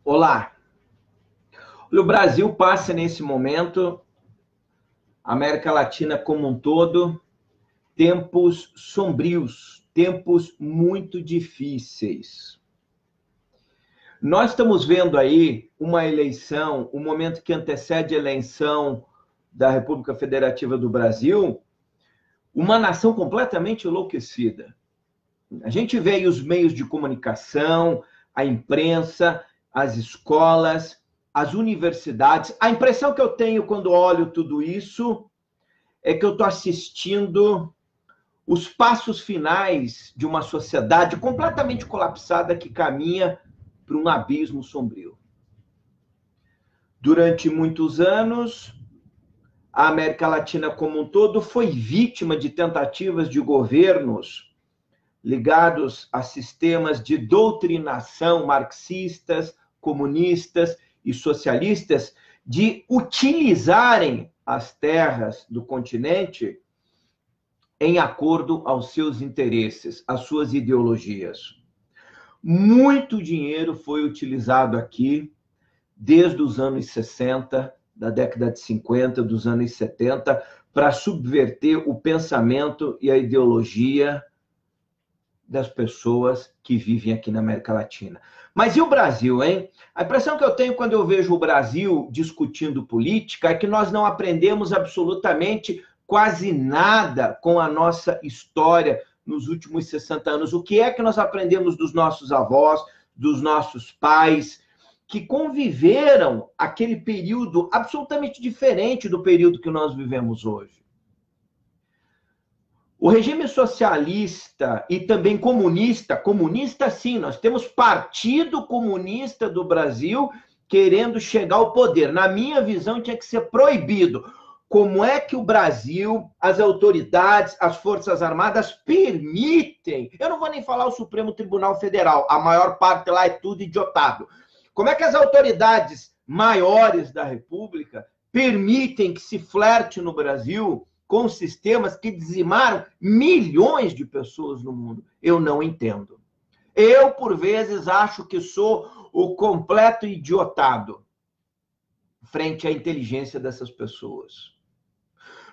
Olá. O Brasil passa nesse momento, a América Latina como um todo, tempos sombrios, tempos muito difíceis. Nós estamos vendo aí uma eleição, o momento que antecede a eleição da República Federativa do Brasil, uma nação completamente enlouquecida. A gente vê aí os meios de comunicação, a imprensa, as escolas, as universidades. A impressão que eu tenho quando olho tudo isso é que eu estou assistindo os passos finais de uma sociedade completamente colapsada que caminha para um abismo sombrio. Durante muitos anos, a América Latina como um todo foi vítima de tentativas de governos ligados a sistemas de doutrinação marxistas, comunistas e socialistas, de utilizarem as terras do continente em acordo aos seus interesses, às suas ideologias. Muito dinheiro foi utilizado aqui desde os anos 60, da década de 50, dos anos 70, para subverter o pensamento e a ideologia das pessoas que vivem aqui na América Latina. Mas e o Brasil, hein? A impressão que eu tenho quando eu vejo o Brasil discutindo política é que nós não aprendemos absolutamente quase nada com a nossa história nos últimos 60 anos. O que é que nós aprendemos dos nossos avós, dos nossos pais, que conviveram aquele período absolutamente diferente do período que nós vivemos hoje? O regime socialista e também comunista sim, nós temos Partido Comunista do Brasil querendo chegar ao poder. Na minha visão, tinha que ser proibido. Como é que o Brasil, as autoridades, as Forças Armadas permitem? Eu não vou nem falar o Supremo Tribunal Federal, a maior parte lá é tudo idiotado. Como é que as autoridades maiores da República permitem que se flerte no Brasil com sistemas que dizimaram milhões de pessoas no mundo? Eu não entendo. Eu, por vezes, acho que sou o completo idiotado frente à inteligência dessas pessoas.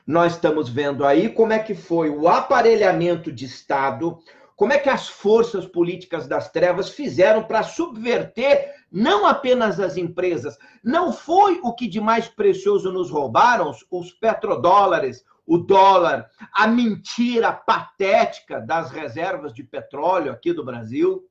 Nós estamos vendo aí como é que foi o aparelhamento de Estado, como é que as forças políticas das trevas fizeram para subverter não apenas as empresas. Não foi o que de mais precioso nos roubaram, os petrodólares, o dólar, a mentira patética das reservas de petróleo aqui do Brasil.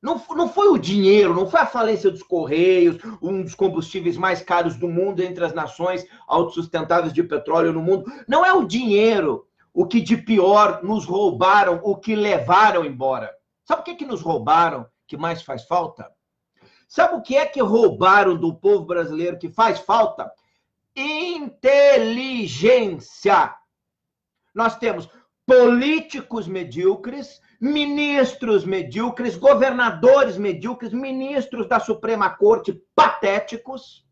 Não foi o dinheiro, não foi a falência dos Correios, um dos combustíveis mais caros do mundo entre as nações autossustentáveis de petróleo no mundo. Não é o dinheiro o que de pior nos roubaram, o que levaram embora. Sabe o que nos roubaram que mais faz falta? Sabe o que é que roubaram do povo brasileiro que faz falta? Inteligência. Nós temos políticos medíocres, ministros medíocres, governadores medíocres, ministros da Suprema Corte patéticos,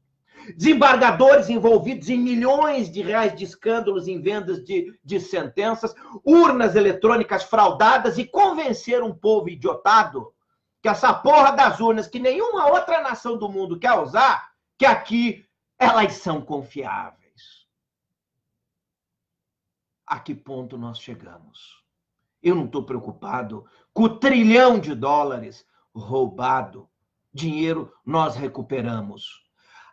desembargadores envolvidos em milhões de reais de escândalos em vendas de sentenças, urnas eletrônicas fraudadas e convencer um povo idiotado que essa porra das urnas que nenhuma outra nação do mundo quer usar, que aqui elas são confiáveis. A que ponto nós chegamos? Eu não estou preocupado com o $1 trilhão roubado. Dinheiro nós recuperamos.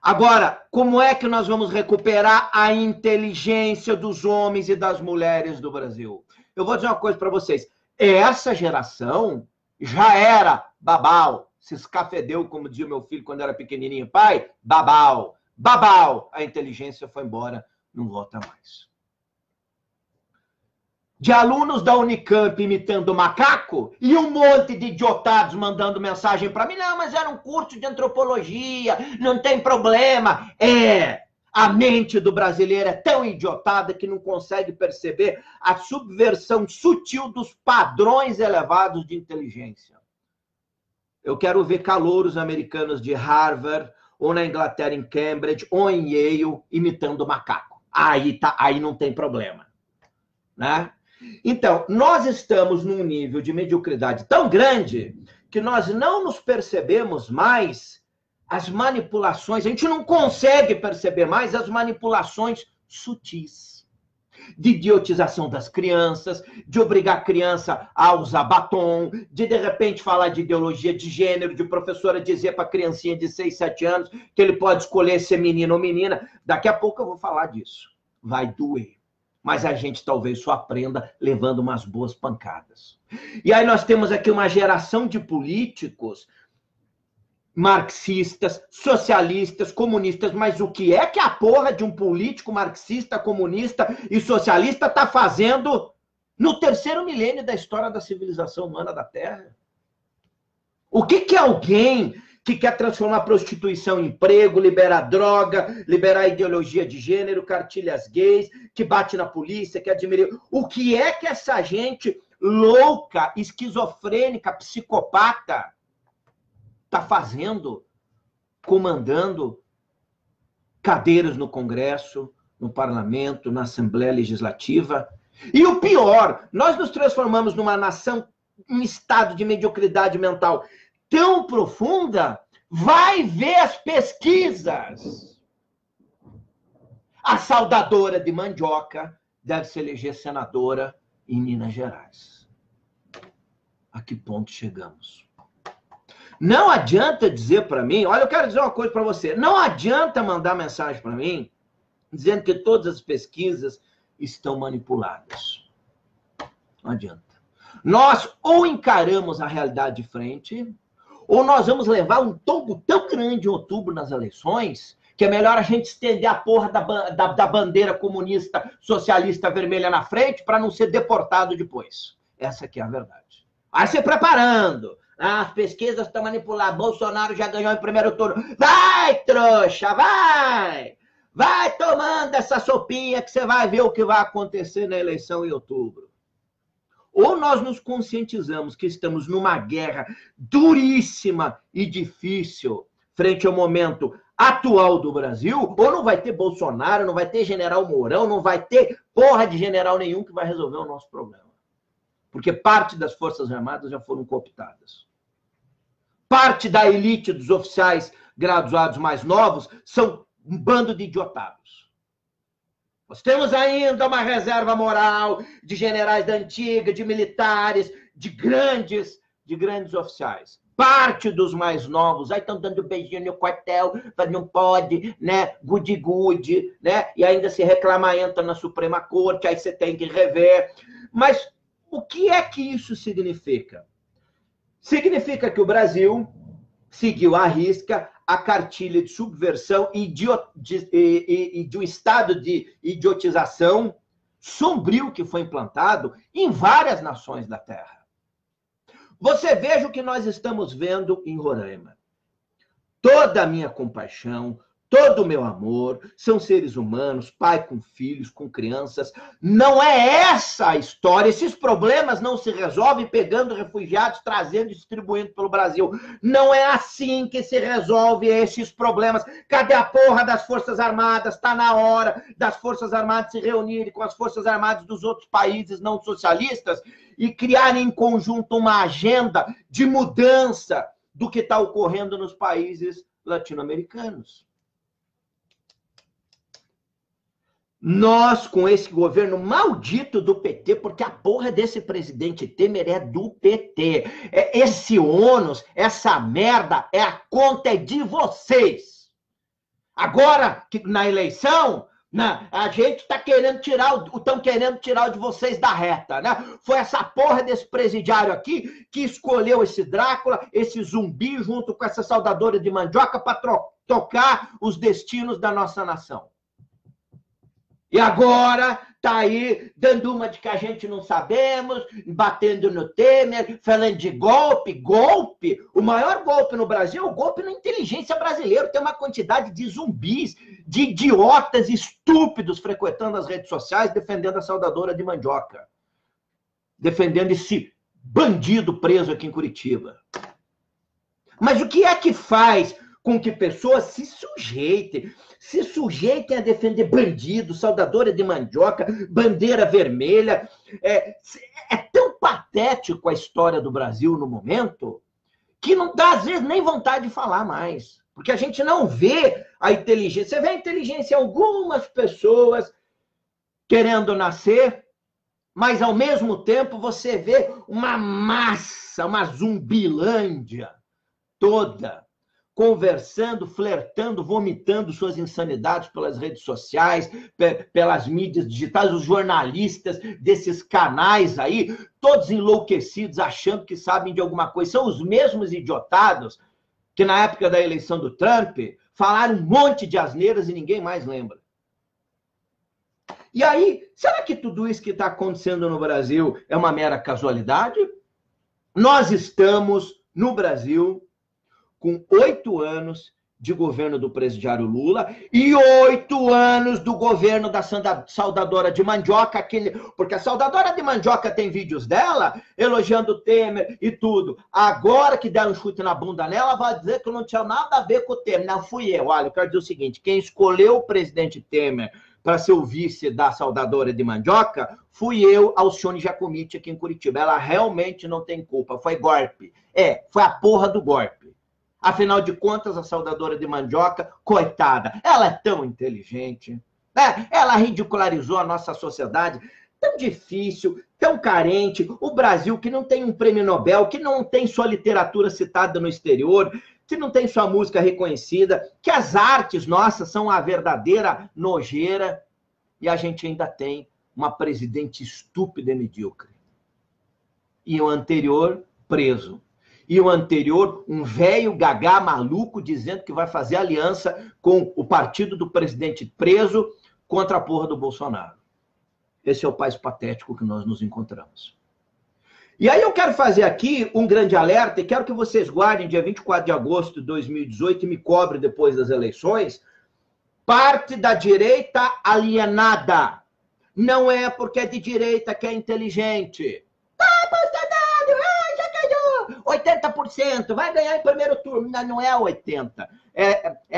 Agora, como é que nós vamos recuperar a inteligência dos homens e das mulheres do Brasil? Eu vou dizer uma coisa para vocês. Essa geração já era babau, se escafedeu, como dizia meu filho quando era pequenininho. Pai, babau, babau. A inteligência foi embora, não volta mais. De alunos da Unicamp imitando macaco e um monte de idiotados mandando mensagem para mim. Não, mas era um curso de antropologia, não tem problema. A mente do brasileiro é tão idiotada que não consegue perceber a subversão sutil dos padrões elevados de inteligência. Eu quero ver calouros americanos de Harvard, ou na Inglaterra em Cambridge, ou em Yale, imitando macaco. Aí não tem problema, né? Então, nós estamos num nível de mediocridade tão grande que nós não nos percebemos mais as manipulações, a gente não consegue perceber mais as manipulações sutis de idiotização das crianças, de obrigar a criança a usar batom, de repente falar de ideologia de gênero, de professora dizer para a criancinha de 6, 7 anos que ele pode escolher ser menino ou menina. Daqui a pouco eu vou falar disso. Vai doer. Mas a gente talvez só aprenda levando umas boas pancadas. E aí nós temos aqui uma geração de políticos marxistas, socialistas, comunistas, mas o que é que a porra de um político marxista, comunista e socialista está fazendo no terceiro milênio da história da civilização humana da Terra? O que é alguém que quer transformar a prostituição em emprego, liberar droga, liberar ideologia de gênero, cartilhas gays, que bate na polícia, que admira... O que é que essa gente louca, esquizofrênica, psicopata está fazendo, comandando cadeiras no Congresso, no Parlamento, na Assembleia Legislativa? E o pior, nós nos transformamos numa nação, um estado de mediocridade mental tão profunda. Vai ver as pesquisas. A saudadora de mandioca deve se eleger senadora em Minas Gerais. A que ponto chegamos? Não adianta dizer para mim, olha, eu quero dizer uma coisa para você, não adianta mandar mensagem para mim dizendo que todas as pesquisas estão manipuladas. Não adianta. Nós ou encaramos a realidade de frente, ou nós vamos levar um tombo tão grande em outubro nas eleições, que é melhor a gente estender a porra da bandeira comunista, socialista, vermelha na frente, para não ser deportado depois. Essa aqui é a verdade. Vai se preparando. As pesquisas estão manipuladas. Bolsonaro já ganhou em primeiro turno. Vai, trouxa, vai! Vai tomando essa sopinha que você vai ver o que vai acontecer na eleição em outubro. Ou nós nos conscientizamos que estamos numa guerra duríssima e difícil frente ao momento atual do Brasil, ou não vai ter Bolsonaro, não vai ter general Mourão, não vai ter porra de general nenhum que vai resolver o nosso problema. Porque parte das Forças Armadas já foram cooptadas. Parte da elite dos oficiais graduados mais novos são um bando de idiotados. Nós temos ainda uma reserva moral de generais da antiga, de militares, de grandes oficiais. Parte dos mais novos, aí estão dando beijinho no quartel, mas não pode, né? Gude-gude, né? E ainda se reclama, entra na Suprema Corte, aí você tem que rever. Mas o que é que isso significa? Significa que o Brasil seguiu à risca a cartilha de subversão e de um estado de idiotização sombrio que foi implantado em várias nações da Terra. Você veja o que nós estamos vendo em Roraima. Toda a minha compaixão, todo o meu amor, são seres humanos, pai com filhos, com crianças. Não é essa a história. Esses problemas não se resolvem pegando refugiados, trazendo e distribuindo pelo Brasil. Não é assim que se resolve esses problemas. Cadê a porra das Forças Armadas? Está na hora das Forças Armadas se reunirem com as Forças Armadas dos outros países não socialistas e criarem em conjunto uma agenda de mudança do que está ocorrendo nos países latino-americanos. Nós, com esse governo maldito do PT, porque a porra desse presidente Temer é do PT. Esse ônus, essa merda, a conta é de vocês. Agora, que na eleição, a gente está querendo estão querendo tirar o de vocês da reta, né? Foi essa porra desse presidiário aqui que escolheu esse Drácula, esse zumbi, junto com essa saudadora de mandioca, para tocar os destinos da nossa nação. E agora está aí dando uma de que a gente não sabemos, batendo no Temer, falando de golpe. Golpe? O maior golpe no Brasil é o golpe na inteligência brasileira. Tem uma quantidade de zumbis, de idiotas estúpidos frequentando as redes sociais, defendendo a saudadora de mandioca. Defendendo esse bandido preso aqui em Curitiba. Mas o que é que faz com que pessoas se sujeitem a defender bandido, saudadora de mandioca, bandeira vermelha? É tão patético a história do Brasil no momento que não dá, às vezes, nem vontade de falar mais. Porque a gente não vê a inteligência. Você vê a inteligência em algumas pessoas querendo nascer, mas, ao mesmo tempo, você vê uma massa, uma zumbilândia toda, conversando, flertando, vomitando suas insanidades pelas redes sociais, pelas mídias digitais, os jornalistas desses canais aí, todos enlouquecidos, achando que sabem de alguma coisa. São os mesmos idiotados que, na época da eleição do Trump, falaram um monte de asneiras e ninguém mais lembra. E aí, será que tudo isso que está acontecendo no Brasil é uma mera casualidade? Nós estamos, no Brasil, com 8 anos de governo do presidiário Lula e 8 anos do governo da Saudadora de Mandioca, porque a Saudadora de Mandioca tem vídeos dela elogiando o Temer e tudo. Agora que deram um chute na bunda nela, vai dizer que não tinha nada a ver com o Temer. Não fui eu. Olha, eu quero dizer o seguinte, quem escolheu o presidente Temer para ser o vice da Saudadora de Mandioca, fui eu, Alcione Giacometti, aqui em Curitiba. Ela realmente não tem culpa, foi golpe. Foi a porra do golpe. Afinal de contas, a Saudadora de Mandioca, coitada, ela é tão inteligente, né? Ela ridicularizou a nossa sociedade, tão difícil, tão carente, o Brasil que não tem um prêmio Nobel, que não tem sua literatura citada no exterior, que não tem sua música reconhecida, que as artes nossas são a verdadeira nojeira, e a gente ainda tem uma presidente estúpida e medíocre. E o anterior, preso. E o anterior, um velho gagá maluco dizendo que vai fazer aliança com o partido do presidente preso contra a porra do Bolsonaro. Esse é o país patético que nós nos encontramos. E aí eu quero fazer aqui um grande alerta e quero que vocês guardem dia 24 de agosto de 2018 e me cobrem depois das eleições. Parte da direita alienada. Não é porque é de direita que é inteligente. 80%, vai ganhar em primeiro turno. Não é 80%.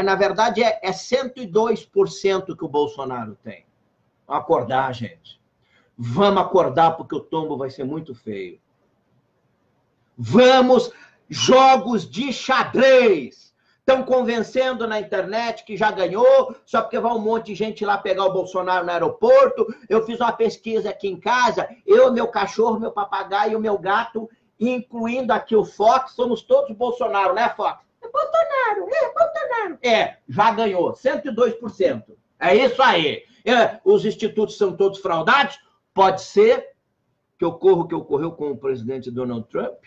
Na verdade, é 102% que o Bolsonaro tem. Vamos acordar, gente. Vamos acordar, porque o tombo vai ser muito feio. Vamos, jogos de xadrez. Estão convencendo na internet que já ganhou, só porque vai um monte de gente lá pegar o Bolsonaro no aeroporto. Eu fiz uma pesquisa aqui em casa, eu, meu cachorro, meu papagaio e o meu gato, incluindo aqui o Fox, somos todos Bolsonaro, né, Fox? É Bolsonaro. Já ganhou, 102%. É isso aí. Os institutos são todos fraudados? Pode ser que ocorra o que ocorreu com o presidente Donald Trump?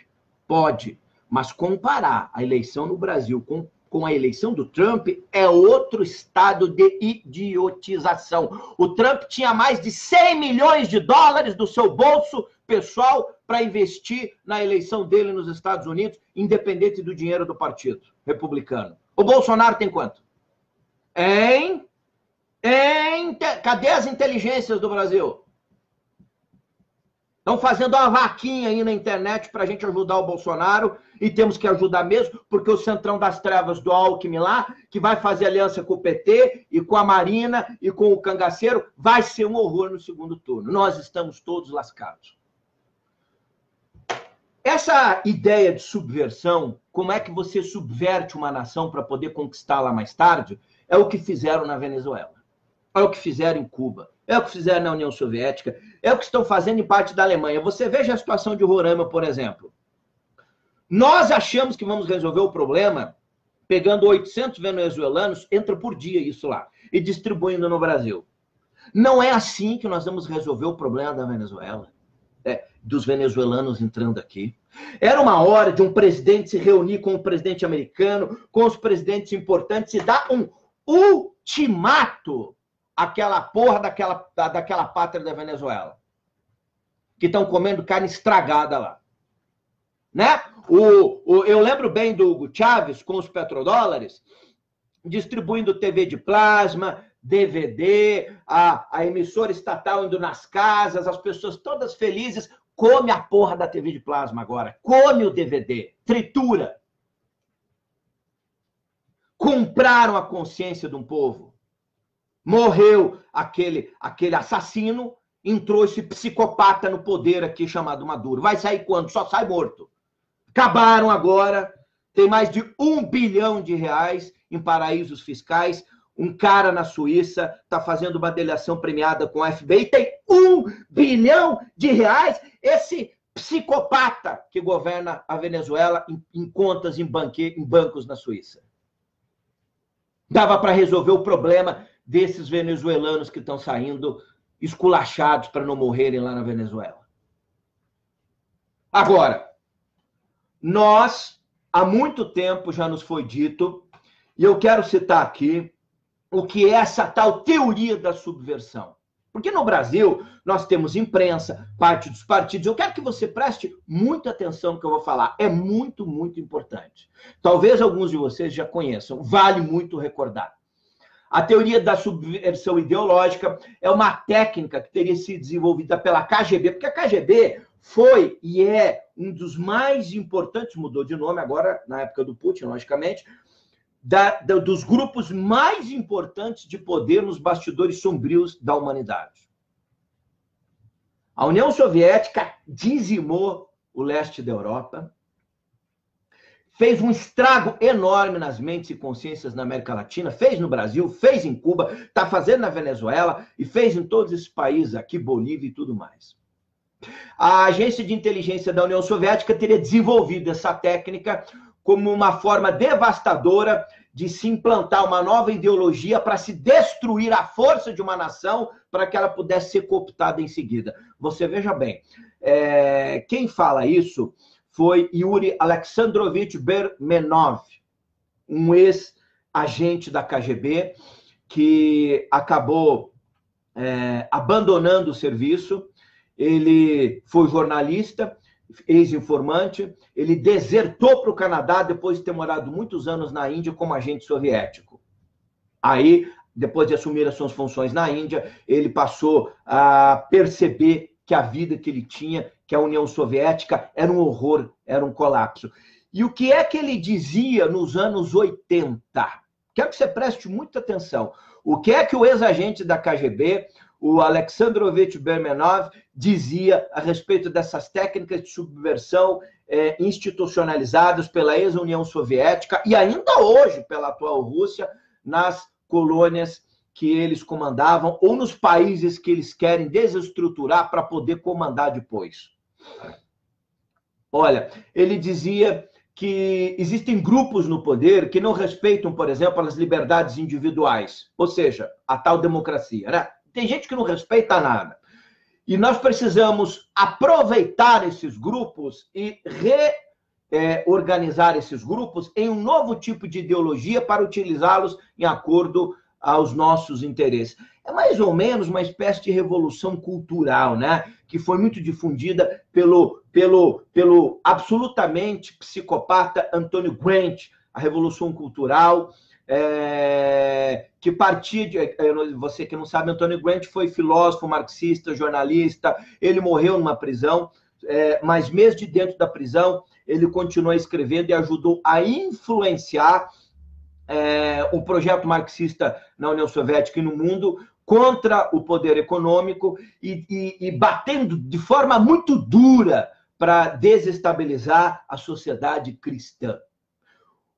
Pode. Mas comparar a eleição no Brasil com a eleição do Trump é outro estado de idiotização. O Trump tinha mais de 100 milhões de dólares do seu bolso pessoal para investir na eleição dele nos Estados Unidos, independente do dinheiro do partido republicano. O Bolsonaro tem quanto? Cadê as inteligências do Brasil? Estão fazendo uma vaquinha aí na internet para a gente ajudar o Bolsonaro, e temos que ajudar mesmo, porque o Centrão das Trevas do Alckmin lá, que vai fazer aliança com o PT, e com a Marina, e com o cangaceiro, vai ser um horror no segundo turno. Nós estamos todos lascados. Essa ideia de subversão, como é que você subverte uma nação para poder conquistá-la mais tarde, é o que fizeram na Venezuela. É o que fizeram em Cuba. É o que fizeram na União Soviética. É o que estão fazendo em parte da Alemanha. Você veja a situação de Roraima, por exemplo. Nós achamos que vamos resolver o problema pegando 800 venezuelanos, entra por dia isso lá, e distribuindo no Brasil. Não é assim que nós vamos resolver o problema da Venezuela. Dos venezuelanos entrando aqui. Era uma hora de um presidente se reunir com o presidente americano, com os presidentes importantes, e dar um ultimato àquela porra daquela pátria da Venezuela, que estão comendo carne estragada lá. Né? Eu lembro bem do Hugo Chávez com os petrodólares, distribuindo TV de plasma, DVD, a emissora estatal indo nas casas, as pessoas todas felizes. Come a porra da TV de plasma agora. Come o DVD. Tritura. Compraram a consciência de um povo. Morreu aquele assassino, entrou esse psicopata no poder aqui chamado Maduro. Vai sair quando? Só sai morto. Acabaram agora tem mais de R$ 1 bilhão em paraísos fiscais. Um cara na Suíça está fazendo uma delação premiada com a FBI, tem R$ 1 bilhão. Esse psicopata que governa a Venezuela em contas em bancos na Suíça. Dava para resolver o problema desses venezuelanos que estão saindo esculachados para não morrerem lá na Venezuela. Agora, nós, há muito tempo já nos foi dito, e eu quero citar aqui o que é essa tal teoria da subversão. Porque no Brasil, nós temos imprensa, parte dos partidos. Eu quero que você preste muita atenção no que eu vou falar. É muito, muito importante. Talvez alguns de vocês já conheçam. Vale muito recordar. A teoria da subversão ideológica é uma técnica que teria sido desenvolvida pela KGB, porque a KGB foi e é um dos mais importantes, mudou de nome agora, na época do Putin, logicamente, dos grupos mais importantes de poder nos bastidores sombrios da humanidade. A União Soviética dizimou o leste da Europa, fez um estrago enorme nas mentes e consciências na América Latina, fez no Brasil, fez em Cuba, está fazendo na Venezuela e fez em todos esses países aqui, Bolívia e tudo mais. A agência de inteligência da União Soviética teria desenvolvido essa técnica como uma forma devastadora de se implantar uma nova ideologia para se destruir a força de uma nação para que ela pudesse ser cooptada em seguida. Você veja bem, quem fala isso foi Yuri Alexandrovich Bermenov, um ex-agente da KGB que acabou abandonando o serviço. Ele foi jornalista, ex-informante, ele desertou para o Canadá depois de ter morado muitos anos na Índia como agente soviético. Aí, depois de assumir as suas funções na Índia, ele passou a perceber que a vida que ele tinha, que a União Soviética, era um horror, era um colapso. E o que é que ele dizia nos anos 80? Quero que você preste muita atenção. O que é que o ex-agente da KGB, o Alexandrovich Bermenov, dizia a respeito dessas técnicas de subversão institucionalizadas pela ex-União Soviética e ainda hoje pela atual Rússia nas colônias que eles comandavam ou nos países que eles querem desestruturar para poder comandar depois. Olha, ele dizia que existem grupos no poder que não respeitam, por exemplo, as liberdades individuais, ou seja, a tal democracia, né? Tem gente que não respeita nada. E nós precisamos aproveitar esses grupos e reorganizar esses grupos em um novo tipo de ideologia para utilizá-los em acordo aos nossos interesses. É mais ou menos uma espécie de revolução cultural, né? Que foi muito difundida pelo absolutamente psicopata Antônio Gramsci, a revolução cultural, que partia de... Você que não sabe, Antônio Gramsci foi filósofo, marxista, jornalista, ele morreu numa prisão, mas mesmo de dentro da prisão, ele continuou escrevendo e ajudou a influenciar um projeto marxista na União Soviética e no mundo contra o poder econômico e batendo de forma muito dura para desestabilizar a sociedade cristã.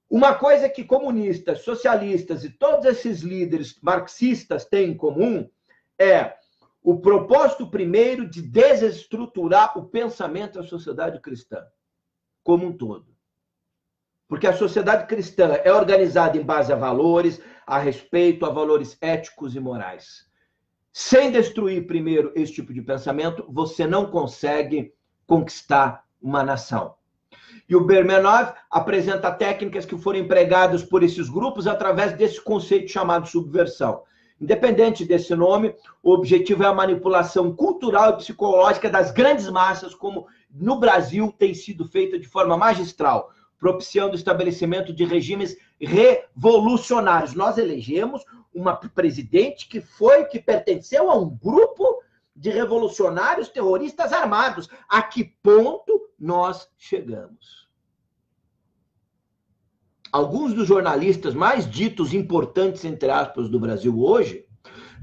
Uma coisa que comunistas, socialistas e todos esses líderes marxistas têm em comum é o propósito primeiro de desestruturar o pensamento da sociedade cristã como um todo. Porque a sociedade cristã é organizada em base a valores, a respeito, a valores éticos e morais. Sem destruir primeiro esse tipo de pensamento, você não consegue conquistar uma nação. E o Bermenov apresenta técnicas que foram empregadas por esses grupos através desse conceito chamado subversão. Independente desse nome, o objetivo é a manipulação cultural e psicológica das grandes massas, como no Brasil tem sido feita de forma magistral, propiciando o estabelecimento de regimes revolucionários. Nós elegemos uma presidente que pertenceu a um grupo de revolucionários terroristas armados. A que ponto nós chegamos? Alguns dos jornalistas mais ditos importantes, entre aspas, do Brasil hoje,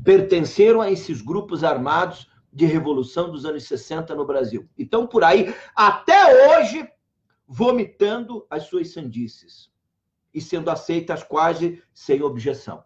pertenceram a esses grupos armados de revolução dos anos 60 no Brasil. Então, por aí, até hoje, vomitando as suas sandices e sendo aceitas quase sem objeção.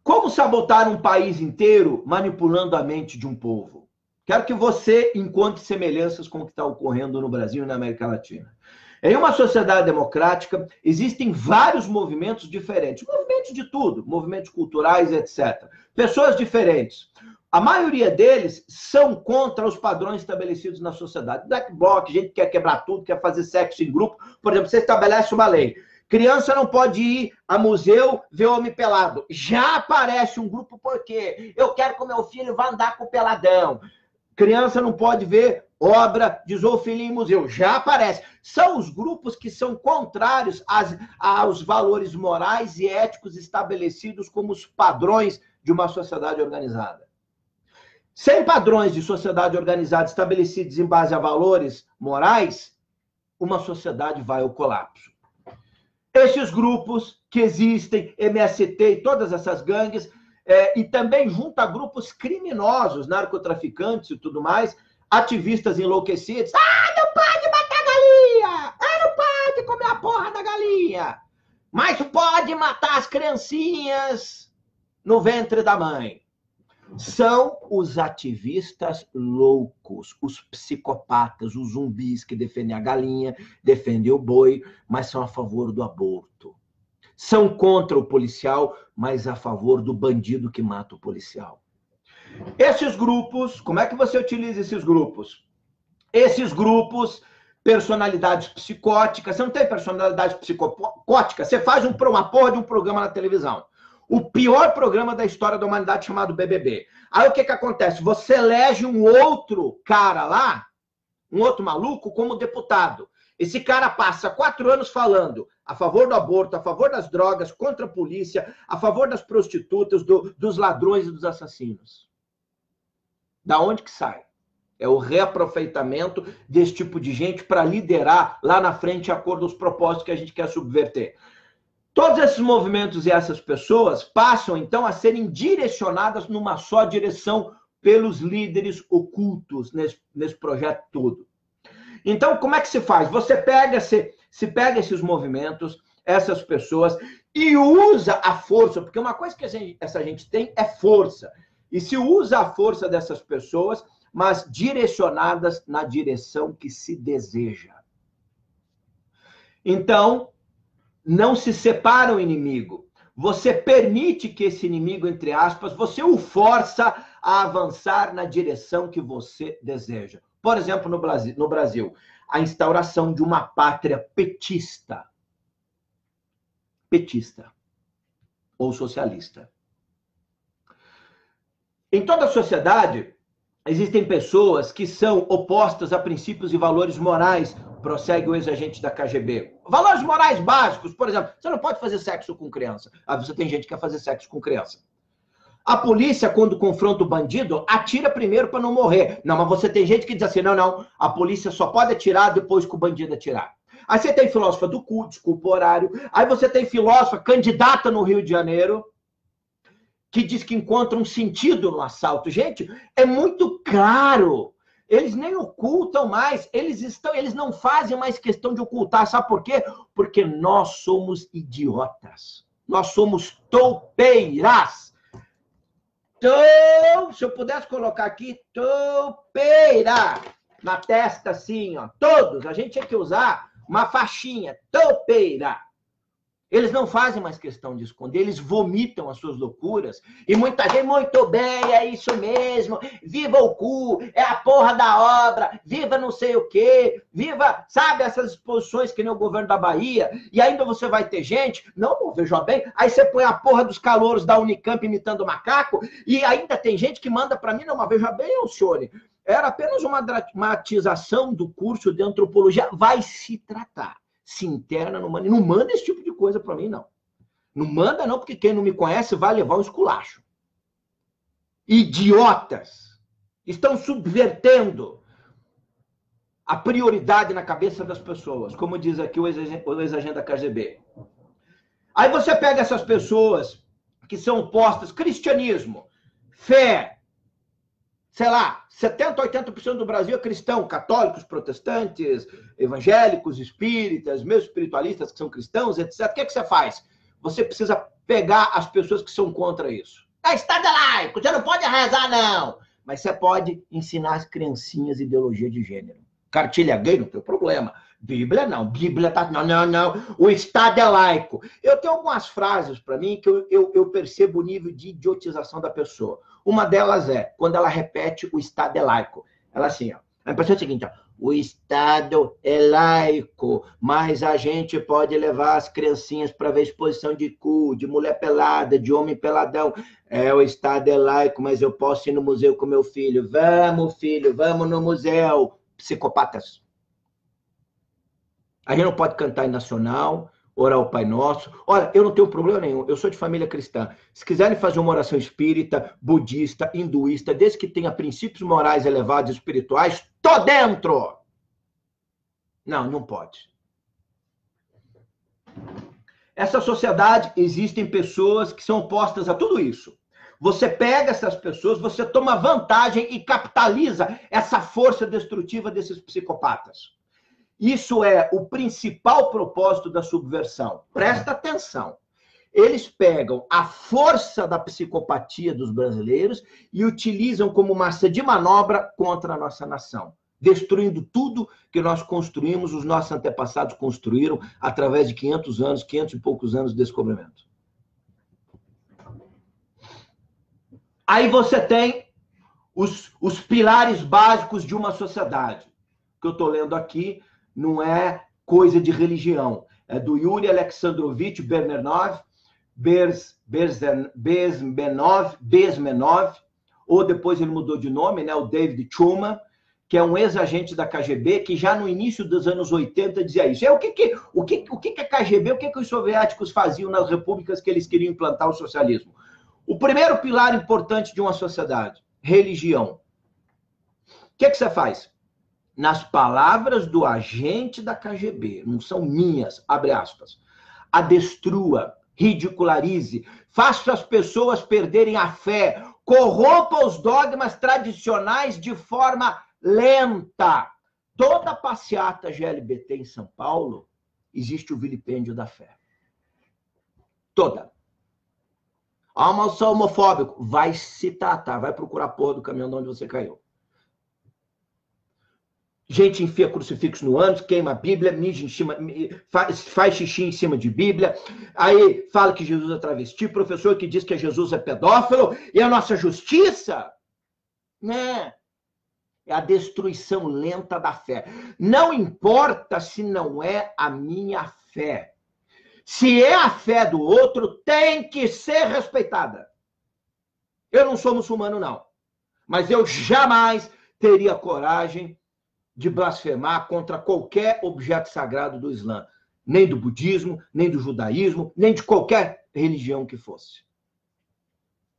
Como sabotar um país inteiro manipulando a mente de um povo? Quero que você encontre semelhanças com o que está ocorrendo no Brasil e na América Latina. Em uma sociedade democrática, existem vários movimentos diferentes. Movimentos de tudo, movimentos culturais, etc. Pessoas diferentes. A maioria deles são contra os padrões estabelecidos na sociedade. Black bloc, gente que quer quebrar tudo, quer fazer sexo em grupo. Por exemplo, você estabelece uma lei. Criança não pode ir a museu ver homem pelado. Já aparece um grupo, por quê? Eu quero que o meu filho vá andar com o peladão. Criança não pode ver obra de zoofilia em museu. Já aparece. São os grupos que são contrários aos valores morais e éticos estabelecidos como os padrões de uma sociedade organizada. Sem padrões de sociedade organizada estabelecidos em base a valores morais, uma sociedade vai ao colapso. Esses grupos que existem, MST e todas essas gangues, e também junto a grupos criminosos, narcotraficantes e tudo mais, ativistas enlouquecidos. Ah, não pode matar a galinha! Ah, não pode comer a porra da galinha! Mas pode matar as criancinhas no ventre da mãe. São os ativistas loucos, os psicopatas, os zumbis que defendem a galinha, defendem o boi, mas são a favor do aborto. São contra o policial, mas a favor do bandido que mata o policial. Esses grupos, como é que você utiliza esses grupos? Esses grupos, personalidades psicóticas. Você não tem personalidade psicótica? Você faz uma porra de um programa na televisão. O pior programa da história da humanidade chamado BBB. Aí o que acontece? Você elege um outro cara lá, um outro maluco, como deputado. Esse cara passa 4 anos falando a favor do aborto, a favor das drogas, contra a polícia, a favor das prostitutas, dos ladrões e dos assassinos. Da onde que sai? É o reaproveitamento desse tipo de gente para liderar lá na frente de acordo com os propósitos que a gente quer subverter. Todos esses movimentos e essas pessoas passam, então, a serem direcionadas numa só direção pelos líderes ocultos nesse projeto todo. Então, como é que se faz? Você pega, se pega esses movimentos, essas pessoas, e usa a força, porque uma coisa que essa gente tem é força. E se usa a força dessas pessoas, mas direcionadas na direção que se deseja. Então, não se separa o inimigo. Você permite que esse inimigo, entre aspas, você o força a avançar na direção que você deseja. Por exemplo, no Brasil, a instauração de uma pátria petista. Petista. Ou socialista. Em toda a sociedade, existem pessoas que são opostas a princípios e valores morais, prossegue o ex-agente da KGB. Valores morais básicos, por exemplo, você não pode fazer sexo com criança. Ah, você tem gente que quer fazer sexo com criança. A polícia, quando confronta o bandido, atira primeiro para não morrer. Não, mas você tem gente que diz assim, não, a polícia só pode atirar depois que o bandido atirar. Aí você tem filósofa do cu, desculpa o horário. Aí você tem filósofa candidata no Rio de Janeiro, que diz que encontra um sentido no assalto. Gente, é muito claro. Eles nem ocultam mais. Eles não fazem mais questão de ocultar. Sabe por quê? Porque nós somos idiotas. Nós somos toupeiras. Se eu pudesse colocar aqui, toupeira. Na testa, assim, ó. Todos. A gente tinha que usar uma faixinha. Toupeira. Eles não fazem mais questão de esconder, eles vomitam as suas loucuras. E muita gente, muito bem, é isso mesmo. Viva o cu, é a porra da obra, viva não sei o quê, viva, sabe, essas exposições que nem o governo da Bahia. E ainda você vai ter gente, não, veja bem, aí você põe a porra dos calouros da Unicamp imitando macaco, e ainda tem gente que manda para mim, não, mas veja bem, Alcione, era apenas uma dramatização do curso de antropologia, vai se tratar. Se interna, não manda esse tipo de coisa para mim, não. Não manda, não, porque quem não me conhece vai levar um esculacho. Idiotas! Estão subvertendo a prioridade na cabeça das pessoas, como diz aqui o ex-agente da KGB. Aí você pega essas pessoas que são opostas, cristianismo, fé, sei lá, 70%, 80% do Brasil é cristão, católicos, protestantes, evangélicos, espíritas, mesmo espiritualistas que são cristãos, etc. O que você faz? Você precisa pegar as pessoas que são contra isso. Estado é laico, você não pode rezar, não. Mas você pode ensinar as criancinhas ideologia de gênero. Cartilha gay não tem problema. Bíblia não. Bíblia tá... Não. O Estado é laico. Eu tenho algumas frases para mim que eu percebo o nível de idiotização da pessoa. Uma delas é, quando ela repete o Estado é laico. Ela assim, ó. A impressão é a seguinte, ó. O Estado é laico, mas a gente pode levar as criancinhas para ver exposição de cu, de mulher pelada, de homem peladão. O Estado é laico, mas eu posso ir no museu com meu filho. Vamos, filho, vamos no museu. Psicopatas. A gente não pode cantar em nacional, orar o Pai Nosso. Olha, eu não tenho problema nenhum, eu sou de família cristã. Se quiserem fazer uma oração espírita, budista, hinduísta, desde que tenha princípios morais elevados e espirituais, tô dentro! Não pode. Essa sociedade, existem pessoas que são opostas a tudo isso. Você pega essas pessoas, você toma vantagem e capitaliza essa força destrutiva desses psicopatas. Isso é o principal propósito da subversão. Presta atenção. Eles pegam a força da psicopatia dos brasileiros e utilizam como massa de manobra contra a nossa nação, destruindo tudo que nós construímos, os nossos antepassados construíram através de 500 anos, 500 e poucos anos de descobrimento. Aí você tem os pilares básicos de uma sociedade. O que eu estou lendo aqui não é coisa de religião. É do Yuri Alexandrovich Bezmenov, ou depois ele mudou de nome, né, o David Truman, que é um ex-agente da KGB, que já no início dos anos 80 dizia isso. O que é KGB? O que os soviéticos faziam nas repúblicas que eles queriam implantar o socialismo? O primeiro pilar importante de uma sociedade, religião. O que você faz? Nas palavras do agente da KGB, não são minhas, abre aspas, adestrua, ridicularize, faça as pessoas perderem a fé, corrompa os dogmas tradicionais de forma lenta. Toda passeata GLBT em São Paulo, existe o vilipêndio da fé. Toda. Ah, mas eu sou homofóbico. Vai se tratar, vai procurar a porra do caminhão de onde você caiu. Gente enfia crucifixo no ânus, queima a Bíblia, mija em cima, faz xixi em cima de Bíblia, aí fala que Jesus é travesti, professor que diz que Jesus é pedófilo, e a nossa justiça, né? É a destruição lenta da fé. Não importa se não é a minha fé. Se é a fé do outro, tem que ser respeitada. Eu não sou muçulmano, não. Mas eu jamais teria coragem de blasfemar contra qualquer objeto sagrado do Islã. Nem do budismo, nem do judaísmo, nem de qualquer religião que fosse.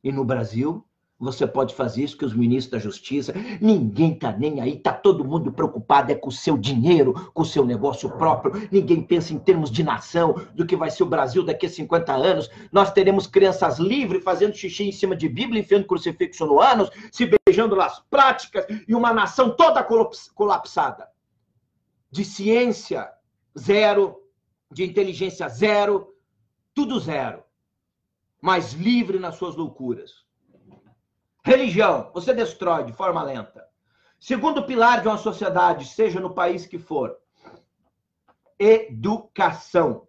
E no Brasil, você pode fazer isso que os ministros da Justiça, ninguém está nem aí, está todo mundo preocupado com o seu dinheiro, com o seu negócio próprio, ninguém pensa em termos de nação, do que vai ser o Brasil daqui a 50 anos, nós teremos crianças livres fazendo xixi em cima de Bíblia, enfiando crucifixo no ânus, se beijando nas práticas, e uma nação toda colapsada. De ciência, zero, de inteligência, zero, tudo zero, mas livre nas suas loucuras. Religião, você destrói de forma lenta. Segundo pilar de uma sociedade, seja no país que for, educação.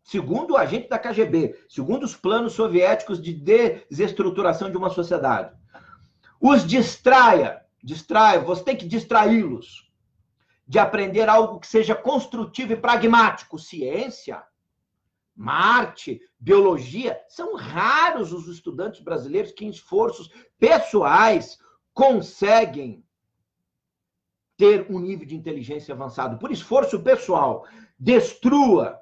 Segundo o agente da KGB, segundo os planos soviéticos de desestruturação de uma sociedade. Os distraia, você tem que distraí-los de aprender algo que seja construtivo e pragmático. Ciência, Marte, biologia, são raros os estudantes brasileiros que em esforços pessoais conseguem ter um nível de inteligência avançado. Por esforço pessoal, destrua,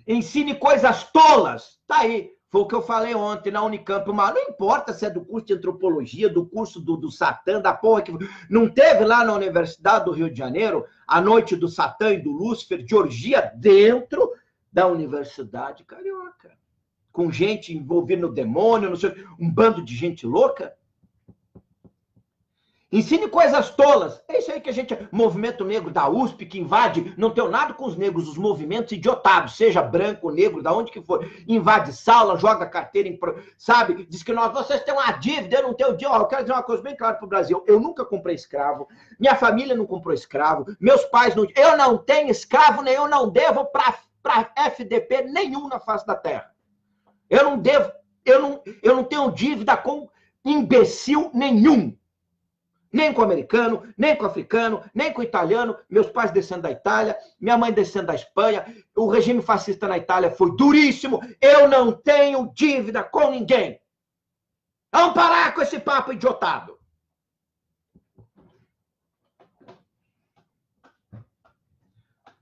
ensine coisas tolas. Tá aí, foi o que eu falei ontem na Unicamp. Mas não importa se é do curso de antropologia, do curso do Satã, da porra que... Não teve lá na Universidade do Rio de Janeiro a noite do Satã e do Lúcifer, de orgia dentro da Universidade Carioca, com gente envolvida no demônio, não sei, um bando de gente louca. Ensine coisas tolas. É isso aí que a gente... Movimento negro da USP que invade... Não tenho nada com os negros, os movimentos idiotados, seja branco, negro, da onde que for. Invade sala, joga carteira, sabe? Diz que vocês têm uma dívida, eu não tenho dívida. Eu quero dizer uma coisa bem clara para o Brasil. Eu nunca comprei escravo. Minha família não comprou escravo. Meus pais não... Eu não tenho escravo, nem eu não devo para FDP nenhum na face da terra. Eu não devo... Eu não tenho dívida com imbecil nenhum. Nem com o americano, nem com o africano, nem com o italiano. Meus pais descendo da Itália, minha mãe descendo da Espanha. O regime fascista na Itália foi duríssimo. Eu não tenho dívida com ninguém. Vamos parar com esse papo idiotado.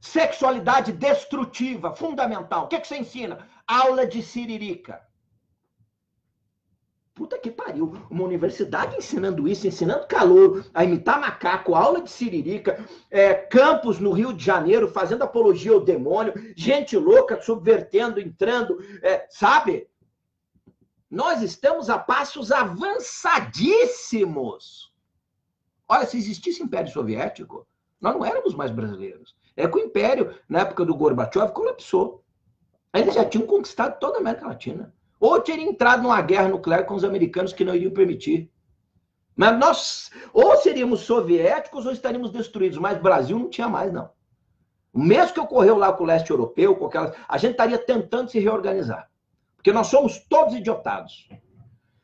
Sexualidade destrutiva, fundamental. O que você ensina? Aula de siririca. Puta que pariu. Uma universidade ensinando isso, ensinando calor, a imitar macaco, aula de siririca, campus no Rio de Janeiro fazendo apologia ao demônio, gente louca subvertendo, entrando, sabe? Nós estamos a passos avançadíssimos. Olha, se existisse Império Soviético, nós não éramos mais brasileiros. É que o Império, na época do Gorbachev, colapsou. Eles já tinham conquistado toda a América Latina. Ou teria entrado numa guerra nuclear com os americanos que não iriam permitir. Mas nós, ou seríamos soviéticos ou estaríamos destruídos. Mas o Brasil não tinha mais, não. O mesmo que ocorreu lá com o leste europeu, a gente estaria tentando se reorganizar. Porque nós somos todos idiotados.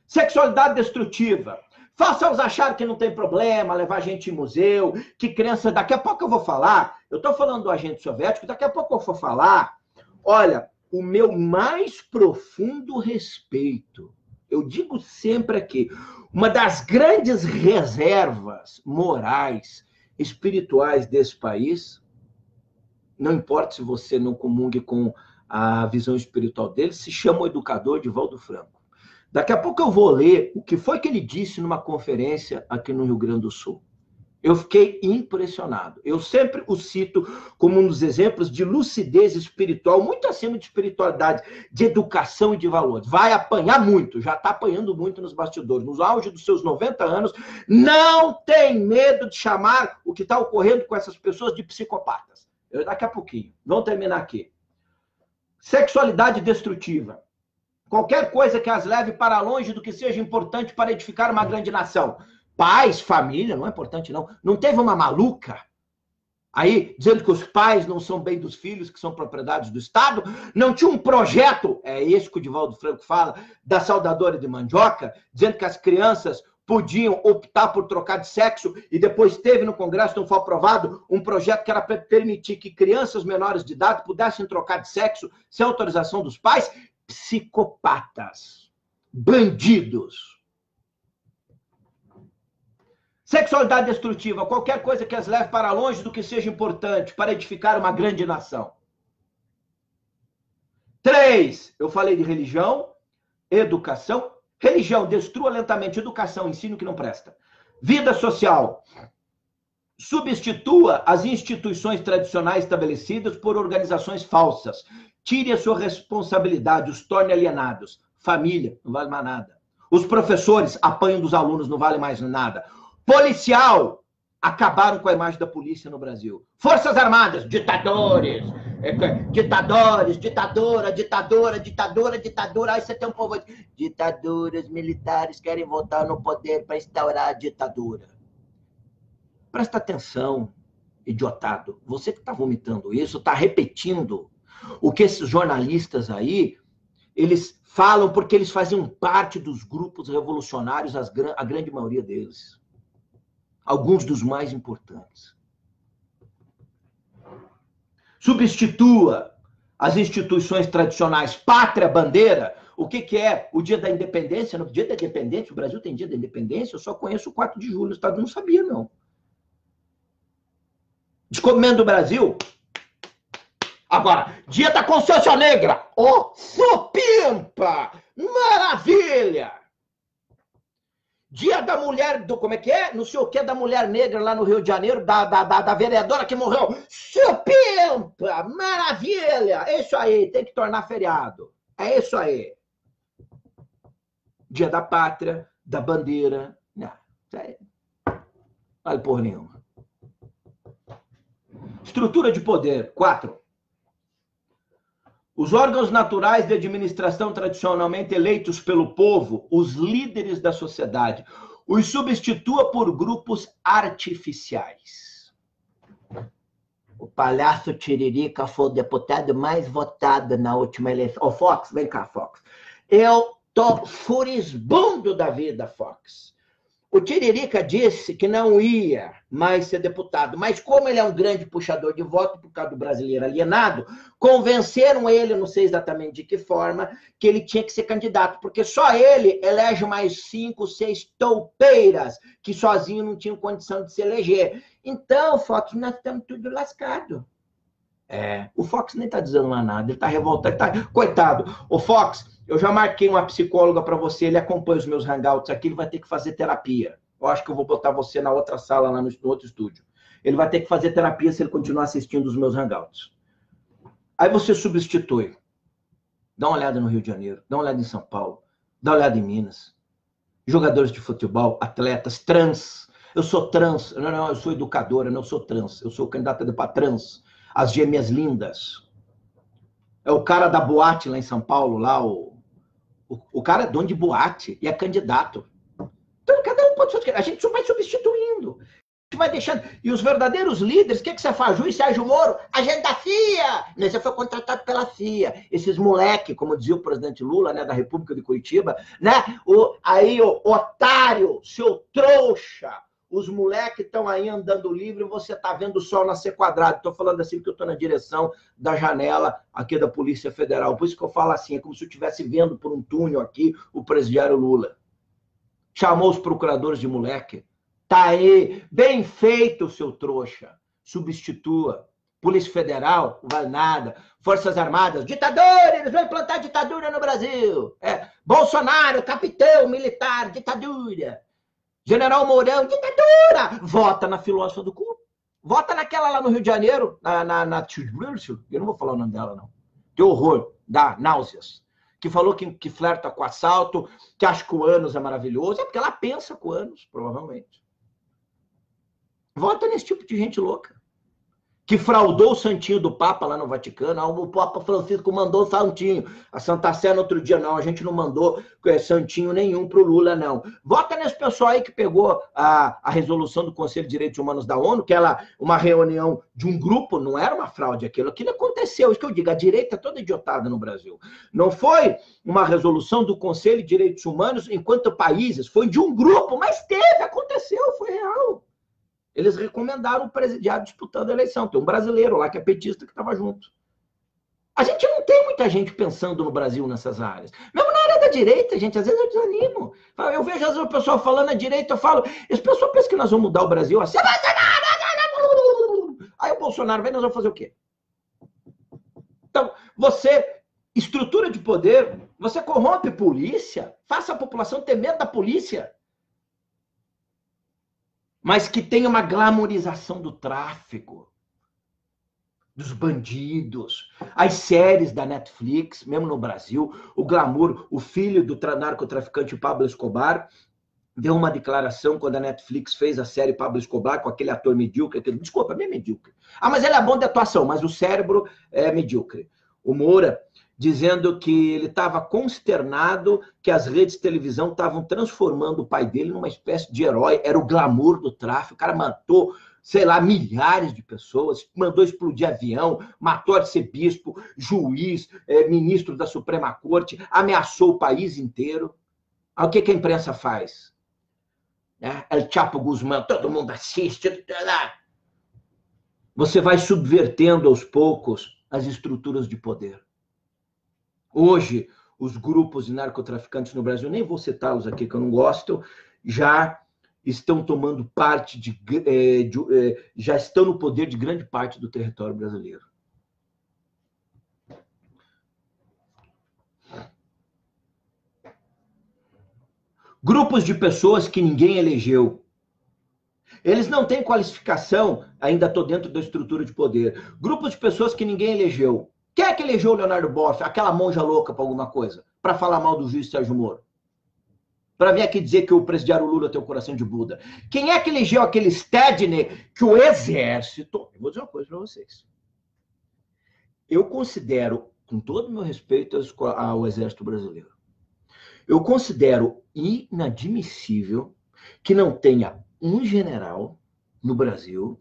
Sexualidade destrutiva. Faça-os achar que não tem problema, levar gente em museu, que criança... Daqui a pouco eu vou falar, eu estou falando do agente soviético, daqui a pouco eu vou falar, olha... O meu mais profundo respeito, eu digo sempre aqui, uma das grandes reservas morais, espirituais desse país, não importa se você não comungue com a visão espiritual dele, se chama o educador Divaldo Franco. Daqui a pouco eu vou ler o que foi que ele disse numa conferência aqui no Rio Grande do Sul. Eu fiquei impressionado. Eu sempre o cito como um dos exemplos de lucidez espiritual, muito acima de espiritualidade, de educação e de valores. Vai apanhar muito, já está apanhando muito nos bastidores. No auge dos seus 90 anos, não tem medo de chamar o que está ocorrendo com essas pessoas de psicopatas. Daqui a pouquinho. Vamos terminar aqui. Sexualidade destrutiva. Qualquer coisa que as leve para longe do que seja importante para edificar uma grande nação. Pais, família, não é importante, não. Não teve uma maluca aí dizendo que os pais não são bem dos filhos, que são propriedades do Estado? Não tinha um projeto, é esse que o Divaldo Franco fala, da saudadora de mandioca, dizendo que as crianças podiam optar por trocar de sexo, e depois teve no Congresso, não foi aprovado, um projeto que era para permitir que crianças menores de idade pudessem trocar de sexo sem autorização dos pais? Psicopatas, bandidos. Sexualidade destrutiva, qualquer coisa que as leve para longe do que seja importante para edificar uma grande nação. 3, eu falei de religião, educação. Religião, destrua lentamente. Educação, ensino que não presta. Vida social, substitua as instituições tradicionais estabelecidas por organizações falsas. Tire a sua responsabilidade, os torne alienados. Família, não vale mais nada. Os professores apanham dos alunos, não vale mais nada. Policial, acabaram com a imagem da polícia no Brasil. Forças Armadas, ditadores, ditadora. Aí você tem um povo de ditaduras militares querem voltar no poder para instaurar a ditadura. Presta atenção, idiotado. Você que está vomitando isso, está repetindo o que esses jornalistas aí, eles falam porque eles faziam parte dos grupos revolucionários, a grande maioria deles. Alguns dos mais importantes. Substitua as instituições tradicionais, pátria, bandeira. O que é o dia da independência? No dia da independência, o Brasil tem dia da independência, eu só conheço o 4 de julho, o Estado não sabia, não. Descobrimento do Brasil. Agora, dia da consciência negra. Oh, supimpa! Maravilha! Dia da mulher, como é que é? Não sei o que, da mulher negra lá no Rio de Janeiro, da vereadora que morreu. Supimpa! Maravilha! É isso aí, tem que tornar feriado. É isso aí. Dia da pátria, da bandeira. Não, isso aí. Vale porra nenhuma. Estrutura de poder. 4. Os órgãos naturais de administração tradicionalmente eleitos pelo povo, os líderes da sociedade, os substitua por grupos artificiais. O palhaço Tiririca foi o deputado mais votado na última eleição. Ô, Fox, vem cá, Fox. Eu tô furibundo da vida, Fox. O Tiririca disse que não ia mais ser deputado, mas como ele é um grande puxador de voto por causa do brasileiro alienado, convenceram ele, não sei exatamente de que forma, que ele tinha que ser candidato, porque só ele elege mais 5, 6 toupeiras que sozinho não tinham condição de se eleger. Então, Fox, nós estamos tudo lascado. O Fox nem está dizendo mais nada, ele está revoltado, coitado. O Fox, eu já marquei uma psicóloga para você, ele acompanha os meus hangouts aqui, ele vai ter que fazer terapia. Eu acho que eu vou botar você na outra sala, lá no outro estúdio. Ele vai ter que fazer terapia se ele continuar assistindo os meus hangouts. Aí você substitui. Dá uma olhada no Rio de Janeiro, dá uma olhada em São Paulo, dá uma olhada em Minas. Jogadores de futebol, atletas, trans. Eu sou trans, não, eu sou educadora, não sou trans. Eu sou candidata para trans. As gêmeas lindas. É o cara da boate lá em São Paulo, lá, o cara é dono de boate e é candidato. Então, cada um pode... A gente só vai substituindo. A gente vai deixando... E os verdadeiros líderes, o que você faz? Juiz Sérgio Moro, agente da CIA. Você foi contratado pela CIA. Esses moleque, como dizia o presidente Lula, né, da República de Curitiba, né? Aí, o otário, seu trouxa, os moleques estão aí andando livre e você está vendo o sol nascer quadrado. Estou falando assim porque eu estou na direção da janela aqui da Polícia Federal. Por isso que eu falo assim, é como se eu estivesse vendo por um túnel aqui o presidiário Lula. Chamou os procuradores de moleque. Tá aí, bem feito, seu trouxa. Substitua. Polícia Federal, não vale nada. Forças Armadas, ditadores, eles vão implantar ditadura no Brasil. Bolsonaro, capitão militar, ditadura. General Mourão, ditadura! Vota na filósofa do cu. Vota naquela lá no Rio de Janeiro, eu não vou falar o nome dela, não. Que horror, dá náuseas. Que falou que flerta com assalto, que acha que o ânus é maravilhoso. É porque ela pensa com o ânus, provavelmente. Vota nesse tipo de gente louca. Que fraudou o santinho do Papa lá no Vaticano. O Papa Francisco mandou o santinho. A Santa Sé no outro dia, não. A gente não mandou santinho nenhum para o Lula, não. Vota nesse pessoal aí que pegou a resolução do Conselho de Direitos Humanos da ONU, que era uma reunião de um grupo, não era uma fraude aquilo. Aquilo aconteceu. Isso que eu digo, a direita é toda idiotada no Brasil. Não foi uma resolução do Conselho de Direitos Humanos enquanto países. Foi de um grupo, mas teve, aconteceu, foi real. Eles recomendaram o presidiário disputando a eleição. Tem um brasileiro lá que é petista que estava junto. A gente não tem muita gente pensando no Brasil nessas áreas. Mesmo na área da direita, gente, às vezes eu desanimo. Eu vejo às vezes o pessoal falando na direita, eu falo, esse pessoal pensa que nós vamos mudar o Brasil assim. Aí o Bolsonaro vem, nós vamos fazer o quê? Então, você, estrutura de poder, você corrompe polícia, faça a população ter medo da polícia. Mas que tem uma glamorização do tráfico, dos bandidos, as séries da Netflix, mesmo no Brasil, o glamour, o filho do narcotraficante Pablo Escobar deu uma declaração quando a Netflix fez a série Pablo Escobar com aquele ator medíocre, desculpa, é bem medíocre. Mas ele é bom de atuação, mas o cérebro é medíocre. O Moura, dizendo que ele estava consternado que as redes de televisão estavam transformando o pai dele numa espécie de herói, era o glamour do tráfico, o cara matou, sei lá, milhares de pessoas, mandou explodir avião, matou arcebispo, juiz, ministro da Suprema Corte, ameaçou o país inteiro. Aí o que a imprensa faz? El Chapo Guzmán, todo mundo assiste. Você vai subvertendo aos poucos as estruturas de poder. Hoje, os grupos de narcotraficantes no Brasil, nem vou citá-los aqui que eu não gosto, já estão tomando parte já estão no poder de grande parte do território brasileiro. Grupos de pessoas que ninguém elegeu. Eles não têm qualificação, ainda estou dentro da estrutura de poder. Grupos de pessoas que ninguém elegeu. Quem é que elegeu o Leonardo Boff, aquela monja louca para alguma coisa? Para falar mal do juiz Sérgio Moro? para vir aqui dizer que o presidiário Lula tem o coração de Buda. Quem é que elegeu aquele Stedney que o exército... Eu vou dizer uma coisa para vocês. Eu considero, com todo o meu respeito ao exército brasileiro, eu considero inadmissível que não tenha um general no Brasil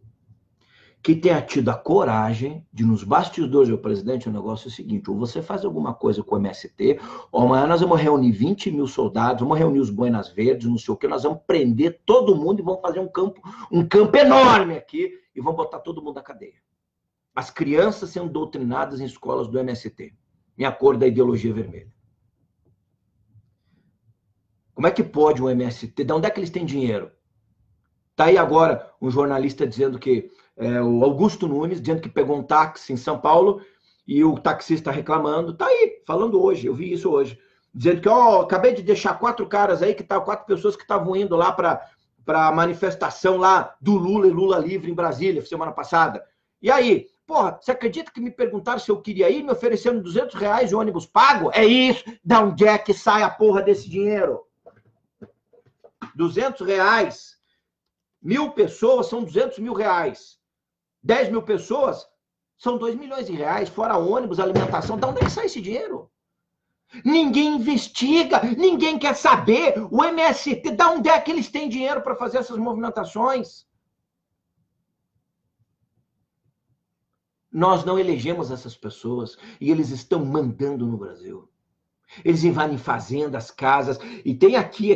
que tenha tido a coragem de, nos bastidores do presidente, o negócio é o seguinte: ou você faz alguma coisa com o MST, ou amanhã nós vamos reunir 20 mil soldados, vamos reunir os Buenas Verdes, não sei o quê, nós vamos prender todo mundo e vamos fazer um campo enorme aqui e vamos botar todo mundo na cadeia. As crianças sendo doutrinadas em escolas do MST, em acordo da ideologia vermelha. Como é que pode o MST? De onde é que eles têm dinheiro? Tá aí agora um jornalista dizendo que o Augusto Nunes, dizendo que pegou um táxi em São Paulo e o taxista reclamando. Tá aí, falando hoje, eu vi isso hoje. Dizendo que, acabei de deixar 4 caras aí, 4 pessoas que estavam indo lá para a manifestação lá do Lula e Lula livre em Brasília, semana passada. E aí, porra, você acredita que me perguntaram se eu queria ir, me oferecendo R$200 de ônibus pago? É isso, da onde é que sai a porra desse dinheiro? R$200. 1.000 pessoas são R$200 mil. 10 mil pessoas são R$2 milhões, fora ônibus, alimentação. De onde é que sai esse dinheiro? Ninguém investiga, ninguém quer saber. O MST, de onde é que eles têm dinheiro para fazer essas movimentações? Nós não elegemos essas pessoas e eles estão mandando no Brasil. Eles invadem fazendas, casas, e tem aqui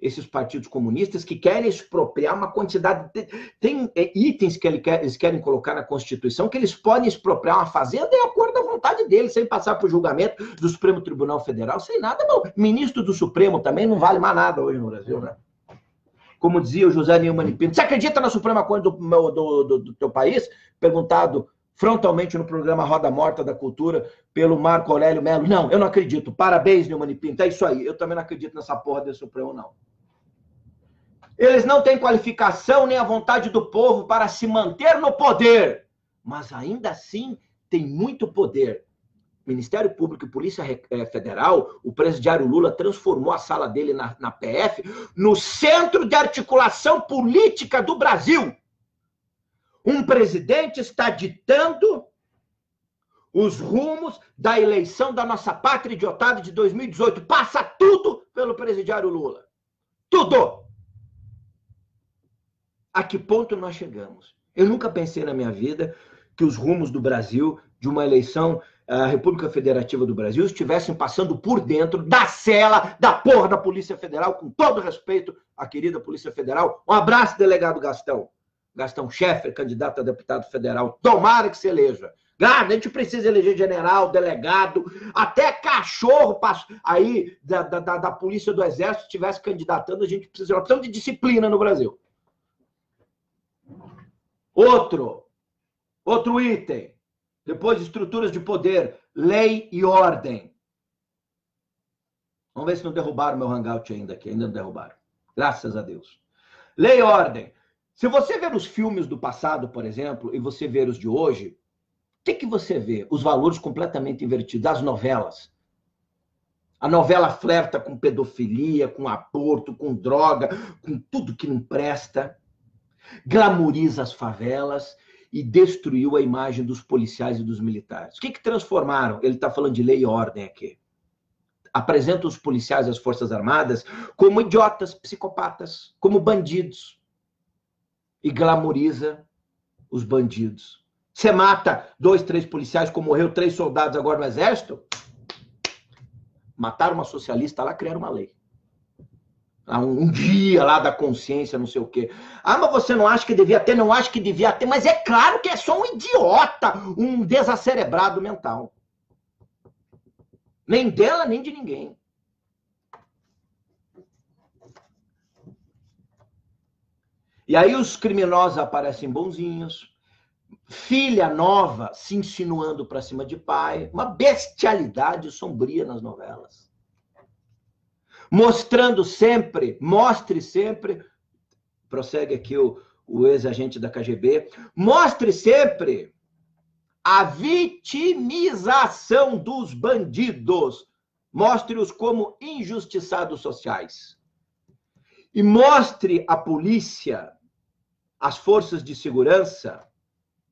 esses partidos comunistas que querem expropriar uma quantidade... Tem itens que eles querem colocar na Constituição que eles podem expropriar uma fazenda de acordo com a vontade deles, sem passar por julgamento do Supremo Tribunal Federal, sem nada. Bom, ministro do Supremo também não vale mais nada hoje no Brasil, né? Como dizia o José Neumann Pinto, você acredita na Suprema Corte do teu país? Perguntado frontalmente no programa Roda Morta da Cultura, pelo Marco Aurélio Melo. Não, eu não acredito. Parabéns, Neumann Pinto. É isso aí. Eu também não acredito nessa porra desse Supremo, não. Eles não têm qualificação nem a vontade do povo para se manter no poder. Mas ainda assim tem muito poder. Ministério Público e Polícia Federal, o presidiário Lula transformou a sala dele na PF no centro de articulação política do Brasil. Um presidente está ditando os rumos da eleição da nossa pátria idiotada de 2018. Passa tudo pelo presidiário Lula. Tudo! A que ponto nós chegamos? Eu nunca pensei na minha vida que os rumos do Brasil, de uma eleição à República Federativa do Brasil, estivessem passando por dentro da cela da porra da Polícia Federal, com todo respeito à querida Polícia Federal. Um abraço, delegado Gastão. Gastão Scheffer, candidato a deputado federal. Tomara que se eleja. A gente precisa eleger general, delegado, até cachorro aí da polícia do exército estivesse candidatando, a gente precisa. Nós precisamos de disciplina no Brasil. Outro item. Depois de estruturas de poder, lei e ordem. Vamos ver se não derrubaram meu hangout ainda aqui. Ainda não derrubaram. Graças a Deus. Lei e ordem. Se você ver os filmes do passado, por exemplo, e você ver os de hoje, o que você vê? Os valores completamente invertidos. As novelas. A novela flerta com pedofilia, com aborto, com droga, com tudo que não presta. Glamoriza as favelas e destruiu a imagem dos policiais e dos militares. O que transformaram? Ele está falando de lei e ordem aqui. Apresenta os policiais e as Forças Armadas como idiotas, psicopatas, como bandidos. E glamoriza os bandidos. Você mata 2, 3 policiais, como morreu 3 soldados agora no Exército, mataram uma socialista lá, criaram uma lei. Um dia lá da consciência, não sei o quê. Mas você não acha que devia ter? Não acho que devia ter, mas é claro que é só um idiota, um desacerebrado mental. Nem dela, nem de ninguém. E aí os criminosos aparecem bonzinhos, filha nova se insinuando para cima de pai, uma bestialidade sombria nas novelas. Mostre sempre, prossegue aqui o ex-agente da KGB, mostre sempre a vitimização dos bandidos. Mostre-os como injustiçados sociais. e mostre a polícia, as forças de segurança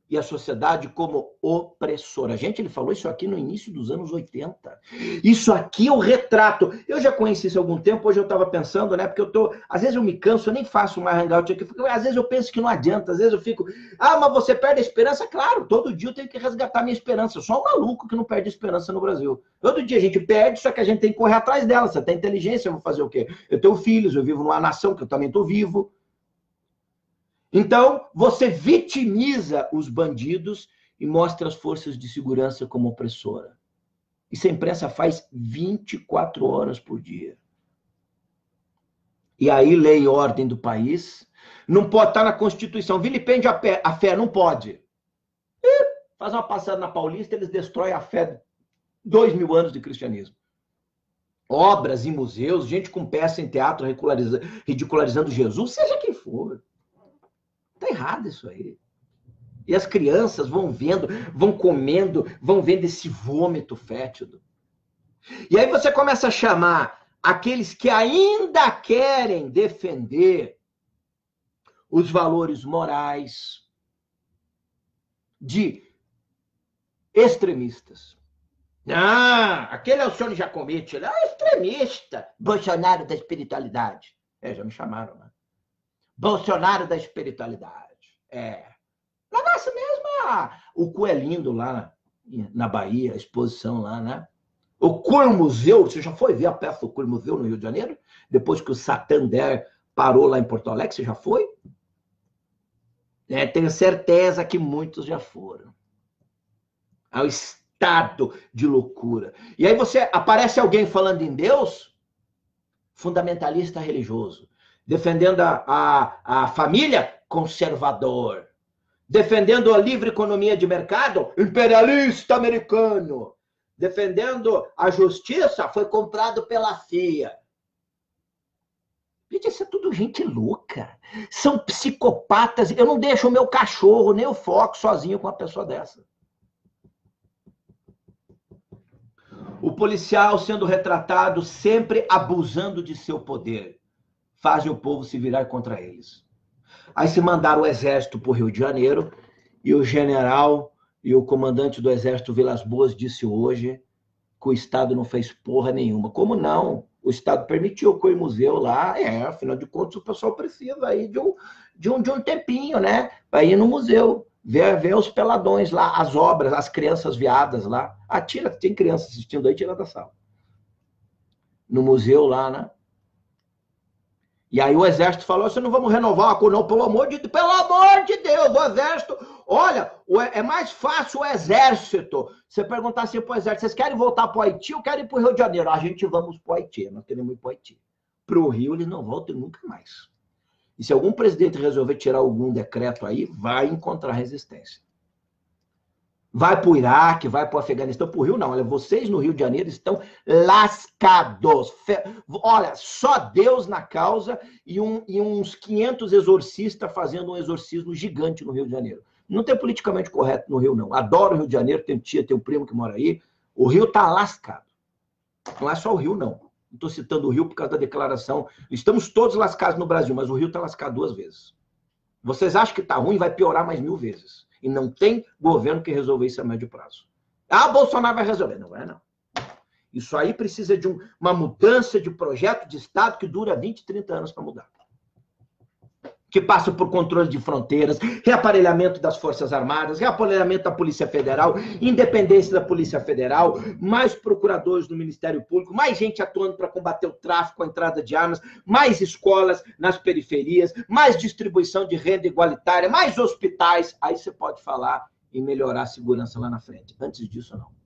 e a sociedade como opressora. Gente, ele falou isso aqui no início dos anos 80. Isso aqui é o retrato. Eu já conheci isso há algum tempo, hoje eu estava pensando, né? Porque às vezes eu me canso, eu nem faço mais hangout aqui, porque às vezes eu penso que não adianta, às vezes eu fico, mas você perde a esperança? Claro, todo dia eu tenho que resgatar minha esperança. Eu sou um maluco que não perde a esperança no Brasil. Todo dia a gente perde, só que a gente tem que correr atrás dela. Você tem inteligência, eu vou fazer o quê? Eu tenho filhos, eu vivo numa nação que eu também estou vivo. Então, você vitimiza os bandidos e mostra as forças de segurança como opressora. Isso a imprensa faz 24 horas por dia. E aí, lei e ordem do país, não pode estar na Constituição. Vilipende a fé, não pode. Faz uma passada na Paulista, eles destroem a fé. 2000 anos de cristianismo. Obras em museus, gente com peça em teatro ridicularizando Jesus, seja quem for. Tá errado isso aí. E as crianças vão vendo, vão comendo, vão vendo esse vômito fétido. E aí você começa a chamar aqueles que ainda querem defender os valores morais de extremistas. Aquele é o senhor Giacometti, ele é extremista. Bolsonaro da espiritualidade. Já me chamaram, né? Bolsonaro da espiritualidade. Na nossa mesma, o Coelindo lá na Bahia, a exposição lá, né? O Cor Museu, você já foi ver a peça do Cor Museu no Rio de Janeiro? Depois que o Santander parou lá em Porto Alegre, você já foi? Tenho certeza que muitos já foram. É o estado de loucura. E aí aparece alguém falando em Deus, fundamentalista religioso, defendendo a família, conservador, defendendo a livre economia de mercado, imperialista americano, defendendo a justiça, foi comprado pela CIA. Gente, isso é tudo gente louca. São psicopatas. Eu não deixo o meu cachorro, nem o Fox, sozinho com uma pessoa dessa. O policial sendo retratado sempre abusando de seu poder. Fazem o povo se virar contra eles. Aí se mandaram o exército para o Rio de Janeiro e o general e o comandante do exército Vilas Boas disse hoje que o Estado não fez porra nenhuma. Como não? O Estado permitiu o museu lá, afinal de contas o pessoal precisa aí de um tempinho, né? Para ir no museu, ver os peladões lá, as obras, as crianças viadas lá. Tem criança assistindo aí, tira da sala. No museu lá, né? E aí o exército falou, assim, não vamos renovar o acordo, não, pelo amor de Deus, o exército, olha, é mais fácil o exército, você perguntar assim pro exército, vocês querem voltar para o Haiti ou querem ir para o Rio de Janeiro? A gente vamos para o Haiti, nós queremos ir para o Haiti. Para o Rio eles não voltam nunca mais. E se algum presidente resolver tirar algum decreto aí, vai encontrar resistência. Vai para o Iraque, vai para o Afeganistão, para o Rio não. Olha, vocês no Rio de Janeiro estão lascados. Olha, só Deus na causa e uns 500 exorcistas fazendo um exorcismo gigante no Rio de Janeiro. Não tem politicamente correto no Rio, não. Adoro o Rio de Janeiro, tenho tia, tenho primo que mora aí. O Rio está lascado. Não é só o Rio, não. Não estou citando o Rio por causa da declaração. Estamos todos lascados no Brasil, mas o Rio está lascado 2 vezes. Vocês acham que está ruim, vai piorar mais 1000 vezes. E não tem governo que resolva isso a médio prazo. Bolsonaro vai resolver. Não vai, não. Isso aí precisa de uma mudança de projeto de Estado que dura 20, 30 anos para mudar. Que passa por controle de fronteiras, reaparelhamento das Forças Armadas, reaparelhamento da Polícia Federal, independência da Polícia Federal, mais procuradores do Ministério Público, mais gente atuando para combater o tráfico, a entrada de armas, mais escolas nas periferias, mais distribuição de renda igualitária, mais hospitais. Aí você pode falar em melhorar a segurança lá na frente. Antes disso, não.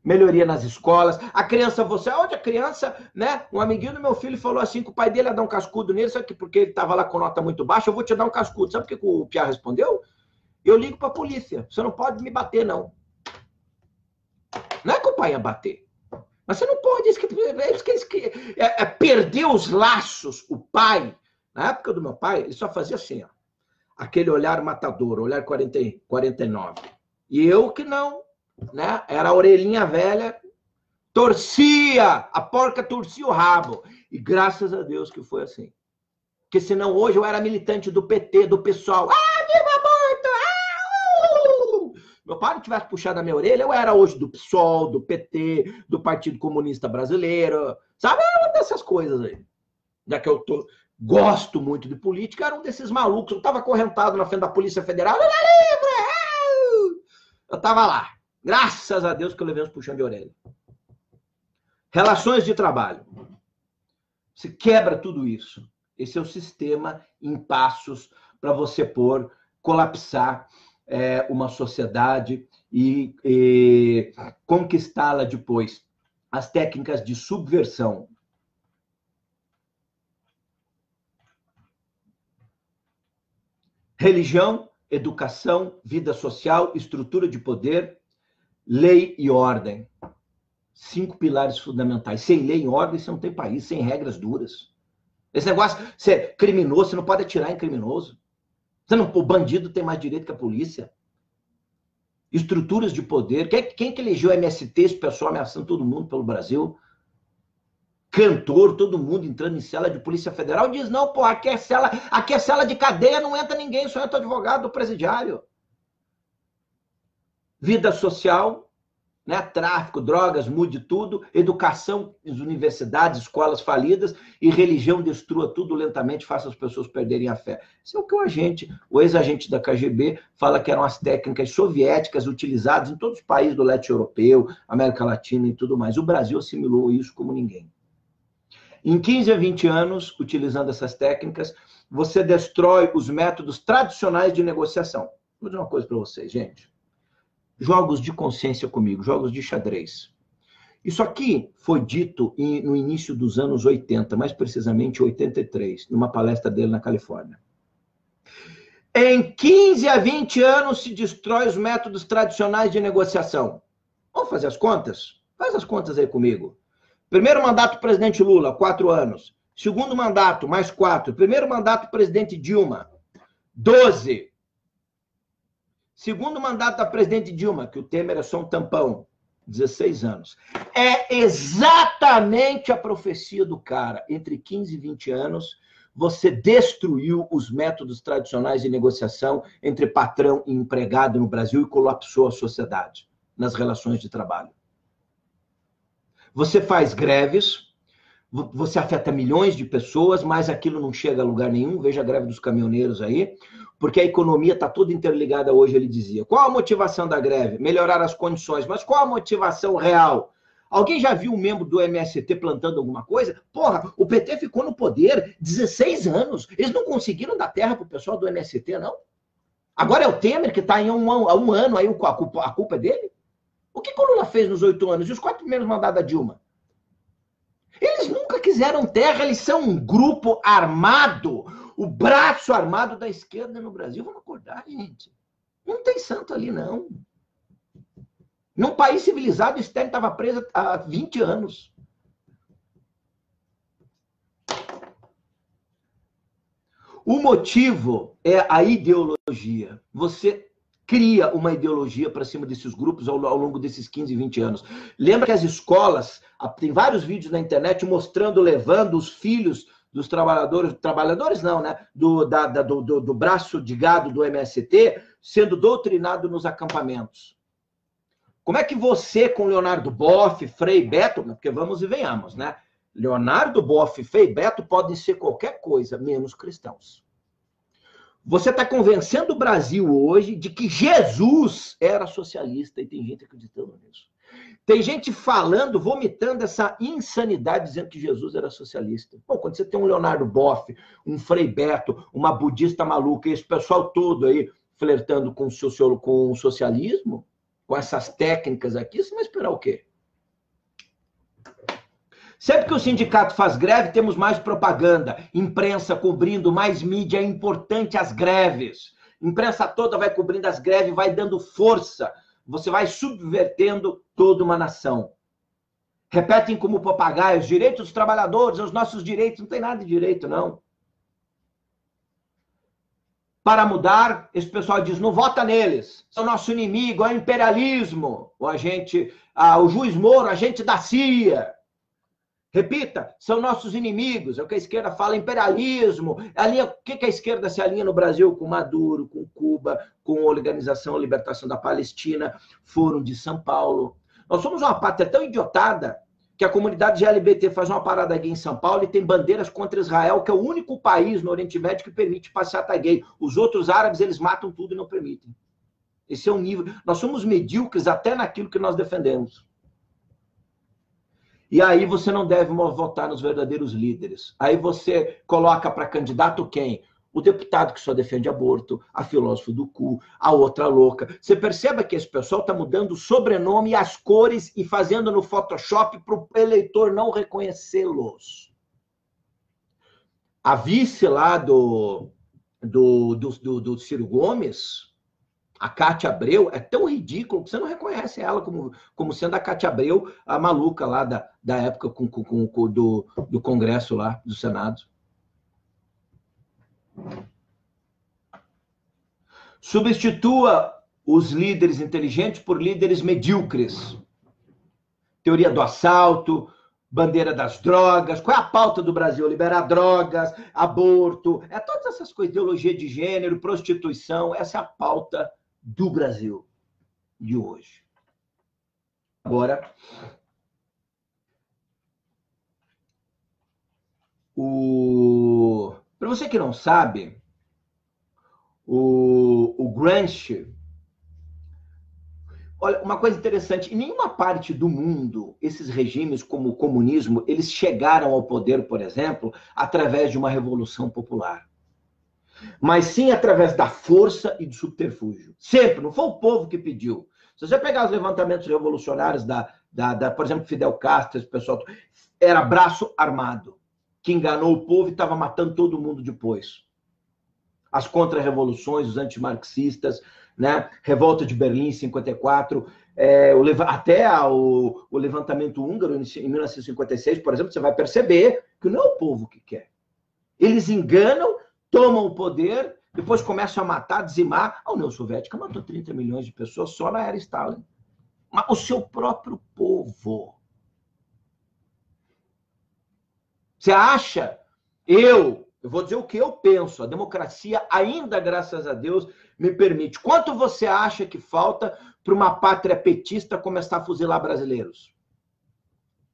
Melhoria nas escolas. A criança, onde a criança, né? Um amiguinho do meu filho falou assim que o pai dele ia dar um cascudo nele, sabe que porque ele estava lá com nota muito baixa, eu vou te dar um cascudo. Sabe o que o Piá respondeu? Eu ligo para a polícia. Você não pode me bater, não. Não é que o pai ia bater. Mas você não pode. Perder os laços. O pai, na época do meu pai, ele só fazia assim, ó. Aquele olhar matador, olhar 49. E eu que não. Né? Era a orelhinha velha, torcia, a porca torcia o rabo. E graças a Deus que foi assim. Porque senão hoje eu era militante do PT, do PSOL. Ah, viva aborto! Meu pai não tivesse puxado a minha orelha, eu era hoje do PSOL, do PT, do Partido Comunista Brasileiro, sabe? Uma dessas coisas aí. Já que eu gosto muito de política, era um desses malucos. Eu estava acorrentado na frente da Polícia Federal. Eu estava lá. Graças a Deus que eu levei uns puxão de orelha. Relações de trabalho. Se quebra tudo isso. Esse é o sistema em passos para você colapsar uma sociedade e conquistá-la depois. As técnicas de subversão. Religião, educação, vida social, estrutura de poder, lei e ordem. 5 pilares fundamentais. Sem lei e ordem, você não tem país, sem regras duras. Esse negócio, você é criminoso, você não pode atirar em criminoso. O bandido tem mais direito que a polícia. Estruturas de poder. Quem que elegeu o MST, esse pessoal ameaçando todo mundo pelo Brasil? Cantor, todo mundo entrando em cela de Polícia Federal, diz, não, pô, aqui é cela de cadeia, não entra ninguém, só entra advogado, presidiário. Vida social, né? Tráfico, drogas, mude tudo, educação, universidades, escolas falidas, e religião destrua tudo lentamente, faça as pessoas perderem a fé. Isso é o que o ex-agente da KGB fala que eram as técnicas soviéticas utilizadas em todos os países do leste europeu, América Latina e tudo mais. O Brasil assimilou isso como ninguém. Em 15 a 20 anos, utilizando essas técnicas, você destrói os métodos tradicionais de negociação. Vou dizer uma coisa para vocês, gente. Jogos de consciência comigo, jogos de xadrez. Isso aqui foi dito no início dos anos 80, mais precisamente 83, numa palestra dele na Califórnia. Em 15 a 20 anos se destrói os métodos tradicionais de negociação. Vamos fazer as contas? Faz as contas aí comigo. Primeiro mandato do presidente Lula, 4 anos. Segundo mandato, mais 4. Primeiro mandato do presidente Dilma, 12. Segundo mandato da presidente Dilma, que o Temer é só um tampão, 16 anos. É exatamente a profecia do cara. Entre 15 e 20 anos, você destruiu os métodos tradicionais de negociação entre patrão e empregado no Brasil e colapsou a sociedade nas relações de trabalho. Você faz greves, você afeta milhões de pessoas, mas aquilo não chega a lugar nenhum. Veja a greve dos caminhoneiros aí, porque a economia está toda interligada hoje, ele dizia. Qual a motivação da greve? Melhorar as condições. Mas qual a motivação real? Alguém já viu um membro do MST plantando alguma coisa? Porra, o PT ficou no poder 16 anos. Eles não conseguiram dar terra para o pessoal do MST, não? Agora é o Temer que está há um ano aí, a culpa é dele? O que o Lula fez nos 8 anos? E os 4 primeiros mandatos da Dilma? Eles nunca quiseram terra, eles são um grupo armado, o braço armado da esquerda no Brasil. Vamos acordar, gente. Não tem santo ali, não. Num país civilizado, o Stalin estava preso há 20 anos. O motivo é a ideologia. Você cria uma ideologia para cima desses grupos ao longo desses 15, 20 anos. Lembra que as escolas, tem vários vídeos na internet mostrando, levando os filhos dos trabalhadores não, né? Do braço de gado do MST, sendo doutrinado nos acampamentos. Como é que você, com Leonardo Boff, Frei Beto, porque vamos e venhamos, né? Leonardo Boff e Frei Beto podem ser qualquer coisa, menos cristãos. Você está convencendo o Brasil hoje de que Jesus era socialista, e tem gente acreditando nisso. Tem gente falando, vomitando essa insanidade, dizendo que Jesus era socialista. Bom, quando você tem um Leonardo Boff, um Frei Beto, uma budista maluca, esse pessoal todo aí flertando com o socialismo, com essas técnicas aqui, você vai esperar o quê? Sempre que o sindicato faz greve, temos mais propaganda, imprensa cobrindo, mais mídia, é importante as greves. A imprensa toda vai cobrindo as greves, vai dando força. Você vai subvertendo toda uma nação. Repetem como papagaios, direitos dos trabalhadores, os nossos direitos. Não tem nada de direito, não. Para mudar, esse pessoal diz, não vota neles. São nosso inimigo, é o imperialismo. O juiz Moro, agente da CIA. Repita, são nossos inimigos. É o que a esquerda fala, imperialismo. O que a esquerda se alinha no Brasil com Maduro, com Cuba, com a Organização Libertação da Palestina, Fórum de São Paulo. Nós somos uma pátria tão idiotada que a comunidade LGBT faz uma parada gay em São Paulo e tem bandeiras contra Israel, que é o único país no Oriente Médio que permite passeata gay. Os outros árabes, eles matam tudo e não permitem. Esse é o nível. Nós somos medíocres até naquilo que nós defendemos. E aí você não deve votar nos verdadeiros líderes. Aí você coloca para candidato quem? O deputado que só defende aborto, a filósofa do cu, a outra louca. Você perceba que esse pessoal está mudando o sobrenome, as cores e fazendo no Photoshop para o eleitor não reconhecê-los. A vice lá do Ciro Gomes, a Cátia Abreu, é tão ridículo que você não reconhece ela como sendo a Cátia Abreu, a maluca lá da época do Congresso lá, do Senado. Substitua os líderes inteligentes por líderes medíocres. Teoria do assalto, bandeira das drogas. Qual é a pauta do Brasil? Liberar drogas, aborto, todas essas coisas, ideologia de gênero, prostituição. Essa é a pauta do Brasil de hoje. Agora, para você que não sabe, o Gramsci, olha, uma coisa interessante, em nenhuma parte do mundo, esses regimes como o comunismo, eles chegaram ao poder, por exemplo, através de uma revolução popular. Mas sim através da força e do subterfúgio. Sempre, não foi o povo que pediu. Se você pegar os levantamentos revolucionários por exemplo, Fidel Castro, esse pessoal, era braço armado, que enganou o povo e estava matando todo mundo depois. As contra-revoluções, os antimarxistas, né? Revolta de Berlim em 54, até o levantamento húngaro em 1956, por exemplo, você vai perceber que não é o povo que quer. Eles enganam, tomam o poder, depois começam a matar, dizimar. A União Soviética matou 30 milhões de pessoas só na era Stalin. Mas o seu próprio povo. Você acha? Eu vou dizer o que eu penso. A democracia ainda, graças a Deus, me permite. Quanto você acha que falta para uma pátria petista começar a fuzilar brasileiros?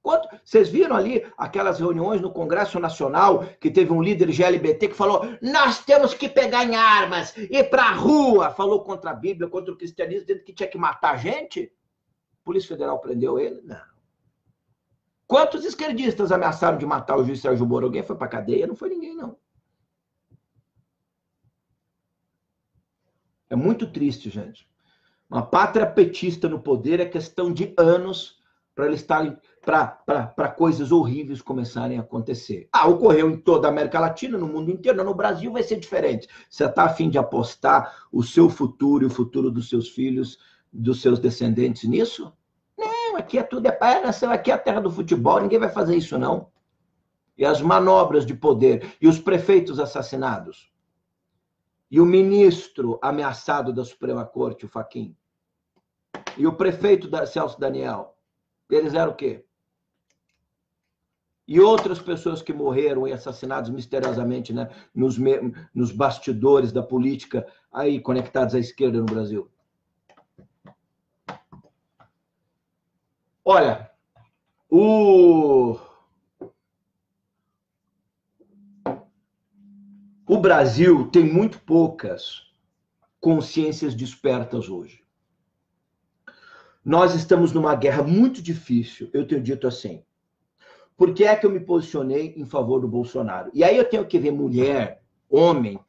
Quanto? Vocês viram ali aquelas reuniões no Congresso Nacional que teve um líder GLBT que falou: nós temos que pegar em armas, ir para a rua. Falou contra a Bíblia, contra o cristianismo, dizendo que tinha que matar gente. A Polícia Federal prendeu ele? Não. Quantos esquerdistas ameaçaram de matar o juiz Sérgio Moro? Alguém foi para a cadeia? Não foi ninguém, não. É muito triste, gente. Uma pátria petista no poder é questão de anos para eles estarem, para coisas horríveis começarem a acontecer. Ocorreu em toda a América Latina, no mundo inteiro, no Brasil vai ser diferente. Você está a fim de apostar o seu futuro e o futuro dos seus filhos, dos seus descendentes nisso? Não, aqui é tudo, aqui é a terra do futebol, ninguém vai fazer isso, não. E as manobras de poder, e os prefeitos assassinados, e o ministro ameaçado da Suprema Corte, o Fachin, e o prefeito Celso Daniel, eles eram o quê? E outras pessoas que morreram e assassinadas misteriosamente, né, nos bastidores da política, aí conectados à esquerda no Brasil. Olha, o Brasil tem muito poucas consciências despertas hoje. Nós estamos numa guerra muito difícil, eu tenho dito assim. Por que é que eu me posicionei em favor do Bolsonaro? E aí eu tenho que ver mulher, homem,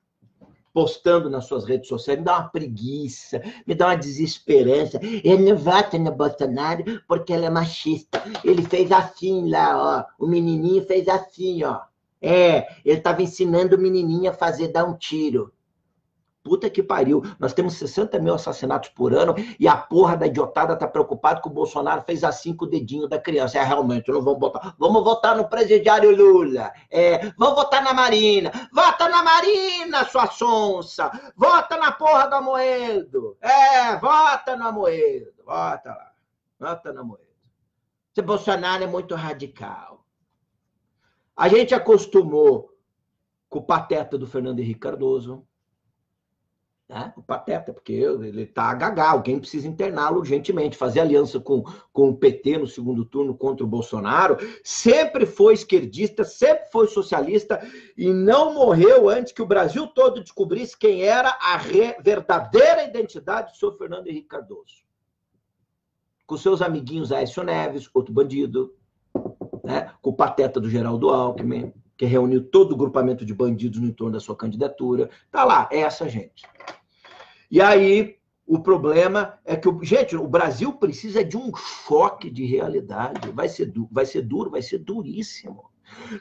postando nas suas redes sociais, me dá uma preguiça, me dá uma desesperança. Ele não vota no Bolsonaro porque ele é machista. Ele fez assim lá, ó. O menininho fez assim, ó. Ele estava ensinando o menininho a dar um tiro. Puta que pariu. Nós temos 60 mil assassinatos por ano e a porra da idiotada tá preocupada que o Bolsonaro fez assim com o dedinho da criança. Realmente, não vamos votar. Vamos votar no presidiário Lula. Vamos votar na Marina. Vota na Marina, sua sonsa. Vota na porra do Amoedo. Vota no Amoedo. Vota lá. Vota no Amoedo. Esse Bolsonaro é muito radical. A gente acostumou com o pateta do Fernando Henrique Cardoso, né? O pateta, porque ele está gagá, alguém precisa interná-lo urgentemente, fazer aliança com o PT no segundo turno contra o Bolsonaro, sempre foi esquerdista, sempre foi socialista e não morreu antes que o Brasil todo descobrisse quem era a verdadeira identidade do senhor Fernando Henrique Cardoso. Com seus amiguinhos Aécio Neves, outro bandido, né? Com o pateta do Geraldo Alckmin, que reuniu todo o grupamento de bandidos no entorno da sua candidatura. Tá lá, é essa gente. E aí, o problema é que, gente, o Brasil precisa de um choque de realidade. Vai ser duro, vai ser duríssimo.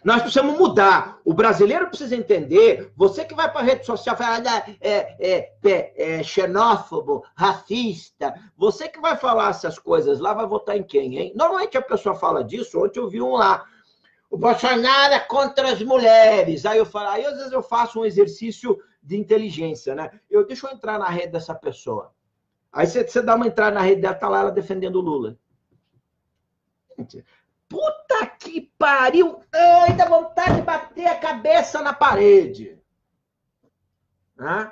Nós precisamos mudar. O brasileiro precisa entender. Você que vai para a rede social falar xenófobo, racista, você que vai falar essas coisas lá, vai votar em quem, hein? Normalmente a pessoa fala disso. Ontem eu vi um lá. O Bolsonaro é contra as mulheres. Aí eu falo, aí às vezes eu faço um exercício de inteligência, né? Deixa eu entrar na rede dessa pessoa. Aí você dá uma entrada na rede dela, tá lá ela defendendo o Lula. Puta que pariu! Ai, dá vontade de bater a cabeça na parede. Né?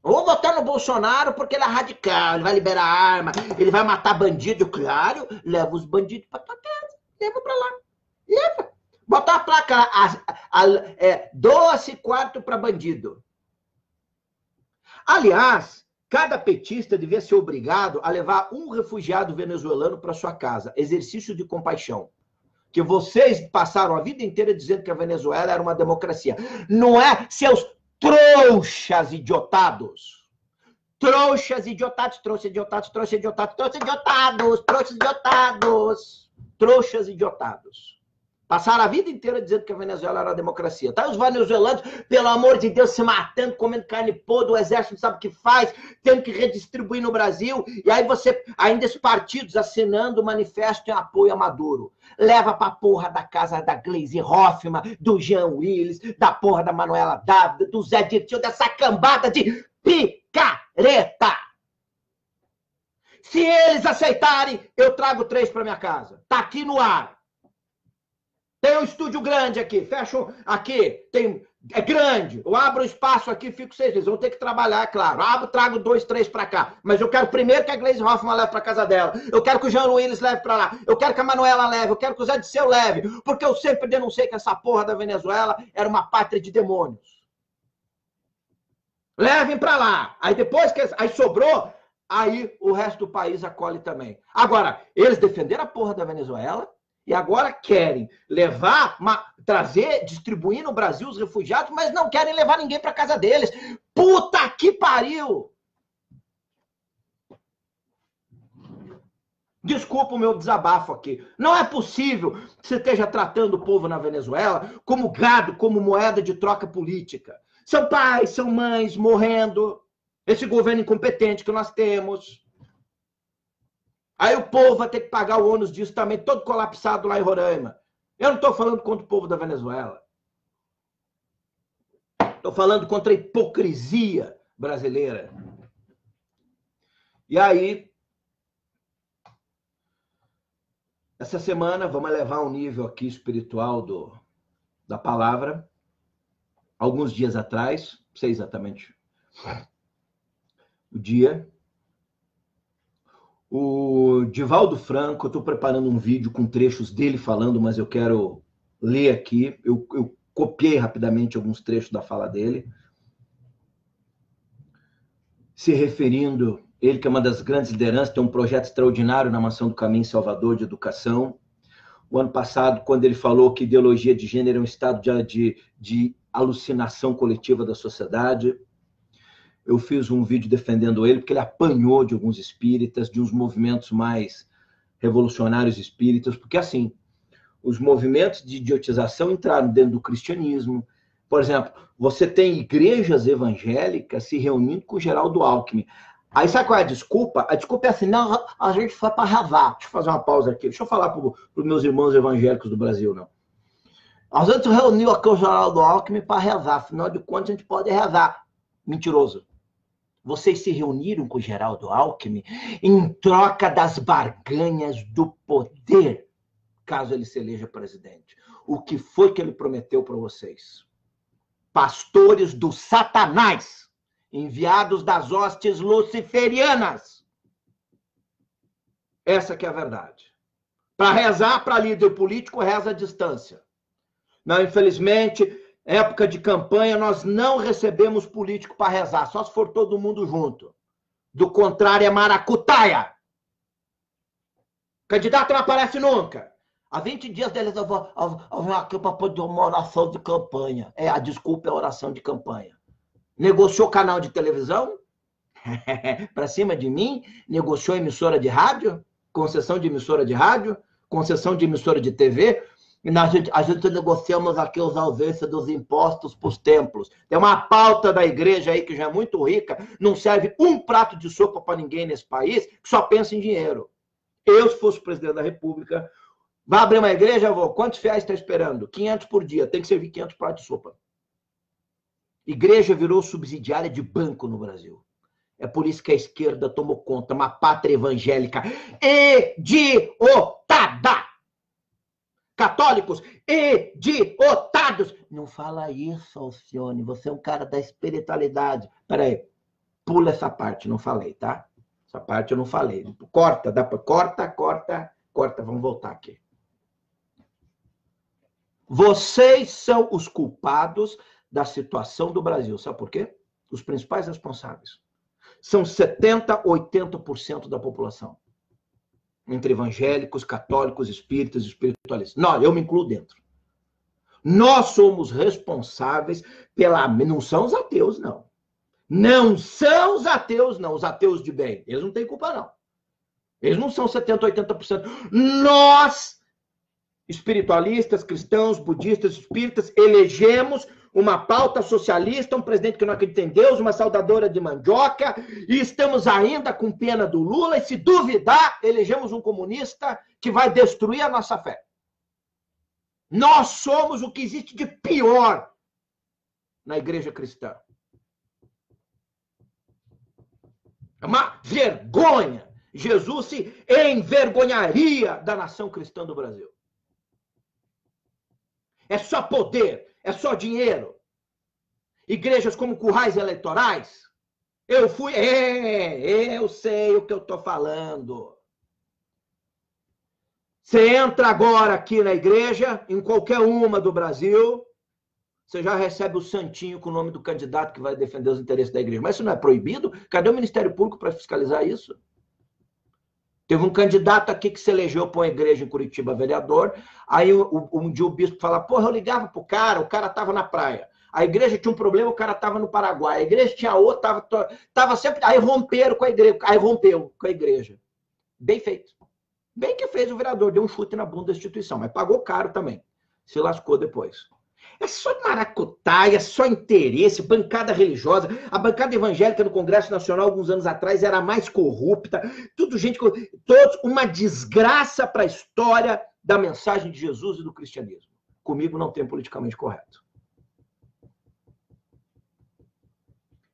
Vou votar no Bolsonaro porque ele é radical, ele vai liberar arma, ele vai matar bandido, claro. Leva os bandidos pra tua casa. Leva pra lá. Leva. Bota a placa, doa-se quarto para bandido. Aliás, cada petista devia ser obrigado a levar um refugiado venezuelano para sua casa. Exercício de compaixão. Que vocês passaram a vida inteira dizendo que a Venezuela era uma democracia. Não é, seus trouxas idiotados. Trouxas idiotados, trouxas idiotados, trouxas idiotados, trouxas idiotados, trouxas idiotados. Trouxas idiotados. Passaram a vida inteira dizendo que a Venezuela era uma democracia. Tá os venezuelanos, pelo amor de Deus, se matando, comendo carne podre, o exército não sabe o que faz, tendo que redistribuir no Brasil, e aí você, ainda os partidos assinando o manifesto em apoio a Maduro. Leva pra porra da casa da Gleisi Hoffmann, do Jean Willis, da porra da Manuela Dávila, do Zé Dirceu, dessa cambada de picareta. Se eles aceitarem, eu trago 3 pra minha casa. Tá aqui no ar. Tem um estúdio grande aqui, fecho aqui, é grande, eu abro espaço aqui, fico 6 vezes, vão ter que trabalhar, é claro, trago 2, 3 para cá, mas eu quero primeiro que a Gleisi Hoffmann leve para casa dela, eu quero que o Jean Willis leve para lá, eu quero que a Manuela leve, eu quero que o Zé Dirceu leve, porque eu sempre denunciei que essa porra da Venezuela era uma pátria de demônios. Levem para lá, aí depois que aí sobrou, aí o resto do país acolhe também. Agora, eles defenderam a porra da Venezuela, e agora querem levar, trazer, distribuir no Brasil os refugiados, mas não querem levar ninguém para casa deles. Puta que pariu! Desculpa o meu desabafo aqui. Não é possível que você esteja tratando o povo na Venezuela como gado, como moeda de troca política. São pais, são mães morrendo. Esse governo incompetente que nós temos. Aí o povo vai ter que pagar o ônus disso também, todo colapsado lá em Roraima. Eu não estou falando contra o povo da Venezuela. Estou falando contra a hipocrisia brasileira. E aí, essa semana, vamos elevar um nível aqui espiritual da palavra. Alguns dias atrás, não sei exatamente o dia, o Divaldo Franco, eu estou preparando um vídeo com trechos dele falando, mas eu quero ler aqui. Eu copiei rapidamente alguns trechos da fala dele. Se referindo, ele que é uma das grandes lideranças, tem um projeto extraordinário na Mansão do Caminho em Salvador de educação. O ano passado, quando ele falou que ideologia de gênero é um estado de alucinação coletiva da sociedade, eu fiz um vídeo defendendo ele, porque ele apanhou de alguns espíritas, de uns movimentos mais revolucionários espíritas, porque, assim, os movimentos de idiotização entraram dentro do cristianismo. Por exemplo, você tem igrejas evangélicas se reunindo com o Geraldo Alckmin. Aí sabe qual é a desculpa? A desculpa é assim, não, a gente foi para rezar. Deixa eu fazer uma pausa aqui, deixa eu falar para os meus irmãos evangélicos do Brasil, não. A gente reuniu aqui o Geraldo Alckmin para rezar, afinal de contas a gente pode rezar. Mentiroso. Vocês se reuniram com o Geraldo Alckmin em troca das barganhas do poder, caso ele se eleja presidente. o que foi que ele prometeu para vocês. Pastores do Satanás, enviados das hostes luciferianas. Essa que é a verdade. Para rezar para líder político, reza à distância. Não, infelizmente, época de campanha, nós não recebemos político para rezar, só se for todo mundo junto. Do contrário, é maracutaia. Candidato não aparece nunca. Há 20 dias deles eu vou aqui para poder uma oração de campanha. A desculpa é a oração de campanha. Negociou canal de televisão? Para cima de mim? Negociou emissora de rádio? Concessão de emissora de rádio? Concessão de emissora de TV? E a gente negociamos aqui os ausências dos impostos para os templos. Tem uma pauta da igreja aí que já é muito rica, não serve um prato de sopa para ninguém nesse país, que só pensa em dinheiro. Eu, se fosse presidente da República, vai abrir uma igreja, eu vou. Quantos fiéis está esperando? 500 por dia. Tem que servir 500 pratos de sopa. Igreja virou subsidiária de banco no Brasil. É por isso que a esquerda tomou conta, uma pátria evangélica idiotada. Católicos idiotados. Não fala isso, Alcione. Você é um cara da espiritualidade. Peraí, pula essa parte, não falei, tá? Essa parte eu não falei. Corta, dá pra... Corta. Vamos voltar aqui. Vocês são os culpados da situação do Brasil. Sabe por quê? Os principais responsáveis. São 70%, 80% da população. Entre evangélicos, católicos, espíritas e espiritualistas. Não, eu me incluo dentro. Nós somos responsáveis pela... Não são os ateus, não. Não são os ateus, não. Os ateus de bem. Eles não têm culpa, não. Eles não são 70%, 80%. Nós, espiritualistas, cristãos, budistas, espíritas, elegemos uma pauta socialista, um presidente que não acredita em Deus, uma saudadora de mandioca, e estamos ainda com pena do Lula, e se duvidar, elegemos um comunista que vai destruir a nossa fé. Nós somos o que existe de pior na igreja cristã. É uma vergonha. Jesus se envergonharia da nação cristã do Brasil. É só poder. É só dinheiro. Igrejas como currais eleitorais. Eu sei o que eu estou falando. Você entra agora aqui na igreja, em qualquer uma do Brasil, você já recebe o santinho com o nome do candidato que vai defender os interesses da igreja. Mas isso não é proibido? Cadê o Ministério Público para fiscalizar isso? Teve um candidato aqui que se elegeu para uma igreja em Curitiba, vereador. Aí um dia o bispo fala, porra, eu ligava pro cara, o cara estava na praia. A igreja tinha um problema, o cara estava no Paraguai. A igreja tinha outra, estava sempre... Aí romperam com a igreja, aí rompeu com a igreja. Bem feito. Bem que fez o vereador, deu um chute na bunda da instituição, mas pagou caro também. Se lascou depois. É só maracutaia, é só interesse, bancada religiosa. A bancada evangélica no Congresso Nacional, alguns anos atrás, era a mais corrupta. Tudo gente, todos uma desgraça para a história da mensagem de Jesus e do cristianismo. Comigo não tem politicamente correto.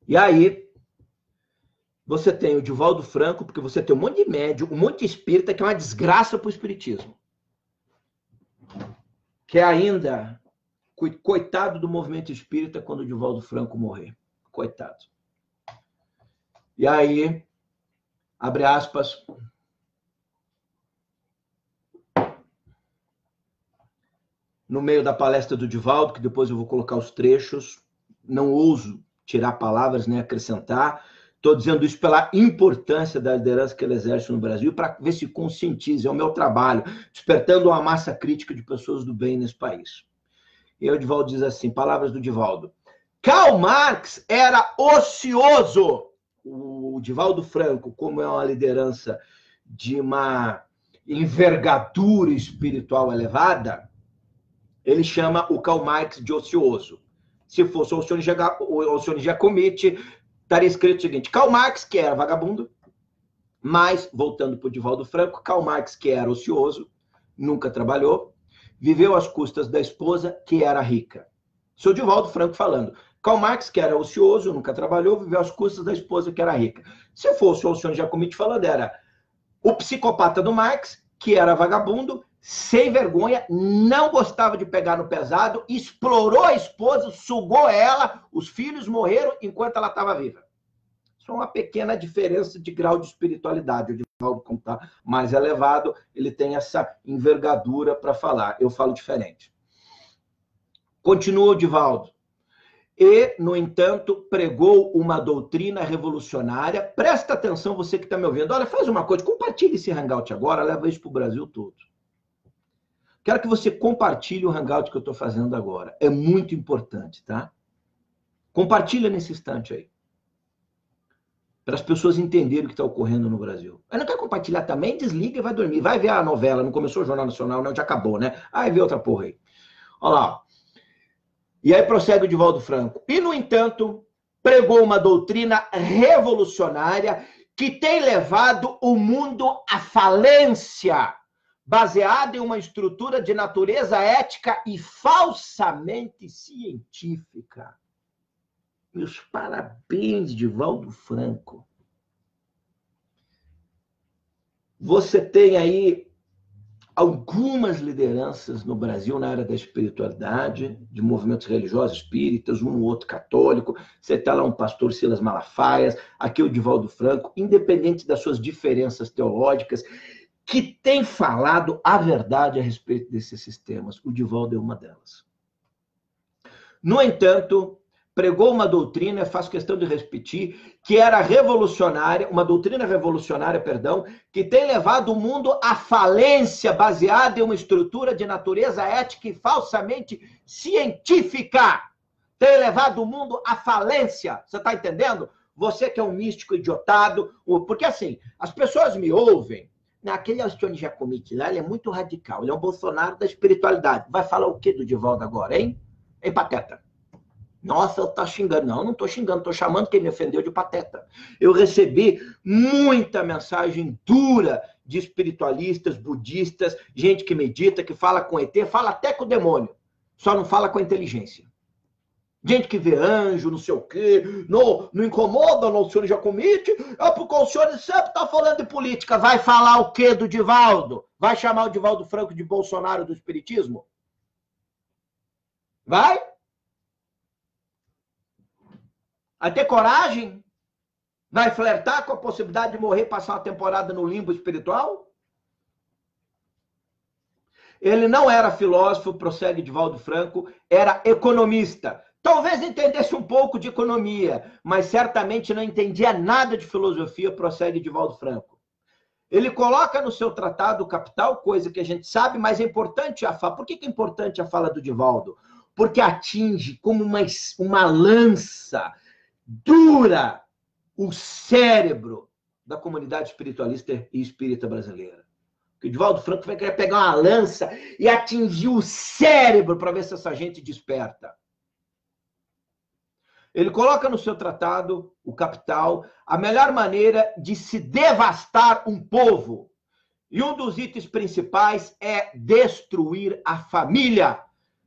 E aí, você tem o Divaldo Franco, porque você tem um monte de médium, um monte de espírita, que é uma desgraça para o espiritismo. Que é ainda... Coitado do movimento espírita quando o Divaldo Franco morrer. Coitado. E aí, abre aspas. No meio da palestra do Divaldo, que depois eu vou colocar os trechos, não ouso tirar palavras nem acrescentar. Estou dizendo isso pela importância da liderança que ele exerce no Brasil, para ver se conscientiza. É o meu trabalho, despertando uma massa crítica de pessoas do bem nesse país. E aí o Divaldo diz assim, palavras do Divaldo. Karl Marx era ocioso. O Divaldo Franco, como é uma liderança de uma envergadura espiritual elevada, ele chama o Karl Marx de ocioso. Se fosse o Alcione Giacometti, estaria escrito o seguinte, Karl Marx, que era vagabundo, mas, voltando para o Divaldo Franco, Karl Marx, que era ocioso, nunca trabalhou, viveu às custas da esposa, que era rica. Sou Divaldo Franco falando. Karl Marx, que era ocioso, nunca trabalhou, viveu às custas da esposa, que era rica. Se fosse o Alcione Giacometti falando, era o psicopata do Marx, que era vagabundo, sem vergonha, não gostava de pegar no pesado, explorou a esposa, sugou ela, os filhos morreram enquanto ela estava viva. Só uma pequena diferença de grau de espiritualidade. O Divaldo, como está mais elevado, ele tem essa envergadura para falar. Eu falo diferente. Continua o Divaldo. E, no entanto, pregou uma doutrina revolucionária. Presta atenção, você que está me ouvindo. Olha, faz uma coisa, compartilhe esse Hangout agora, leva isso para o Brasil todo. Quero que você compartilhe o Hangout que eu estou fazendo agora. É muito importante, tá? Compartilha nesse instante aí. Para as pessoas entenderem o que está ocorrendo no Brasil. Aí não quer compartilhar também? Desliga e vai dormir. Vai ver a novela, não começou o Jornal Nacional, não, já acabou, né? Aí vê outra porra aí. Olha lá. E aí prossegue o Divaldo Franco. E, no entanto, pregou uma doutrina revolucionária que tem levado o mundo à falência, baseada em uma estrutura de natureza ética e falsamente científica. Meus parabéns, Divaldo Franco. Você tem aí algumas lideranças no Brasil na área da espiritualidade, de movimentos religiosos espíritas, um ou outro católico. Você está lá um pastor Silas Malafaias, aqui o Divaldo Franco, independente das suas diferenças teológicas, que tem falado a verdade a respeito desses sistemas. O Divaldo é uma delas. No entanto, pregou uma doutrina, faço questão de repetir, que era revolucionária, uma doutrina revolucionária, perdão, que tem levado o mundo à falência, baseada em uma estrutura de natureza ética e falsamente científica. Tem levado o mundo à falência. Você está entendendo? Você que é um místico idiotado, porque assim, as pessoas me ouvem, naquele Alcione Giacometti lá, ele é muito radical, ele é um Bolsonaro da espiritualidade. Vai falar o quê do Divaldo agora, hein? Hein, pateta? Nossa, tá xingando. Não, não tô xingando, tô chamando quem me ofendeu de pateta. Eu recebi muita mensagem dura de espiritualistas, budistas, gente que medita, que fala com ET, fala até com o demônio, só não fala com a inteligência. Gente que vê anjo, não sei o quê, não incomoda, não, o senhor Giacometti, porque o senhor sempre tá falando de política. Vai falar o quê do Divaldo? Vai chamar o Divaldo Franco de Bolsonaro do espiritismo? Vai? Vai ter coragem? Vai flertar com a possibilidade de morrer e passar uma temporada no limbo espiritual? Ele não era filósofo, prossegue Divaldo Franco, era economista. Talvez entendesse um pouco de economia, mas certamente não entendia nada de filosofia, prossegue Divaldo Franco. Ele coloca no seu tratado o Capital, coisa que a gente sabe, mas é importante a fala. Por que é importante a fala do Divaldo? Porque atinge como uma lança dura o cérebro da comunidade espiritualista e espírita brasileira. Porque o Divaldo Franco vai querer pegar uma lança e atingir o cérebro para ver se essa gente desperta. Ele coloca no seu tratado, o Capital, a melhor maneira de se devastar um povo. E um dos itens principais é destruir a família,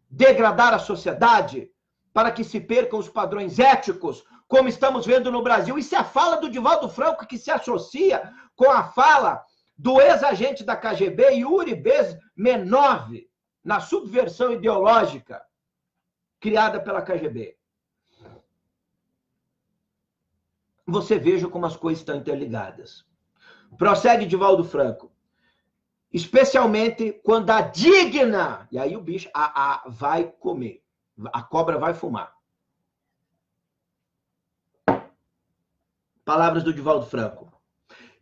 degradar a sociedade, para que se percam os padrões éticos, como estamos vendo no Brasil. Isso é a fala do Divaldo Franco, que se associa com a fala do ex-agente da KGB, Yuri Bezmenov, na subversão ideológica criada pela KGB. Você veja como as coisas estão interligadas. Prossegue Divaldo Franco. Especialmente quando a digna, e aí o bicho vai comer, a cobra vai fumar. Palavras do Divaldo Franco.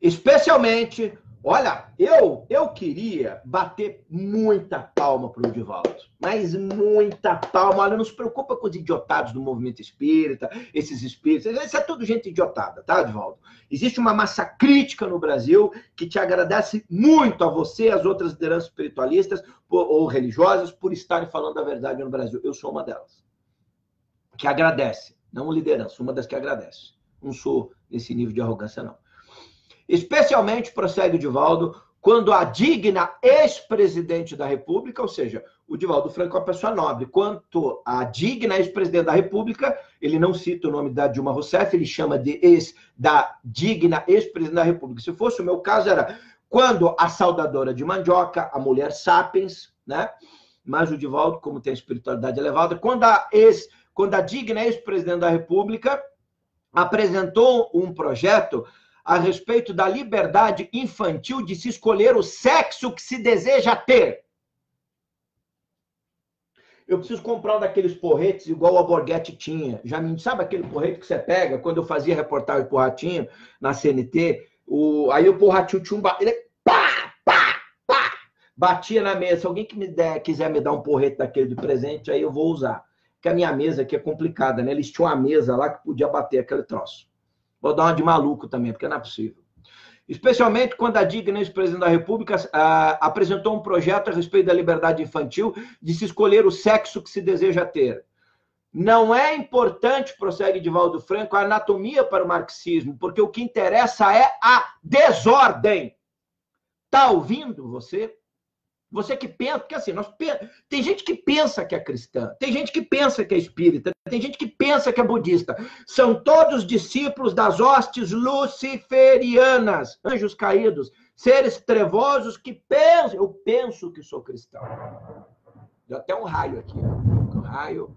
Especialmente, olha, eu queria bater muita palma para o Divaldo, mas muita palma. Olha, não se preocupa com os idiotados do movimento espírita, esses espíritas, isso é tudo gente idiotada, tá, Divaldo? Existe uma massa crítica no Brasil que te agradece muito a você, as outras lideranças espiritualistas ou religiosas, por estarem falando a verdade no Brasil. Eu sou uma delas. Que agradece, não liderança, uma das que agradece. Não sou nesse nível de arrogância, não. Especialmente, prossegue o Divaldo, quando a digna ex-presidente da República, ou seja, o Divaldo Franco é uma pessoa nobre, quanto a digna ex-presidente da República, ele não cita o nome da Dilma Rousseff, ele chama da digna ex-presidente da República. Se fosse o meu caso, era quando a saudadora de mandioca, a mulher sapiens, né? Mas o Divaldo, como tem a espiritualidade elevada, quando a digna ex-presidente da República apresentou um projeto a respeito da liberdade infantil de se escolher o sexo que se deseja ter. Eu preciso comprar um daqueles porretes igual o Alborguete tinha. Já me sabe aquele porrete que você pega quando eu fazia reportagem pro Ratinho na CNT? Aí o Ratinho tinha ele pá, pá, pá, batia na mesa. Se alguém quiser me dar um porrete daquele de presente, aí eu vou usar. Porque a minha mesa aqui é complicada, né? Eles tinham uma mesa lá que podia bater aquele troço. Vou dar uma de maluco também, porque não é possível. Especialmente quando a digna ex-presidente da República apresentou um projeto a respeito da liberdade infantil de se escolher o sexo que se deseja ter. Não é importante, prossegue Divaldo Franco, a anatomia para o marxismo, porque o que interessa é a desordem. Está ouvindo você? Você que pensa, porque assim, tem gente que pensa que é cristã, tem gente que pensa que é espírita, tem gente que pensa que é budista. São todos discípulos das hostes luciferianas, anjos caídos, seres trevosos que pensam. Eu penso que sou cristão. Deu até um raio aqui. Um raio.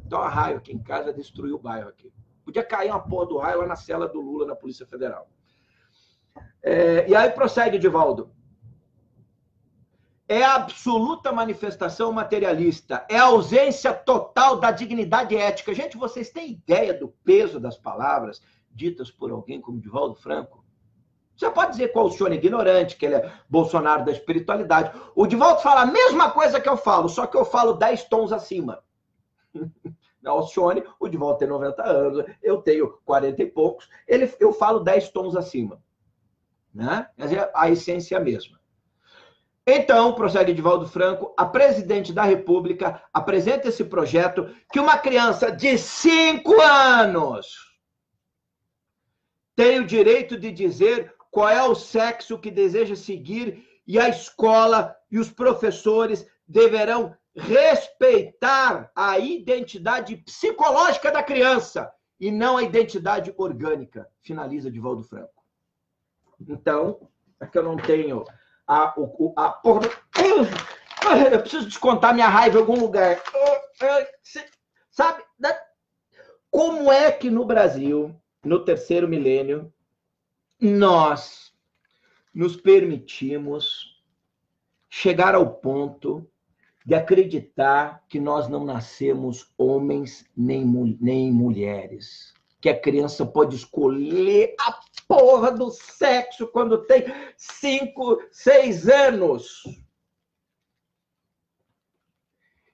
Dá um raio aqui em casa, destruiu o bairro aqui. Podia cair uma porra do raio lá na cela do Lula, na Polícia Federal. E aí prossegue, Divaldo. É a absoluta manifestação materialista, é a ausência total da dignidade ética. Gente, vocês têm ideia do peso das palavras ditas por alguém como Divaldo Franco? Você pode dizer que o Alcione é ignorante, que ele é Bolsonaro da espiritualidade. O Divaldo fala a mesma coisa que eu falo, só que eu falo 10 tons acima. Na Alcione, o Divaldo tem 90 anos, eu tenho 40 e poucos, eu falo 10 tons acima. Né? Mas é a essência é a mesma. Então, prossegue Divaldo Franco, a presidente da República apresenta esse projeto que uma criança de 5 anos tem o direito de dizer qual é o sexo que deseja seguir e a escola e os professores deverão respeitar a identidade psicológica da criança e não a identidade orgânica, finaliza Divaldo Franco. Então, é que eu não tenho... Eu preciso descontar minha raiva em algum lugar. Sabe? Como é que no Brasil, no terceiro milênio, nós nos permitimos chegar ao ponto de acreditar que nós não nascemos homens nem mulheres? Que a criança pode escolher a porra do sexo quando tem 5, 6 anos.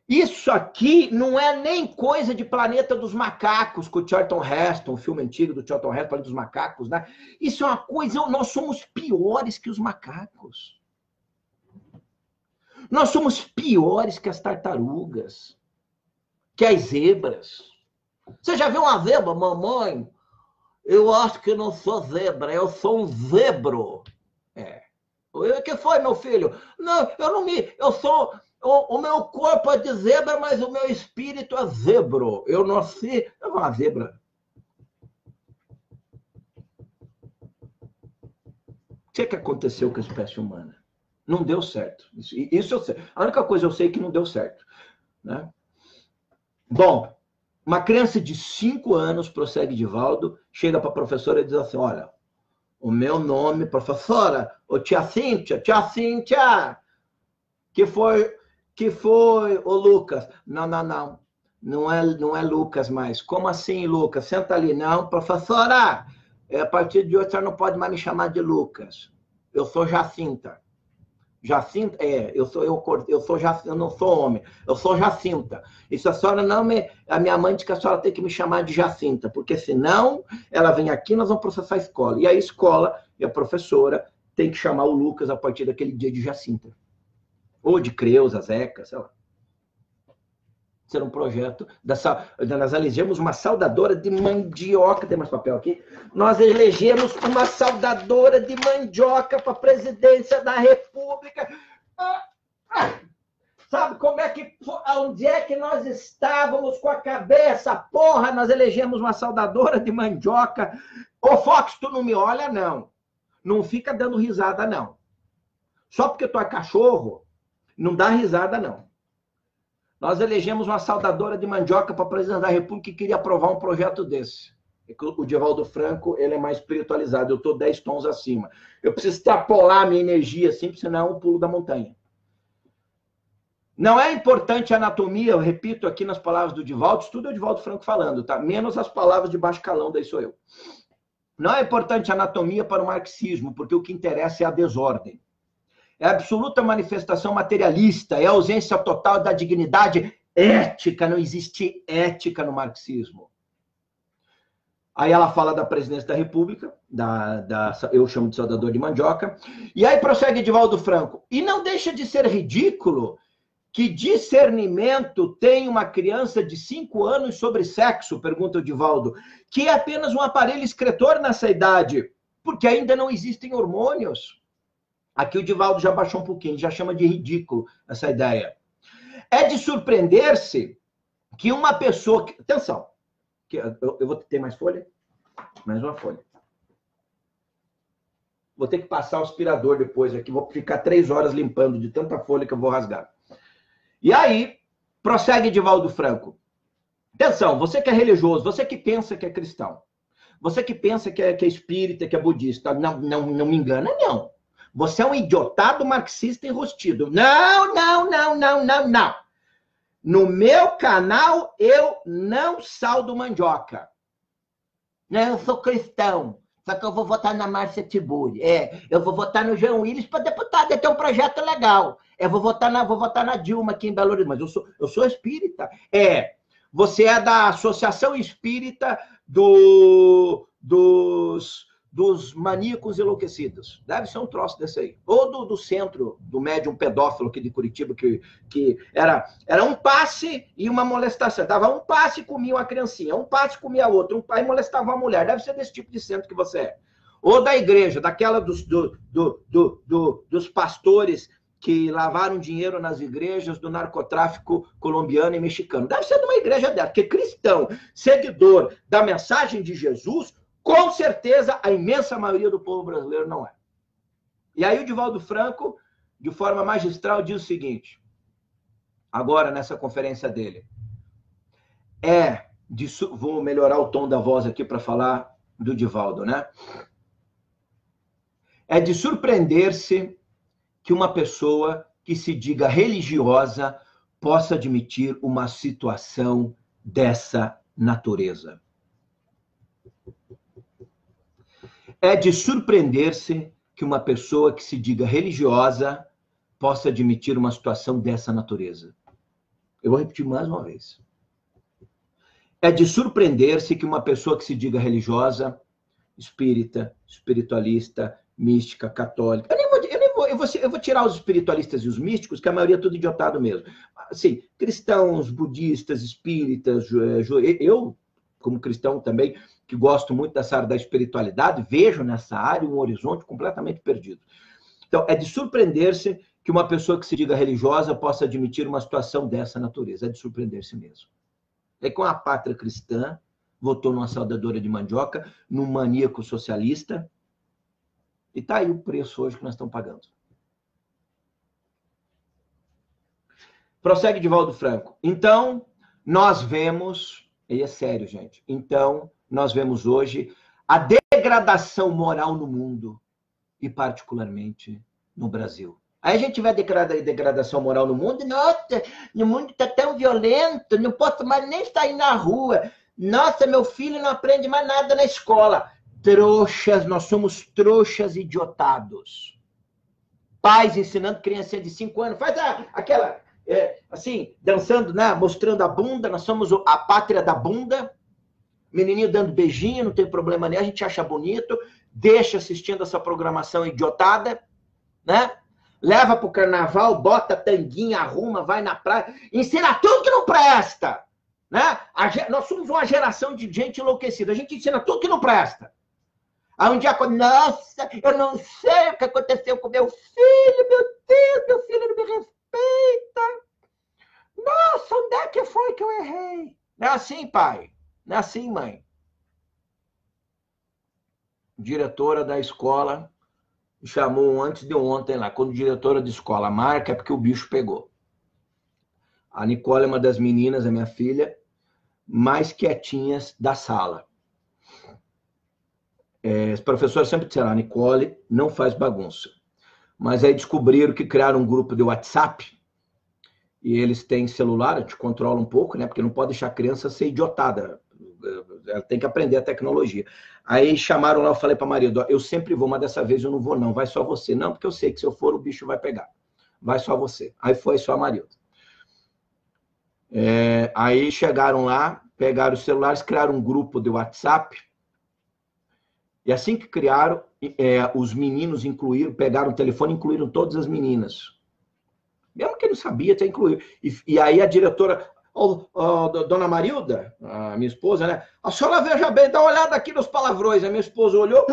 Isso aqui não é nem coisa de Planeta dos Macacos, com o Charlton Heston, o filme antigo do Charlton Heston, Planeta dos Macacos, né? Isso é uma coisa, nós somos piores que os macacos. Nós somos piores que as tartarugas, que as zebras. Você já viu uma zebra, mamãe? Eu acho que não sou zebra, eu sou um zebro. O que foi, meu filho? Não, eu sou... O meu corpo é de zebra, mas o meu espírito é zebro. Eu nasci... É uma zebra. O que aconteceu com a espécie humana? Não deu certo. Isso eu sei. A única coisa eu sei é que não deu certo. Né? Bom, uma criança de 5 anos, prossegue Divaldo, chega para a professora e diz assim, olha, o meu nome, professora, ô tia Cíntia, que foi, ô Lucas? Não é Lucas mais. Como assim, Lucas? Senta ali. Não, professora, a partir de hoje você não pode mais me chamar de Lucas. Eu sou Jacinta. Jacinta, eu não sou homem, eu sou Jacinta. E se a senhora não me... A minha mãe diz que a senhora tem que me chamar de Jacinta, porque senão ela vem aqui e nós vamos processar a escola. E a escola e a professora tem que chamar o Lucas a partir daquele dia de Jacinta. Ou de Creuza, Zeca, sei lá. Ser um projeto nós elegemos uma saudadora de mandioca, tem mais papel aqui, nós elegemos uma saudadora de mandioca para a presidência da República. Sabe como é que, onde é que nós estávamos com a cabeça? Porra, nós elegemos uma saudadora de mandioca. Ô Fox, tu não me olha, não. não fica dando risada, não. Só porque tu é cachorro, não dá risada, não. Nós elegemos uma saudadora de mandioca para presidente da República que queria aprovar um projeto desse. O Divaldo Franco, ele é mais espiritualizado, eu estou 10 tons acima. Eu preciso extrapolar a minha energia, assim, senão é um pulo da montanha. Não é importante a anatomia, eu repito aqui nas palavras do Divaldo, isso tudo é o Divaldo Franco falando, tá? Menos as palavras de baixo calão, daí sou eu. Não é importante a anatomia para o marxismo, porque o que interessa é a desordem. É a absoluta manifestação materialista, é a ausência total da dignidade ética, não existe ética no marxismo. Aí ela fala da presidência da República, eu chamo de saudador de mandioca, e aí prossegue Divaldo Franco. E não deixa de ser ridículo que discernimento tem uma criança de 5 anos sobre sexo, pergunta o Divaldo, que é apenas um aparelho excretor nessa idade, porque ainda não existem hormônios. Aqui o Divaldo já baixou um pouquinho, já chama de ridículo essa ideia. É de surpreender-se que uma pessoa... Atenção, eu vou ter mais folha? Mais uma folha. Vou ter que passar o aspirador depois aqui, vou ficar 3 horas limpando de tanta folha que eu vou rasgar. E aí, prossegue Divaldo Franco. Atenção, você que é religioso, você que pensa que é cristão, você que pensa que é espírita, que é budista, não me engana, não. Você é um idiotado marxista enrostido. Não. No meu canal, eu não saldo mandioca. Não, eu sou cristão. Só que eu vou votar na Márcia Tiburi. Eu vou votar no João Willis para deputado. É ter um projeto legal. Eu vou votar na Dilma aqui em Belo Horizonte. Mas eu sou espírita. Você é da Associação Espírita dos maníacos enlouquecidos. Deve ser um troço desse aí. Ou do centro, do médium pedófilo aqui de Curitiba, que era um passe e uma molestação. Dava um passe e comia uma criancinha, um passe e comia a outra, um pai molestava uma mulher. Deve ser desse tipo de centro que você é. Ou da igreja, daquela dos pastores que lavaram dinheiro nas igrejas do narcotráfico colombiano e mexicano. Deve ser de uma igreja dessa, porque cristão, seguidor da mensagem de Jesus, com certeza, a imensa maioria do povo brasileiro não é. E aí o Divaldo Franco, de forma magistral, diz o seguinte, agora nessa conferência dele, vou melhorar o tom da voz aqui para falar do Divaldo, né? É de surpreender-se que uma pessoa que se diga religiosa possa admitir uma situação dessa natureza. É de surpreender-se que uma pessoa que se diga religiosa possa admitir uma situação dessa natureza. Eu vou repetir mais uma vez. É de surpreender-se que uma pessoa que se diga religiosa, espírita, espiritualista, mística, católica... Eu vou tirar os espiritualistas e os místicos, que a maioria é tudo idiotado mesmo. Assim, cristãos, budistas, espíritas, eu, como cristão também, que gosto muito dessa área da espiritualidade, vejo nessa área um horizonte completamente perdido. Então, é de surpreender-se que uma pessoa que se diga religiosa possa admitir uma situação dessa natureza. É de surpreender-se mesmo. É com a pátria cristã, votou numa saudadora de mandioca, num maníaco socialista, e está aí o preço hoje que nós estamos pagando. Prossegue Divaldo Franco. Então, nós vemos, e é sério, gente, então, nós vemos hoje a degradação moral no mundo, e particularmente no Brasil. Aí a gente vê a degradação moral no mundo, nossa, o mundo está tão violento, não posso mais nem sair na rua. Nossa, meu filho não aprende mais nada na escola. Trouxas, nós somos trouxas idiotados. Pais ensinando criança de 5 anos, faz aquela, assim, dançando, né, mostrando a bunda, nós somos a pátria da bunda, menininho dando beijinho, não tem problema nenhum, a gente acha bonito, deixa assistindo essa programação idiotada, né? Leva pro carnaval, bota tanguinha, arruma, vai na praia, ensina tudo que não presta, né? Nós somos uma geração de gente enlouquecida, a gente ensina tudo que não presta. Aí um dia, nossa, eu não sei o que aconteceu com meu filho, meu Deus, meu filho não me respeita. Nossa, onde é que foi que eu errei? Não é assim, pai, não é assim, mãe. Diretora da escola chamou antes de ontem lá, quando diretora de escola marca, é porque o bicho pegou. A Nicole é uma das meninas, a minha filha, mais quietinhas da sala. Os professores sempre disseram, a Nicole não faz bagunça. Mas aí descobriram que criaram um grupo de WhatsApp, e eles têm celular, a gente controla um pouco, né? Porque não pode deixar a criança ser idiotada. Ela tem que aprender a tecnologia. Aí chamaram lá, eu falei para a Maria, eu sempre vou, mas dessa vez eu não vou não, vai só você. Não, porque eu sei que se eu for o bicho vai pegar. Vai só você. Aí foi só a Marilda. Aí chegaram lá, pegaram os celulares, criaram um grupo de WhatsApp, e assim que criaram, os meninos incluíram, pegaram o telefone e incluíram todas as meninas. Mesmo que não sabia, até incluir. E aí a diretora, dona Marilda, a minha esposa, né? A senhora veja bem, dá uma olhada aqui nos palavrões. A minha esposa olhou,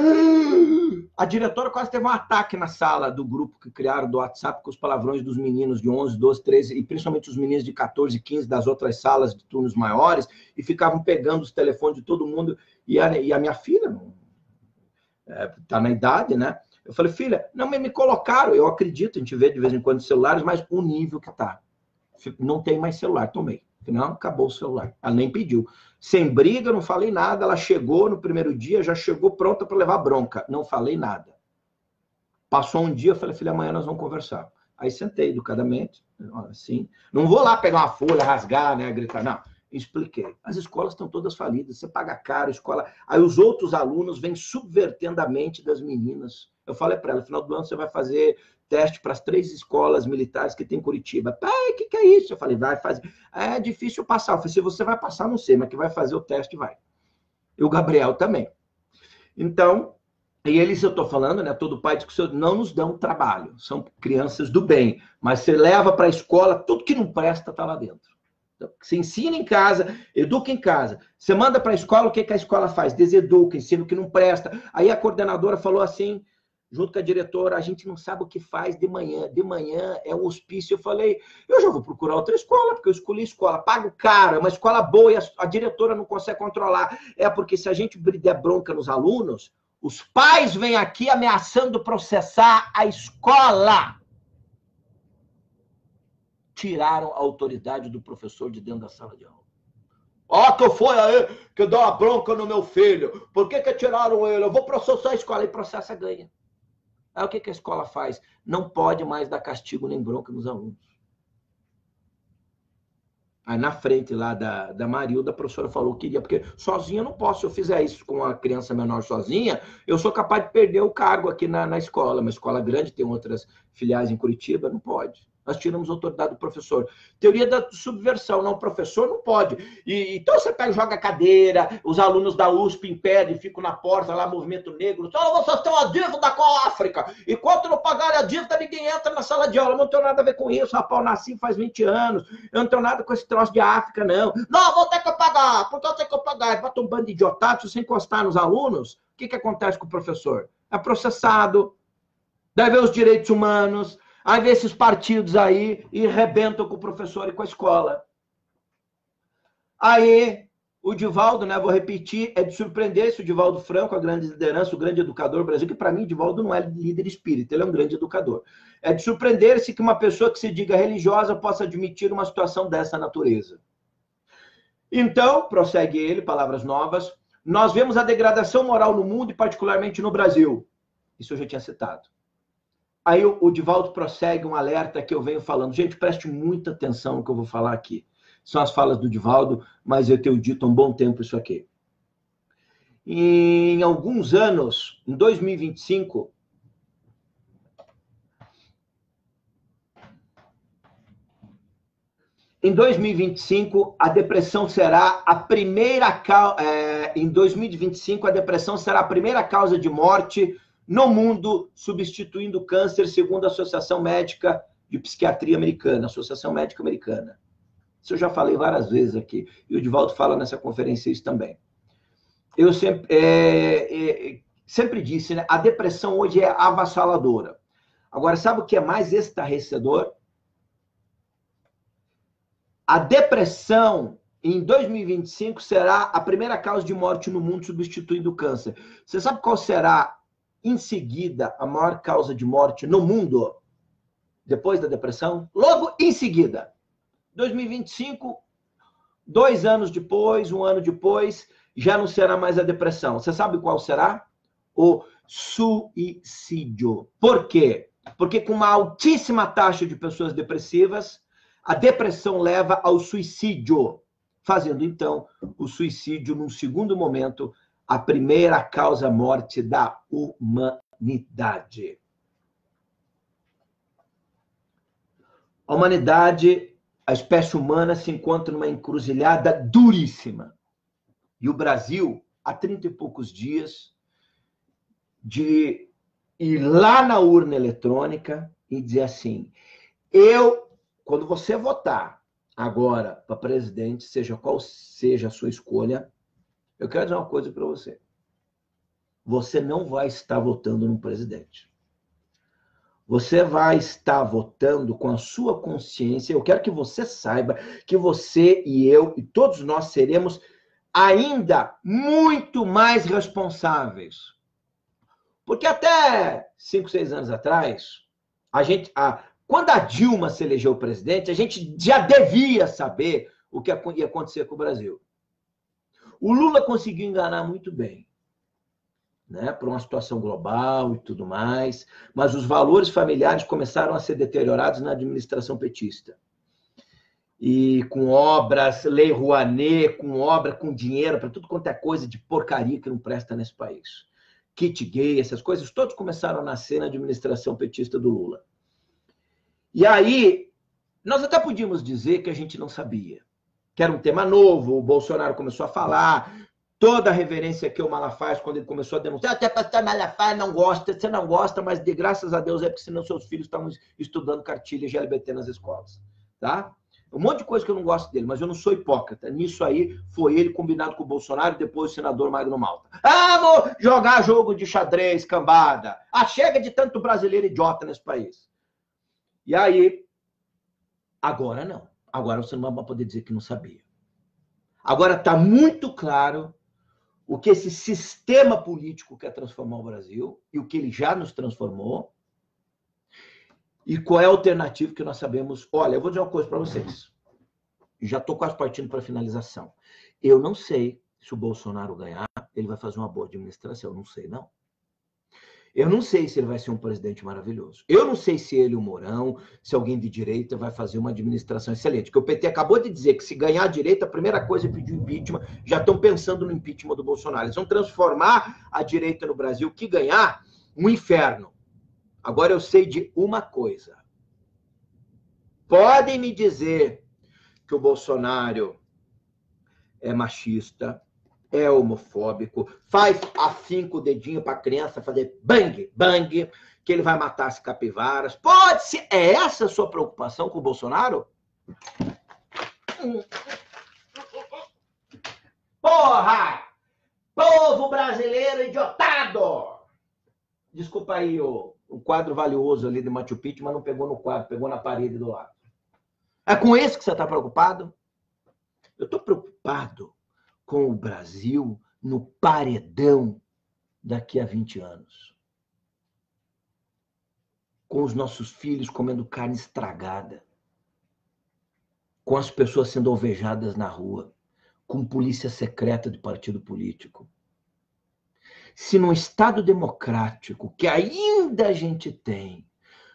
a diretora quase teve um ataque na sala do grupo que criaram do WhatsApp com os palavrões dos meninos de 11, 12, 13, e principalmente os meninos de 14, 15 das outras salas de turnos maiores, e ficavam pegando os telefones de todo mundo. E a minha filha, tá na idade, né? Eu falei, filha, não, me colocaram, eu acredito, a gente vê de vez em quando celulares, mas o nível que tá. Não tem mais celular, tomei. Não, acabou o celular. Ela nem pediu. Sem briga, não falei nada, ela chegou no primeiro dia, já chegou pronta para levar bronca. Não falei nada. Passou um dia, eu falei, filha, amanhã nós vamos conversar. Aí sentei educadamente, assim, não vou lá pegar uma folha, rasgar, né, gritar, não. Expliquei. As escolas estão todas falidas, você paga caro, escola. Aí os outros alunos vêm subvertendo a mente das meninas. Eu falei para ela, no final do ano você vai fazer teste para as 3 escolas militares que tem em Curitiba. Pai, o que é isso? Eu falei, vai fazer. É difícil passar. Eu falei, se você vai passar, não sei, mas que vai fazer o teste, vai. E o Gabriel também. Então, e eles, eu estou falando, né? Todo pai diz que não nos dão trabalho. São crianças do bem. Mas você leva para a escola, tudo que não presta está lá dentro. Você ensina em casa, educa em casa. Você manda para a escola, o que a escola faz? Deseduca, ensina o que não presta. Aí a coordenadora falou assim, junto com a diretora, a gente não sabe o que faz de manhã. De manhã é um hospício. Eu falei, eu já vou procurar outra escola, porque eu escolhi a escola. Pago caro, é uma escola boa e a diretora não consegue controlar. É porque se a gente der bronca nos alunos, os pais vêm aqui ameaçando processar a escola. Tiraram a autoridade do professor de dentro da sala de aula. Que foi aí que deu uma bronca no meu filho. Por que tiraram ele? Eu vou processar a escola. E processa, ganha. Aí o que a escola faz? Não pode mais dar castigo nem bronca nos alunos. Aí na frente lá da Marilda, a professora falou que queria, porque sozinha eu não posso. Se eu fizer isso com uma criança menor sozinha, eu sou capaz de perder o cargo aqui na escola. Uma escola grande, tem outras filiais em Curitiba, não pode. Nós tiramos a autoridade do professor. Teoria da subversão, não, o professor não pode. Então você pega, joga a cadeira, os alunos da USP impedem, ficam na porta lá, movimento negro. Vocês têm uma dívida com a África. Enquanto não pagarem a dívida, ninguém entra na sala de aula. Eu não tenho nada a ver com isso, rapaz, eu nasci faz 20 anos. Eu não tenho nada com esse troço de África, não. Não, vou ter que pagar, porque eu tenho que pagar. Bota um bando de idiotados, se você encostar nos alunos, o que acontece com o professor? É processado, deve ver os direitos humanos. Aí vê esses partidos aí e rebentam com o professor e com a escola. Aí, o Divaldo, né, vou repetir, é de surpreender esse Divaldo Franco, a grande liderança, o grande educador do Brasil, que para mim, Divaldo não é líder espírita, ele é um grande educador. É de surpreender-se que uma pessoa que se diga religiosa possa admitir uma situação dessa natureza. Então, prossegue ele, palavras novas, nós vemos a degradação moral no mundo e particularmente no Brasil. Isso eu já tinha citado. Aí o Divaldo prossegue um alerta que eu venho falando. Gente, preste muita atenção no que eu vou falar aqui. São as falas do Divaldo, mas eu tenho dito há um bom tempo isso aqui. Em alguns anos, em 2025, a depressão será a primeira em 2025, a depressão será a primeira causa de morte no mundo, substituindo o câncer, segundo a Associação Médica de Psiquiatria Americana, Associação Médica Americana. Isso eu já falei várias vezes aqui, e o Divaldo fala nessa conferência isso também. Eu sempre disse, né? A depressão hoje é avassaladora. Agora, sabe o que é mais estarrecedor? A depressão, em 2025, será a primeira causa de morte no mundo, substituindo o câncer. Você sabe qual será em seguida, a maior causa de morte no mundo, depois da depressão, logo em seguida. 2025, 2 anos depois, 1 ano depois, já não será mais a depressão. Você sabe qual será? O suicídio. Por quê? Porque com uma altíssima taxa de pessoas depressivas, a depressão leva ao suicídio, fazendo, então, o suicídio, num segundo momento, a primeira causa-morte da humanidade. A humanidade, a espécie humana, se encontra numa encruzilhada duríssima. E o Brasil, há 30 e poucos dias, de ir lá na urna eletrônica e dizer assim, quando você votar agora para presidente, seja qual seja a sua escolha, eu quero dizer uma coisa para você. Você não vai estar votando no presidente. Você vai estar votando com a sua consciência. Eu quero que você saiba que você e eu e todos nós seremos ainda muito mais responsáveis. Porque até 5, 6 anos atrás, quando a Dilma se elegeu presidente, a gente já devia saber o que ia acontecer com o Brasil. O Lula conseguiu enganar muito bem, né, por uma situação global e tudo mais, mas os valores familiares começaram a ser deteriorados na administração petista. E com obras, Lei Rouanet, com dinheiro para tudo quanto é coisa de porcaria que não presta nesse país. Kit gay, essas coisas, todos começaram a nascer na administração petista do Lula. E aí, nós até podíamos dizer que a gente não sabia, que era um tema novo, o Bolsonaro começou a falar, toda a reverência que o Malafaia quando ele começou a denunciar, até pastor Malafaia não gosta, você não gosta, mas de graças a Deus é porque senão seus filhos estavam estudando cartilha LGBT nas escolas, tá? Um monte de coisa que eu não gosto dele, mas eu não sou hipócrita. Nisso aí, foi ele combinado com o Bolsonaro e depois o senador Magno Malta. Ah, vou jogar jogo de xadrez, cambada. Ah, chega de tanto brasileiro idiota nesse país. E aí, agora não. Agora você não vai poder dizer que não sabia. Agora está muito claro o que esse sistema político quer transformar o Brasil e o que ele já nos transformou. E qual é a alternativa que nós sabemos? Olha, eu vou dizer uma coisa para vocês. Já estou quase partindo para a finalização. Eu não sei se o Bolsonaro ganhar, ele vai fazer uma boa administração. Eu não sei, não. Eu não sei se ele vai ser um presidente maravilhoso. Eu não sei se ele, o Mourão, se alguém de direita vai fazer uma administração excelente. Porque o PT acabou de dizer que se ganhar a direita, a primeira coisa é pedir o impeachment. Já estão pensando no impeachment do Bolsonaro. Eles vão transformar a direita no Brasil, que ganhar, um inferno. Agora eu sei de uma coisa. Podem me dizer que o Bolsonaro é machista, é homofóbico, faz afinco o dedinho para a criança fazer bang, bang, que ele vai matar as capivaras. Pode ser. É essa a sua preocupação com o Bolsonaro? Porra! Povo brasileiro idiotado! Desculpa aí o quadro valioso ali de Machu Picchu, mas não pegou no quadro, pegou na parede do lado. É com esse que você está preocupado? Eu estou preocupado com o Brasil no paredão daqui a 20 anos. Com os nossos filhos comendo carne estragada. Com as pessoas sendo alvejadas na rua. Com polícia secreta de partido político. Se num Estado democrático, que ainda a gente tem,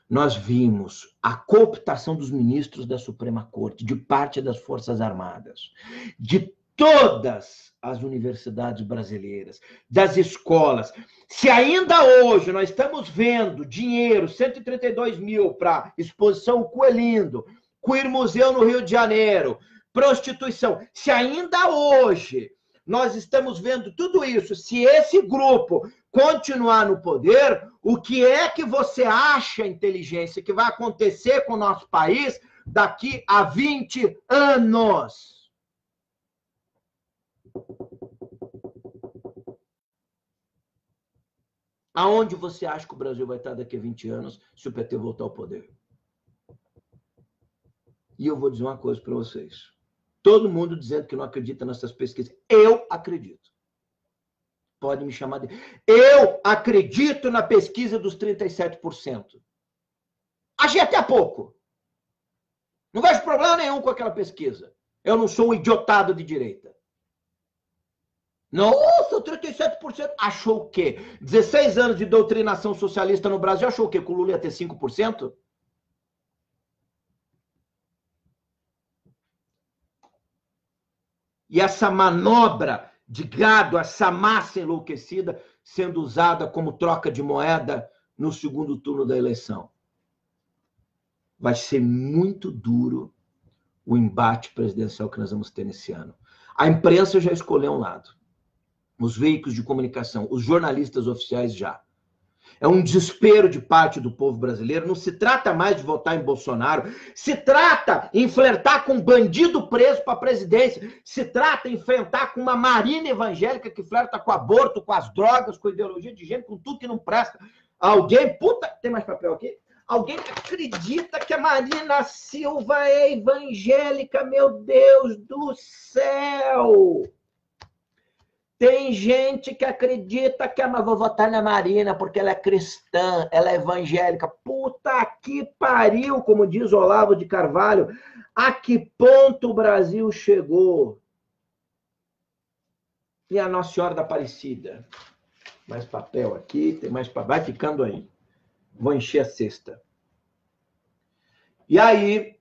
nós vimos a cooptação dos ministros da Suprema Corte, de parte das Forças Armadas, de todas as universidades brasileiras, das escolas. Se ainda hoje nós estamos vendo dinheiro, 132 mil para exposição Coelindo, Queer Museu no Rio de Janeiro, prostituição, se ainda hoje nós estamos vendo tudo isso, se esse grupo continuar no poder, o que é que você acha, inteligência, que vai acontecer com o nosso país daqui a 20 anos? Aonde você acha que o Brasil vai estar daqui a 20 anos se o PT voltar ao poder? E eu vou dizer uma coisa para vocês. Todo mundo dizendo que não acredita nessas pesquisas. Eu acredito. Pode me chamar de... Eu acredito na pesquisa dos 37%. Achei até pouco. Não vejo problema nenhum com aquela pesquisa. Eu não sou um idiotado de direita. Nossa, 37%. Achou o quê? 16 anos de doutrinação socialista no Brasil, achou o quê? Que o Lula ia ter 5%? E essa manobra de gado, essa massa enlouquecida, sendo usada como troca de moeda no segundo turno da eleição. Vai ser muito duro o embate presidencial que nós vamos ter nesse ano. A imprensa já escolheu um lado. Os veículos de comunicação, os jornalistas oficiais já. É um desespero de parte do povo brasileiro. Não se trata mais de votar em Bolsonaro. Se trata em flertar com um bandido preso para a presidência. Se trata em enfrentar com uma marina evangélica que flerta com aborto, com as drogas, com ideologia de gênero, com tudo que não presta. Alguém, puta, tem mais papel aqui? Alguém que acredita que a Marina Silva é evangélica, meu Deus do céu! Tem gente que acredita que mas vou votar na Marina porque ela é cristã, ela é evangélica. Puta que pariu, como diz Olavo de Carvalho. A que ponto o Brasil chegou? E a Nossa Senhora da Aparecida? Mais papel aqui, tem mais papel. Vai ficando aí. Vou encher a cesta. E aí,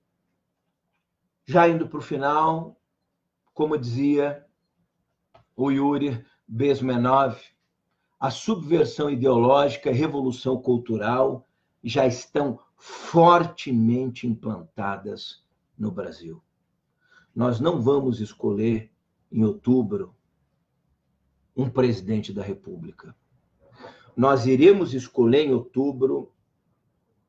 já indo para o final, como dizia o Yuri Bezmenov, a subversão ideológica e a revolução cultural já estão fortemente implantadas no Brasil. Nós não vamos escolher, em outubro, um presidente da República. Nós iremos escolher, em outubro,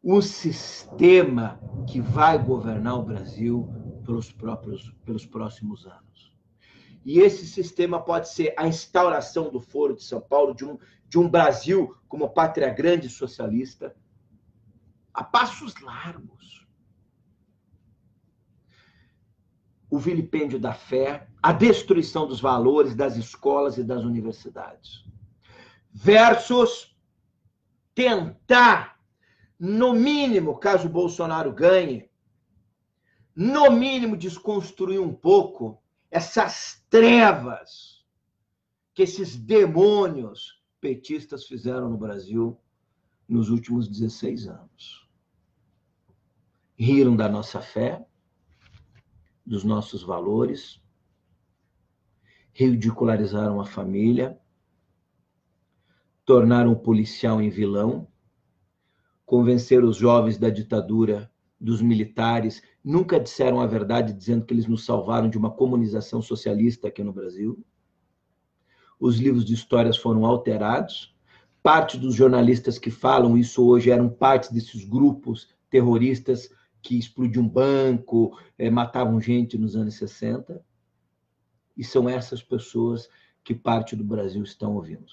o sistema que vai governar o Brasil pelos próximos anos. E esse sistema pode ser a instauração do Foro de São Paulo, de um Brasil como pátria grande socialista, a passos largos. O vilipêndio da fé, a destruição dos valores das escolas e das universidades. Versus tentar, no mínimo, caso o Bolsonaro ganhe, no mínimo desconstruir um pouco essas trevas que esses demônios petistas fizeram no Brasil nos últimos 16 anos. Riram da nossa fé, dos nossos valores, ridicularizaram a família, tornaram o policial em vilão, convenceram os jovens da ditadura, dos militares, nunca disseram a verdade dizendo que eles nos salvaram de uma comunização socialista aqui no Brasil. Os livros de histórias foram alterados. Parte dos jornalistas que falam isso hoje eram parte desses grupos terroristas que explodiam um banco, matavam gente nos anos 60. E são essas pessoas que parte do Brasil estão ouvindo.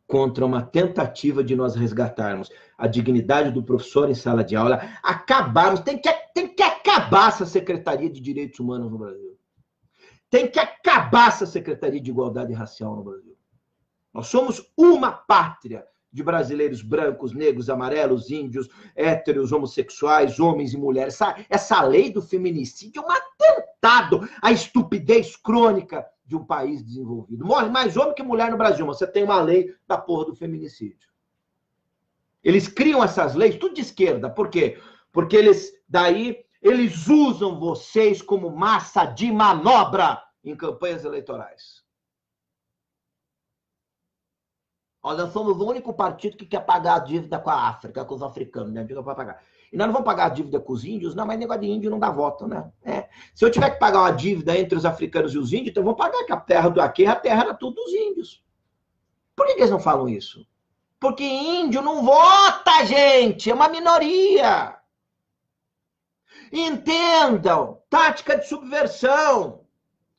Contra uma tentativa de nós resgatarmos a dignidade do professor em sala de aula, acabarmos, tem que acabar essa Secretaria de Direitos Humanos no Brasil. Tem que acabar essa Secretaria de Igualdade Racial no Brasil. Nós somos uma pátria de brasileiros brancos, negros, amarelos, índios, héteros, homossexuais, homens e mulheres. Essa lei do feminicídio é um atentado à estupidez crônica de um país desenvolvido. Morre mais homem que mulher no Brasil, mas você tem uma lei da porra do feminicídio. Eles criam essas leis, tudo de esquerda. Por quê? Porque eles usam vocês como massa de manobra em campanhas eleitorais. Nós somos o único partido que quer pagar a dívida com a África, com os africanos, né? Para pagar. E nós não vamos pagar a dívida com os índios, não, mas negócio de índio não dá voto, né? Se eu tiver que pagar uma dívida entre os africanos e os índios, então eu vou pagar, que a terra do aqui, a terra era tudo dos índios. Por que eles não falam isso? Porque índio não vota, gente, é uma minoria. Entendam, tática de subversão.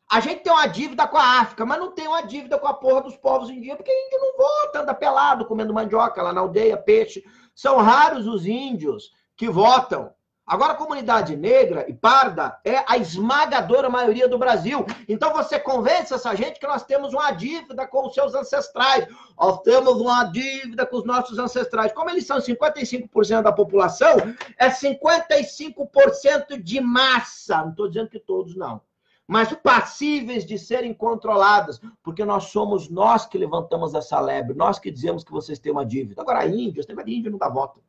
A gente tem uma dívida com a África, mas não tem uma dívida com a porra dos povos indígenas, porque índio não vota, anda pelado, comendo mandioca lá na aldeia, peixe. São raros os índios que votam. Agora, a comunidade negra e parda é a esmagadora maioria do Brasil. Então, você convence essa gente que nós temos uma dívida com os seus ancestrais. Nós temos uma dívida com os nossos ancestrais. Como eles são 55% da população, é 55% de massa. Não estou dizendo que todos não. Mas passíveis de serem controladas, porque nós somos nós que levantamos essa lebre, nós que dizemos que vocês têm uma dívida. Agora, índios, tem uma índio não dá voto.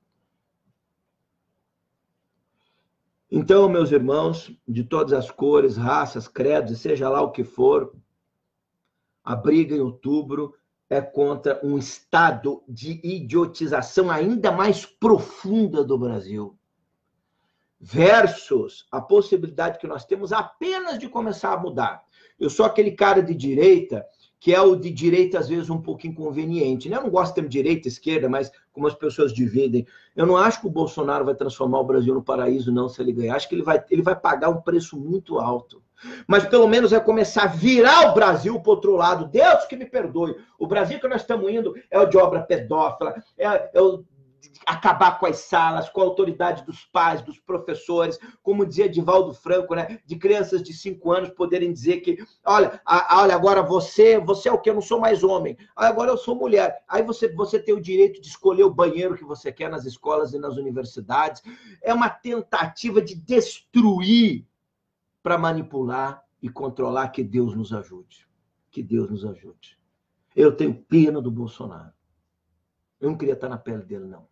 Então, meus irmãos, de todas as cores, raças, credos, seja lá o que for, a briga em outubro é contra um estado de idiotização ainda mais profunda do Brasil, versus a possibilidade que nós temos apenas de começar a mudar. Eu sou aquele cara de direita, que é o de direita, às vezes, um pouquinho inconveniente, né? Eu não gosto de termo direita, esquerda, mas como as pessoas dividem. Eu não acho que o Bolsonaro vai transformar o Brasil no paraíso, não, se ele ganhar. Acho que ele vai pagar um preço muito alto. Mas, pelo menos, vai começar a virar o Brasil para o outro lado. Deus que me perdoe. O Brasil que nós estamos indo é o de obra pedófila, é o acabar com as salas, com a autoridade dos pais, dos professores, como dizia Divaldo Franco, né? De crianças de 5 anos poderem dizer que, olha, agora você é o que? Eu não sou mais homem, agora eu sou mulher. Aí você tem o direito de escolher o banheiro que você quer nas escolas e nas universidades. É uma tentativa de destruir para manipular e controlar. Que Deus nos ajude. Que Deus nos ajude. Eu tenho pena do Bolsonaro. Eu não queria estar na pele dele, não.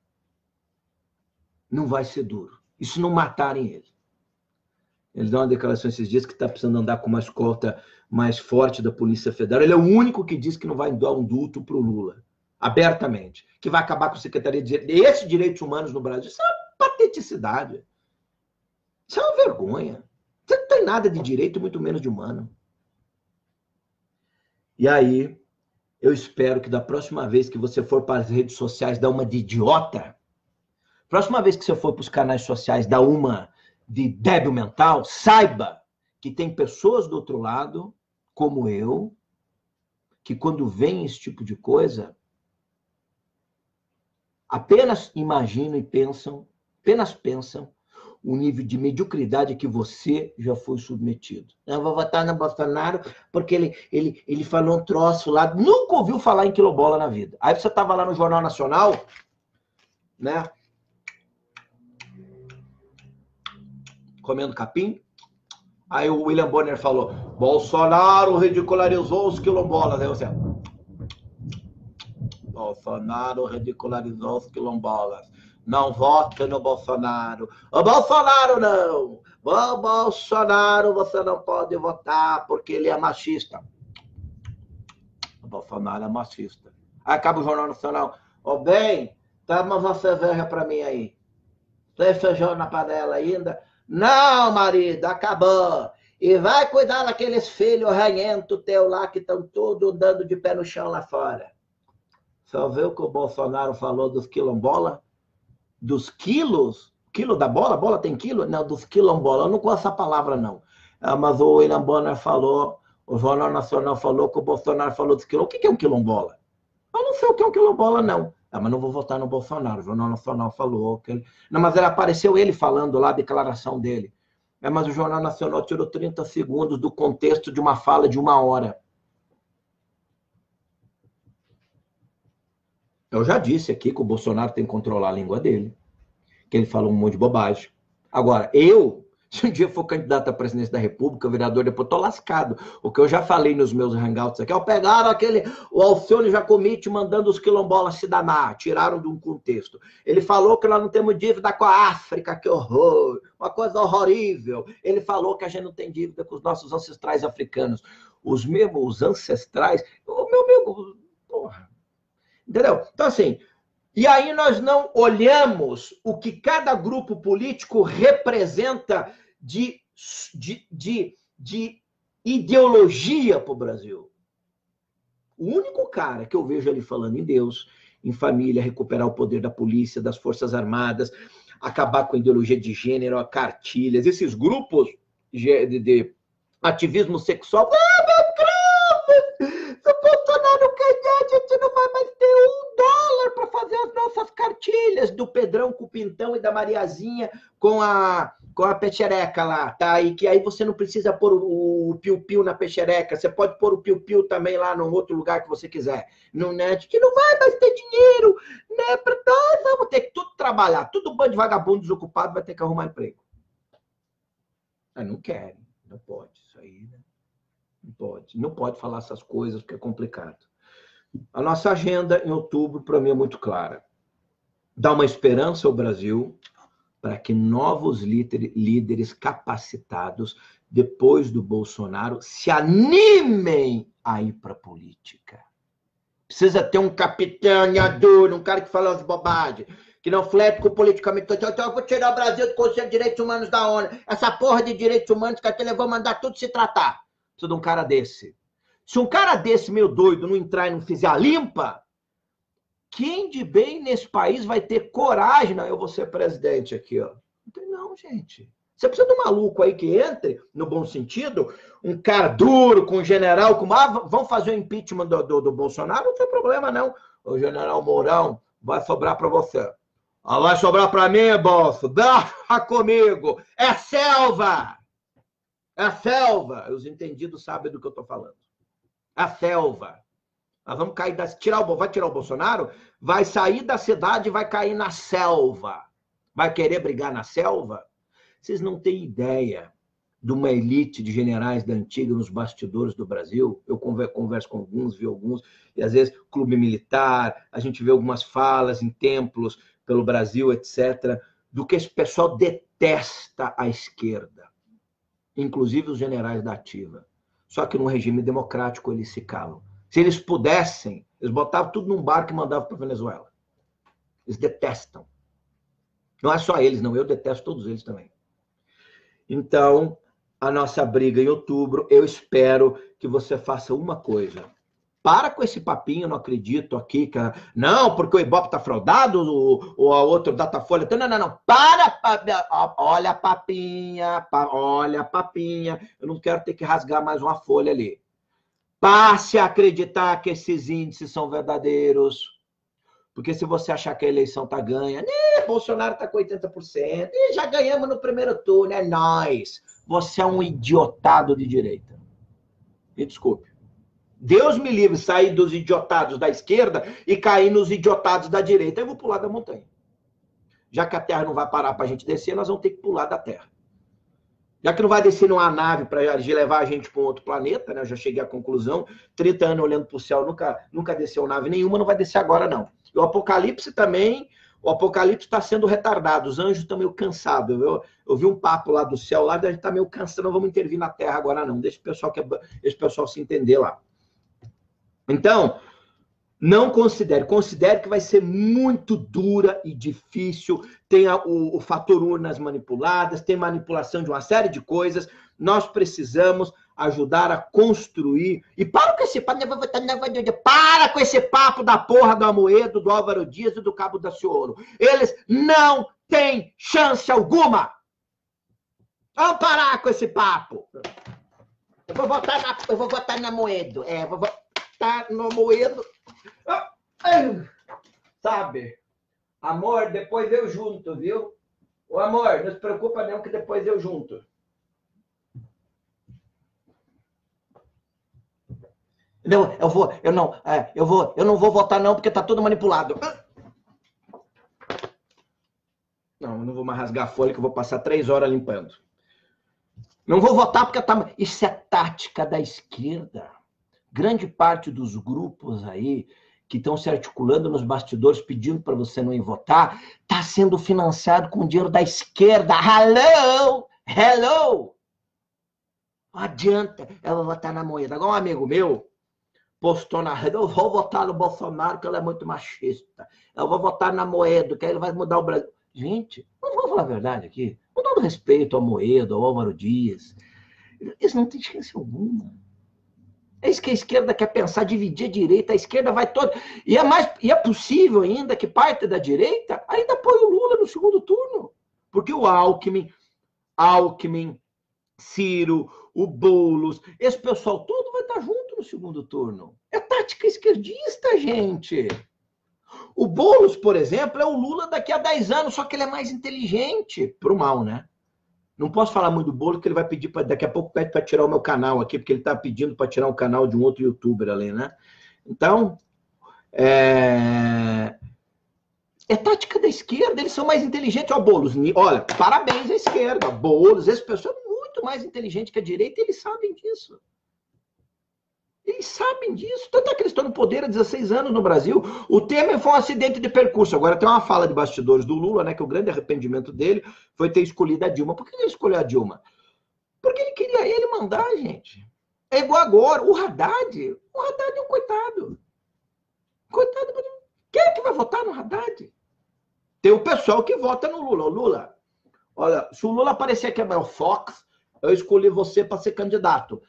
Não vai ser duro. E se não matarem ele? Ele dá uma declaração esses dias que está precisando andar com uma escolta mais forte da Polícia Federal. Ele é o único que diz que não vai dar um indulto para o Lula, abertamente. Que vai acabar com a Secretaria de Direitos Humanos no Brasil. Isso é uma pateticidade. Isso é uma vergonha. Você não tem nada de direito, muito menos de humano. E aí, eu espero que da próxima vez que você for para as redes sociais dar uma de idiota, próxima vez que você for para os canais sociais dar uma de débil mental, saiba que tem pessoas do outro lado, como eu, que quando vem esse tipo de coisa, apenas imaginam e pensam, apenas pensam o nível de mediocridade que você já foi submetido. Eu vou votar no Bolsonaro porque ele falou um troço lá, nunca ouviu falar em quilombola na vida. Aí você estava lá no Jornal Nacional, né? Comendo capim. Aí o William Bonner falou, Bolsonaro ridicularizou os quilombolas. Aí você... Bolsonaro ridicularizou os quilombolas. Não vote no Bolsonaro. O Bolsonaro não. O Bolsonaro você não pode votar porque ele é machista. O Bolsonaro é machista. Aí acaba o Jornal Nacional. Ô, bem, toma uma cerveja pra mim aí. Tem feijão na panela ainda? Não, marido, acabou. E vai cuidar daqueles filhos ranhentos teu lá que estão todos andando de pé no chão lá fora. Só viu o que o Bolsonaro falou dos quilombola? Dos quilos? Quilo da bola? Bola tem quilo? Não, dos quilombola. Eu não conheço essa palavra, não. Mas o William Bonner falou, o Jornal Nacional falou que o Bolsonaro falou dos quilombola. O que é um quilombola? Eu não sei o que é um quilombola, não. Mas não vou votar no Bolsonaro. O Jornal Nacional falou que ele... Não, mas apareceu ele falando lá, a declaração dele. Mas o Jornal Nacional tirou 30 segundos do contexto de uma fala de 1 hora. Eu já disse aqui que o Bolsonaro tem que controlar a língua dele. Que ele fala um monte de bobagem. Agora, se um dia for candidato à presidência da República, vereador, depois tô lascado. O que eu já falei nos meus hangouts aqui, pegaram o Alcione Jacomite mandando os quilombolas se danar, tiraram de um contexto. Ele falou que nós não temos dívida com a África, que horror, uma coisa horrível. Ele falou que a gente não tem dívida com os nossos ancestrais africanos. Os mesmos ancestrais, o meu amigo, porra. Entendeu? Então, assim, e aí nós não olhamos o que cada grupo político representa de ideologia para o Brasil. O único cara que eu vejo ali falando em Deus, em família, recuperar o poder da polícia, das Forças Armadas, acabar com a ideologia de gênero, a cartilhas, esses grupos de ativismo sexual. Se o Bolsonaro ganhar, a gente não vai mais ter $1 para fazer as nossas cartilhas. fez do Pedrão com o Pintão e da Mariazinha com a pechereca lá, tá? E que aí você não precisa pôr o piu-piu na pechereca, você pode pôr o piu-piu também lá num outro lugar que você quiser. Não, né? A gente não vai mais ter dinheiro, né? Vamos ter que tudo trabalhar, tudo bando de vagabundo desocupado vai ter que arrumar emprego. Mas não querem, não pode isso aí, né? Não pode falar essas coisas porque é complicado. A nossa agenda em outubro, para mim, é muito clara. Dá uma esperança ao Brasil para que novos líderes capacitados, depois do Bolsonaro, se animem a ir para a política. Precisa ter um capitaneador, um cara que fala as bobagens, que não flete com o politicamente. Então, eu vou tirar o Brasil do Conselho de Direitos Humanos da ONU. Essa porra de direitos humanos que até vão mandar tudo se tratar. Precisa de um cara desse. Se um cara desse, meio doido, não entrar e não fizer a limpa, quem de bem nesse país vai ter coragem? Não, eu vou ser presidente aqui, ó. Não tem não, gente. Você precisa de um maluco aí que entre, no bom sentido, um cara duro, com um general, vão fazer o impeachment do Bolsonaro, não tem problema, não. O general Mourão vai sobrar para você. Vai sobrar para mim, bolso. Dá comigo. É selva. É selva. Os entendidos sabem do que eu estou falando. A selva. Nós vamos cair vai tirar o Bolsonaro, vai sair da cidade e vai cair na selva. Vai querer brigar na selva? Vocês não têm ideia de uma elite de generais da antiga nos bastidores do Brasil. Eu converso com alguns, vi alguns, e às vezes clube militar, a gente vê algumas falas em templos pelo Brasil, etc., do que esse pessoal detesta a esquerda, inclusive os generais da ativa. Só que num regime democrático eles se calam. Se eles pudessem, eles botavam tudo num barco e mandavam para a Venezuela. Eles detestam. Não é só eles, não. Eu detesto todos eles também. Então, a nossa briga em outubro, eu espero que você faça uma coisa. Para com esse papinho, não acredito aqui. Não, porque o Ibope está fraudado, ou a outra Datafolha. Não. Olha a papinha, olha a papinha. Eu não quero ter que rasgar mais uma folha ali. Passe a acreditar que esses índices são verdadeiros. Porque se você achar que a eleição está ganha, Bolsonaro está com 80%, já ganhamos no primeiro turno, é nóis. Você é um idiotado de direita. Me desculpe. Deus me livre sair dos idiotados da esquerda e cair nos idiotados da direita. Eu vou pular da montanha. Já que a terra não vai parar para a gente descer, nós vamos ter que pular da terra. Já que não vai descer numa nave para levar a gente para um outro planeta, né? Eu já cheguei à conclusão, 30 anos olhando para o céu, nunca desceu nave nenhuma, não vai descer agora, não. E o Apocalipse também, o Apocalipse está sendo retardado, os anjos estão meio cansados. Eu vi um papo lá do céu, lá a gente está meio cansado, não vamos intervir na Terra agora, não. Deixa esse pessoal se entender lá. Então, não considere que vai ser muito dura e difícil, tem o fator urnas manipuladas, tem manipulação de uma série de coisas, nós precisamos ajudar a construir, e para com esse papo da porra do Amoedo, do Álvaro Dias e do Cabo Daciolo. Eles não têm chance alguma. Vamos parar com esse papo. Eu vou votar na Amoedo. Vou votar no Amoedo. Sabe? Amor, depois eu junto, viu? Ô, amor, não se preocupa não que depois eu junto. Não, eu não vou votar não porque tá tudo manipulado. Não, eu não vou mais rasgar a folha que eu vou passar 3 horas limpando. Não vou votar porque tá... Isso é tática da esquerda. Grande parte dos grupos aí que estão se articulando nos bastidores pedindo para você não ir votar, está sendo financiado com dinheiro da esquerda. Hello! Não adianta, eu vou votar na Moeda. Agora um amigo meu postou na rede, eu vou votar no Bolsonaro, que ele é muito machista. Eu vou votar na Moeda, que ele vai mudar o Brasil. Gente, vamos falar a verdade aqui. Com todo respeito ao Moeda, ao Álvaro Dias, eles não têm chance alguma. É isso que a esquerda quer pensar, dividir a direita, a esquerda vai toda... E é possível ainda que parte da direita ainda apoie o Lula no segundo turno. Porque o Alckmin, Ciro, o Boulos, esse pessoal todo vai estar junto no segundo turno. É tática esquerdista, gente. O Boulos, por exemplo, é o Lula daqui a 10 anos, só que ele é mais inteligente, pro mal, né? Não posso falar muito do Boulos, porque ele vai pedir, daqui a pouco pede para tirar o meu canal aqui, porque ele está pedindo para tirar um canal de um outro youtuber ali, né? Então, é tática da esquerda, eles são mais inteligentes. Ó, Boulos, olha, parabéns à esquerda. Boulos, esse pessoal é muito mais inteligente que a direita, e eles sabem disso. Eles sabem disso. Tanto é que eles estão no poder há 16 anos no Brasil. O Temer foi um acidente de percurso. Agora tem uma fala de bastidores do Lula, né? Que o grande arrependimento dele foi ter escolhido a Dilma. Por que ele escolheu a Dilma? Porque ele queria ele mandar, gente. É igual agora. O Haddad é um coitado. Coitado. Quem é que vai votar no Haddad? Tem o pessoal que vota no Lula. O Lula, olha, se o Lula aparecer aqui amanhã, o Fox, eu escolhi você para ser candidato.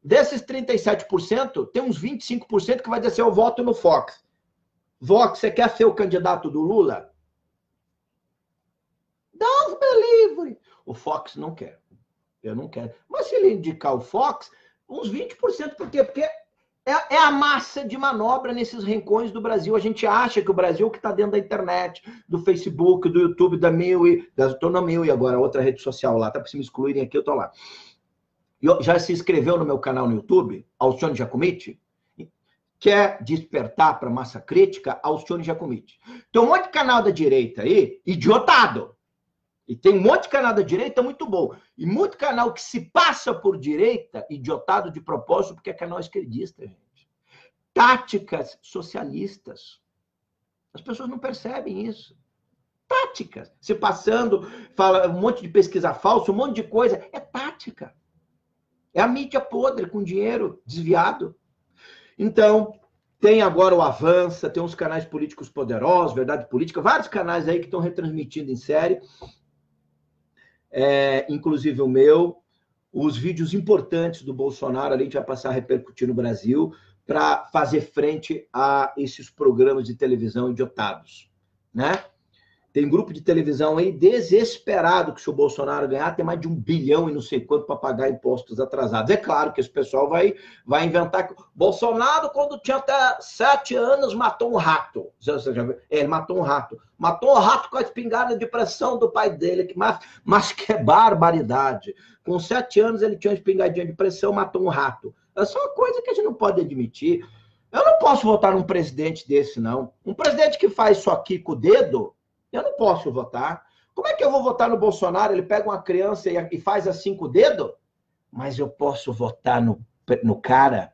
Desses 37%, tem uns 25% que vai dizer assim, eu voto no Fox. Vox, você quer ser o candidato do Lula? Deus me livre. O Fox não quer. Eu não quero. Mas se ele indicar o Fox, uns 20%. Por quê? Porque é a massa de manobra nesses rincões do Brasil. A gente acha que o Brasil que está dentro da internet, do Facebook, do YouTube, da Mil, estou na Mil e agora outra rede social lá, tá para se me excluírem aqui, eu estou lá. Já se inscreveu no meu canal no YouTube, Alcione Giacometti? Quer despertar para massa crítica? Alcione Giacometti. Tem um monte de canal da direita aí, idiotado. E tem um monte de canal da direita muito bom. E muito canal que se passa por direita, idiotado de propósito, porque é canal esquerdista, gente. Táticas socialistas. As pessoas não percebem isso. Táticas. Se passando, fala um monte de pesquisa falsa, um monte de coisa. É tática. É a mídia podre, com dinheiro desviado. Então, tem agora o Avança, tem uns canais políticos poderosos, Verdade Política, vários canais aí que estão retransmitindo em série. Inclusive o meu, os vídeos importantes do Bolsonaro, ali a gente vai passar a repercutir no Brasil, para fazer frente a esses programas de televisão idiotados, né? Tem grupo de televisão aí desesperado que se o Bolsonaro ganhar, tem mais de 1 bilhão e não sei quanto para pagar impostos atrasados. É claro que esse pessoal vai inventar que Bolsonaro, quando tinha até 7 anos, matou um rato. Ele matou um rato. Matou um rato com a espingarda de pressão do pai dele, mas que barbaridade. Com 7 anos ele tinha uma espingardinha de pressão, matou um rato. Essa é uma coisa que a gente não pode admitir. Eu não posso votar num presidente desse, não. Um presidente que faz isso aqui com o dedo, eu não posso votar. Como é que eu vou votar no Bolsonaro? Ele pega uma criança e faz assim com o dedo? Mas eu posso votar no cara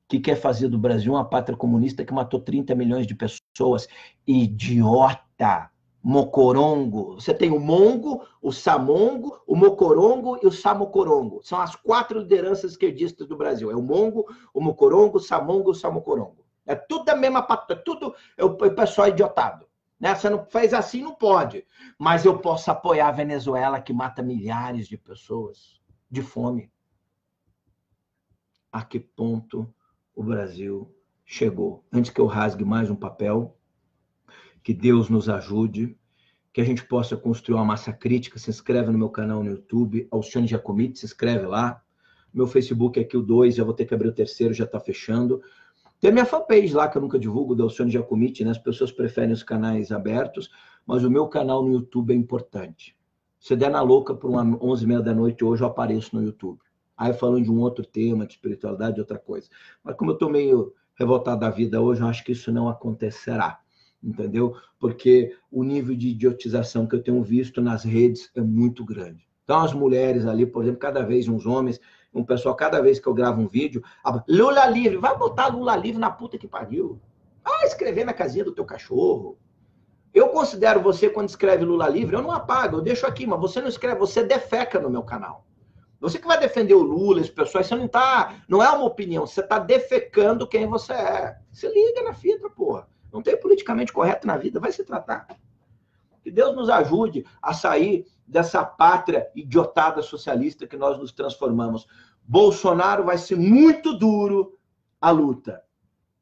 que quer fazer do Brasil uma pátria comunista que matou 30 milhões de pessoas. Idiota! Mocorongo. Você tem o Mongo, o Samongo, o Mocorongo e o Samocorongo. São as 4 lideranças esquerdistas do Brasil. É o Mongo, o Mocorongo, o Samongo e o Samocorongo. É tudo da mesma pátria. Tudo é o pessoal idiotado. Né? Você não fez assim, não pode. Mas eu posso apoiar a Venezuela, que mata milhares de pessoas de fome. A que ponto o Brasil chegou? Antes que eu rasgue mais um papel, que Deus nos ajude, que a gente possa construir uma massa crítica. Se inscreve no meu canal no YouTube, Alcione Giacometti, se inscreve lá. Meu Facebook é aqui o 2, já vou ter que abrir o 3º, já está fechando. Tem a minha fanpage lá, que eu nunca divulgo, da Alcione Giacometti, né? As pessoas preferem os canais abertos, mas o meu canal no YouTube é importante. Se der na louca por 11h30 da noite, hoje eu apareço no YouTube. Aí falando de um outro tema, de espiritualidade, de outra coisa. Mas como eu estou meio revoltado da vida hoje, eu acho que isso não acontecerá, entendeu? Porque o nível de idiotização que eu tenho visto nas redes é muito grande. Então as mulheres ali, por exemplo, cada vez uns homens, um pessoal, cada vez que eu gravo um vídeo, Lula livre, vai botar Lula livre na puta que pariu. Vai escrever na casinha do teu cachorro. Eu considero você, quando escreve Lula livre, eu não apago, eu deixo aqui, mas você não escreve, você defeca no meu canal. Você que vai defender o Lula, esse pessoal, você não é uma opinião, você está defecando quem você é. Se liga na fita, porra. Não tem politicamente correto na vida, vai se tratar. Que Deus nos ajude a sair dessa pátria idiotada socialista que nós nos transformamos. Bolsonaro vai ser muito duro a luta,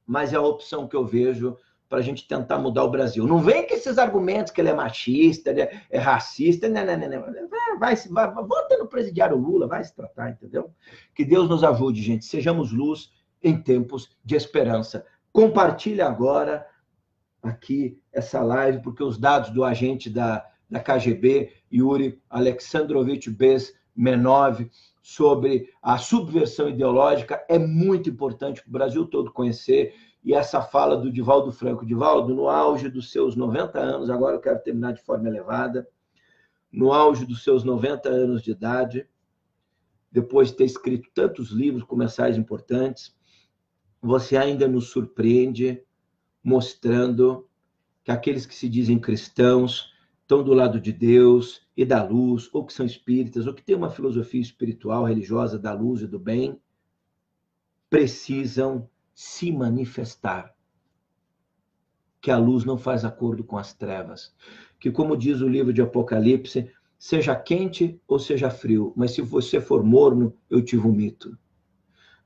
mas é a opção que eu vejo para a gente tentar mudar o Brasil. Não vem com esses argumentos que ele é machista, ele é racista, não. Vota no presidiário Lula, vai se tratar, entendeu? Que Deus nos ajude, gente. Sejamos luz em tempos de esperança. Compartilha agora aqui essa live, porque os dados do agente da KGB, Yuri Alexandrovich Bezmenov, sobre a subversão ideológica é muito importante para o Brasil todo conhecer. E essa fala do Divaldo Franco. Divaldo, no auge dos seus 90 anos, agora eu quero terminar de forma elevada, no auge dos seus 90 anos de idade, depois de ter escrito tantos livros com mensagens importantes, você ainda nos surpreende mostrando que aqueles que se dizem cristãos estão do lado de Deus e da luz, ou que são espíritas, ou que têm uma filosofia espiritual, religiosa da luz e do bem, precisam se manifestar. Que a luz não faz acordo com as trevas. Que, como diz o livro de Apocalipse, seja quente ou seja frio, mas se você for morno, eu te vomito.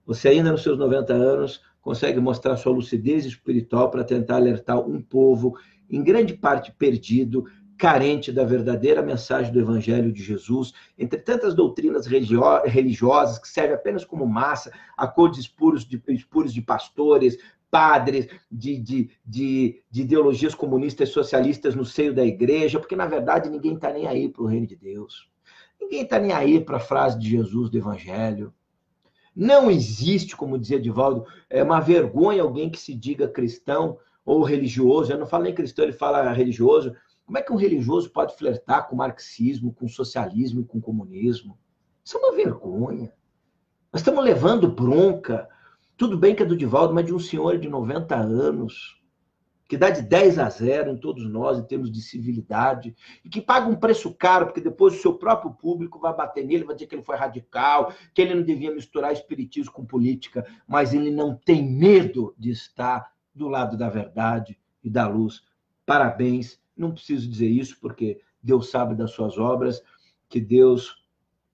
Você ainda nos seus 90 anos consegue mostrar sua lucidez espiritual para tentar alertar um povo, em grande parte perdido, carente da verdadeira mensagem do Evangelho de Jesus, entre tantas doutrinas religiosas que servem apenas como massa, acordos espúrios de pastores, padres, de ideologias comunistas e socialistas no seio da igreja, porque, na verdade, ninguém está nem aí para o reino de Deus. Ninguém está nem aí para a frase de Jesus do Evangelho. Não existe, como dizia Divaldo, é uma vergonha alguém que se diga cristão ou religioso. Eu não falo nem cristão, ele fala religioso. Como é que um religioso pode flertar com o marxismo, com o socialismo, com o comunismo? Isso é uma vergonha. Nós estamos levando bronca. Tudo bem que é do Divaldo, mas de um senhor de 90 anos, que dá de 10-0 em todos nós, em termos de civilidade, e que paga um preço caro, porque depois o seu próprio público vai bater nele, vai dizer que ele foi radical, que ele não devia misturar espiritismo com política, mas ele não tem medo de estar do lado da verdade e da luz. Parabéns, não preciso dizer isso, porque Deus sabe das suas obras, que Deus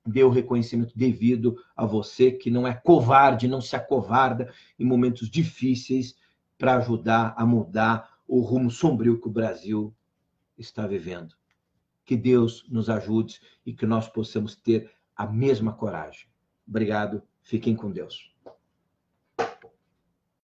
dê o reconhecimento devido a você, que não é covarde, não se acovarda em momentos difíceis, para ajudar a mudar o rumo sombrio que o Brasil está vivendo. Que Deus nos ajude e que nós possamos ter a mesma coragem. Obrigado, fiquem com Deus.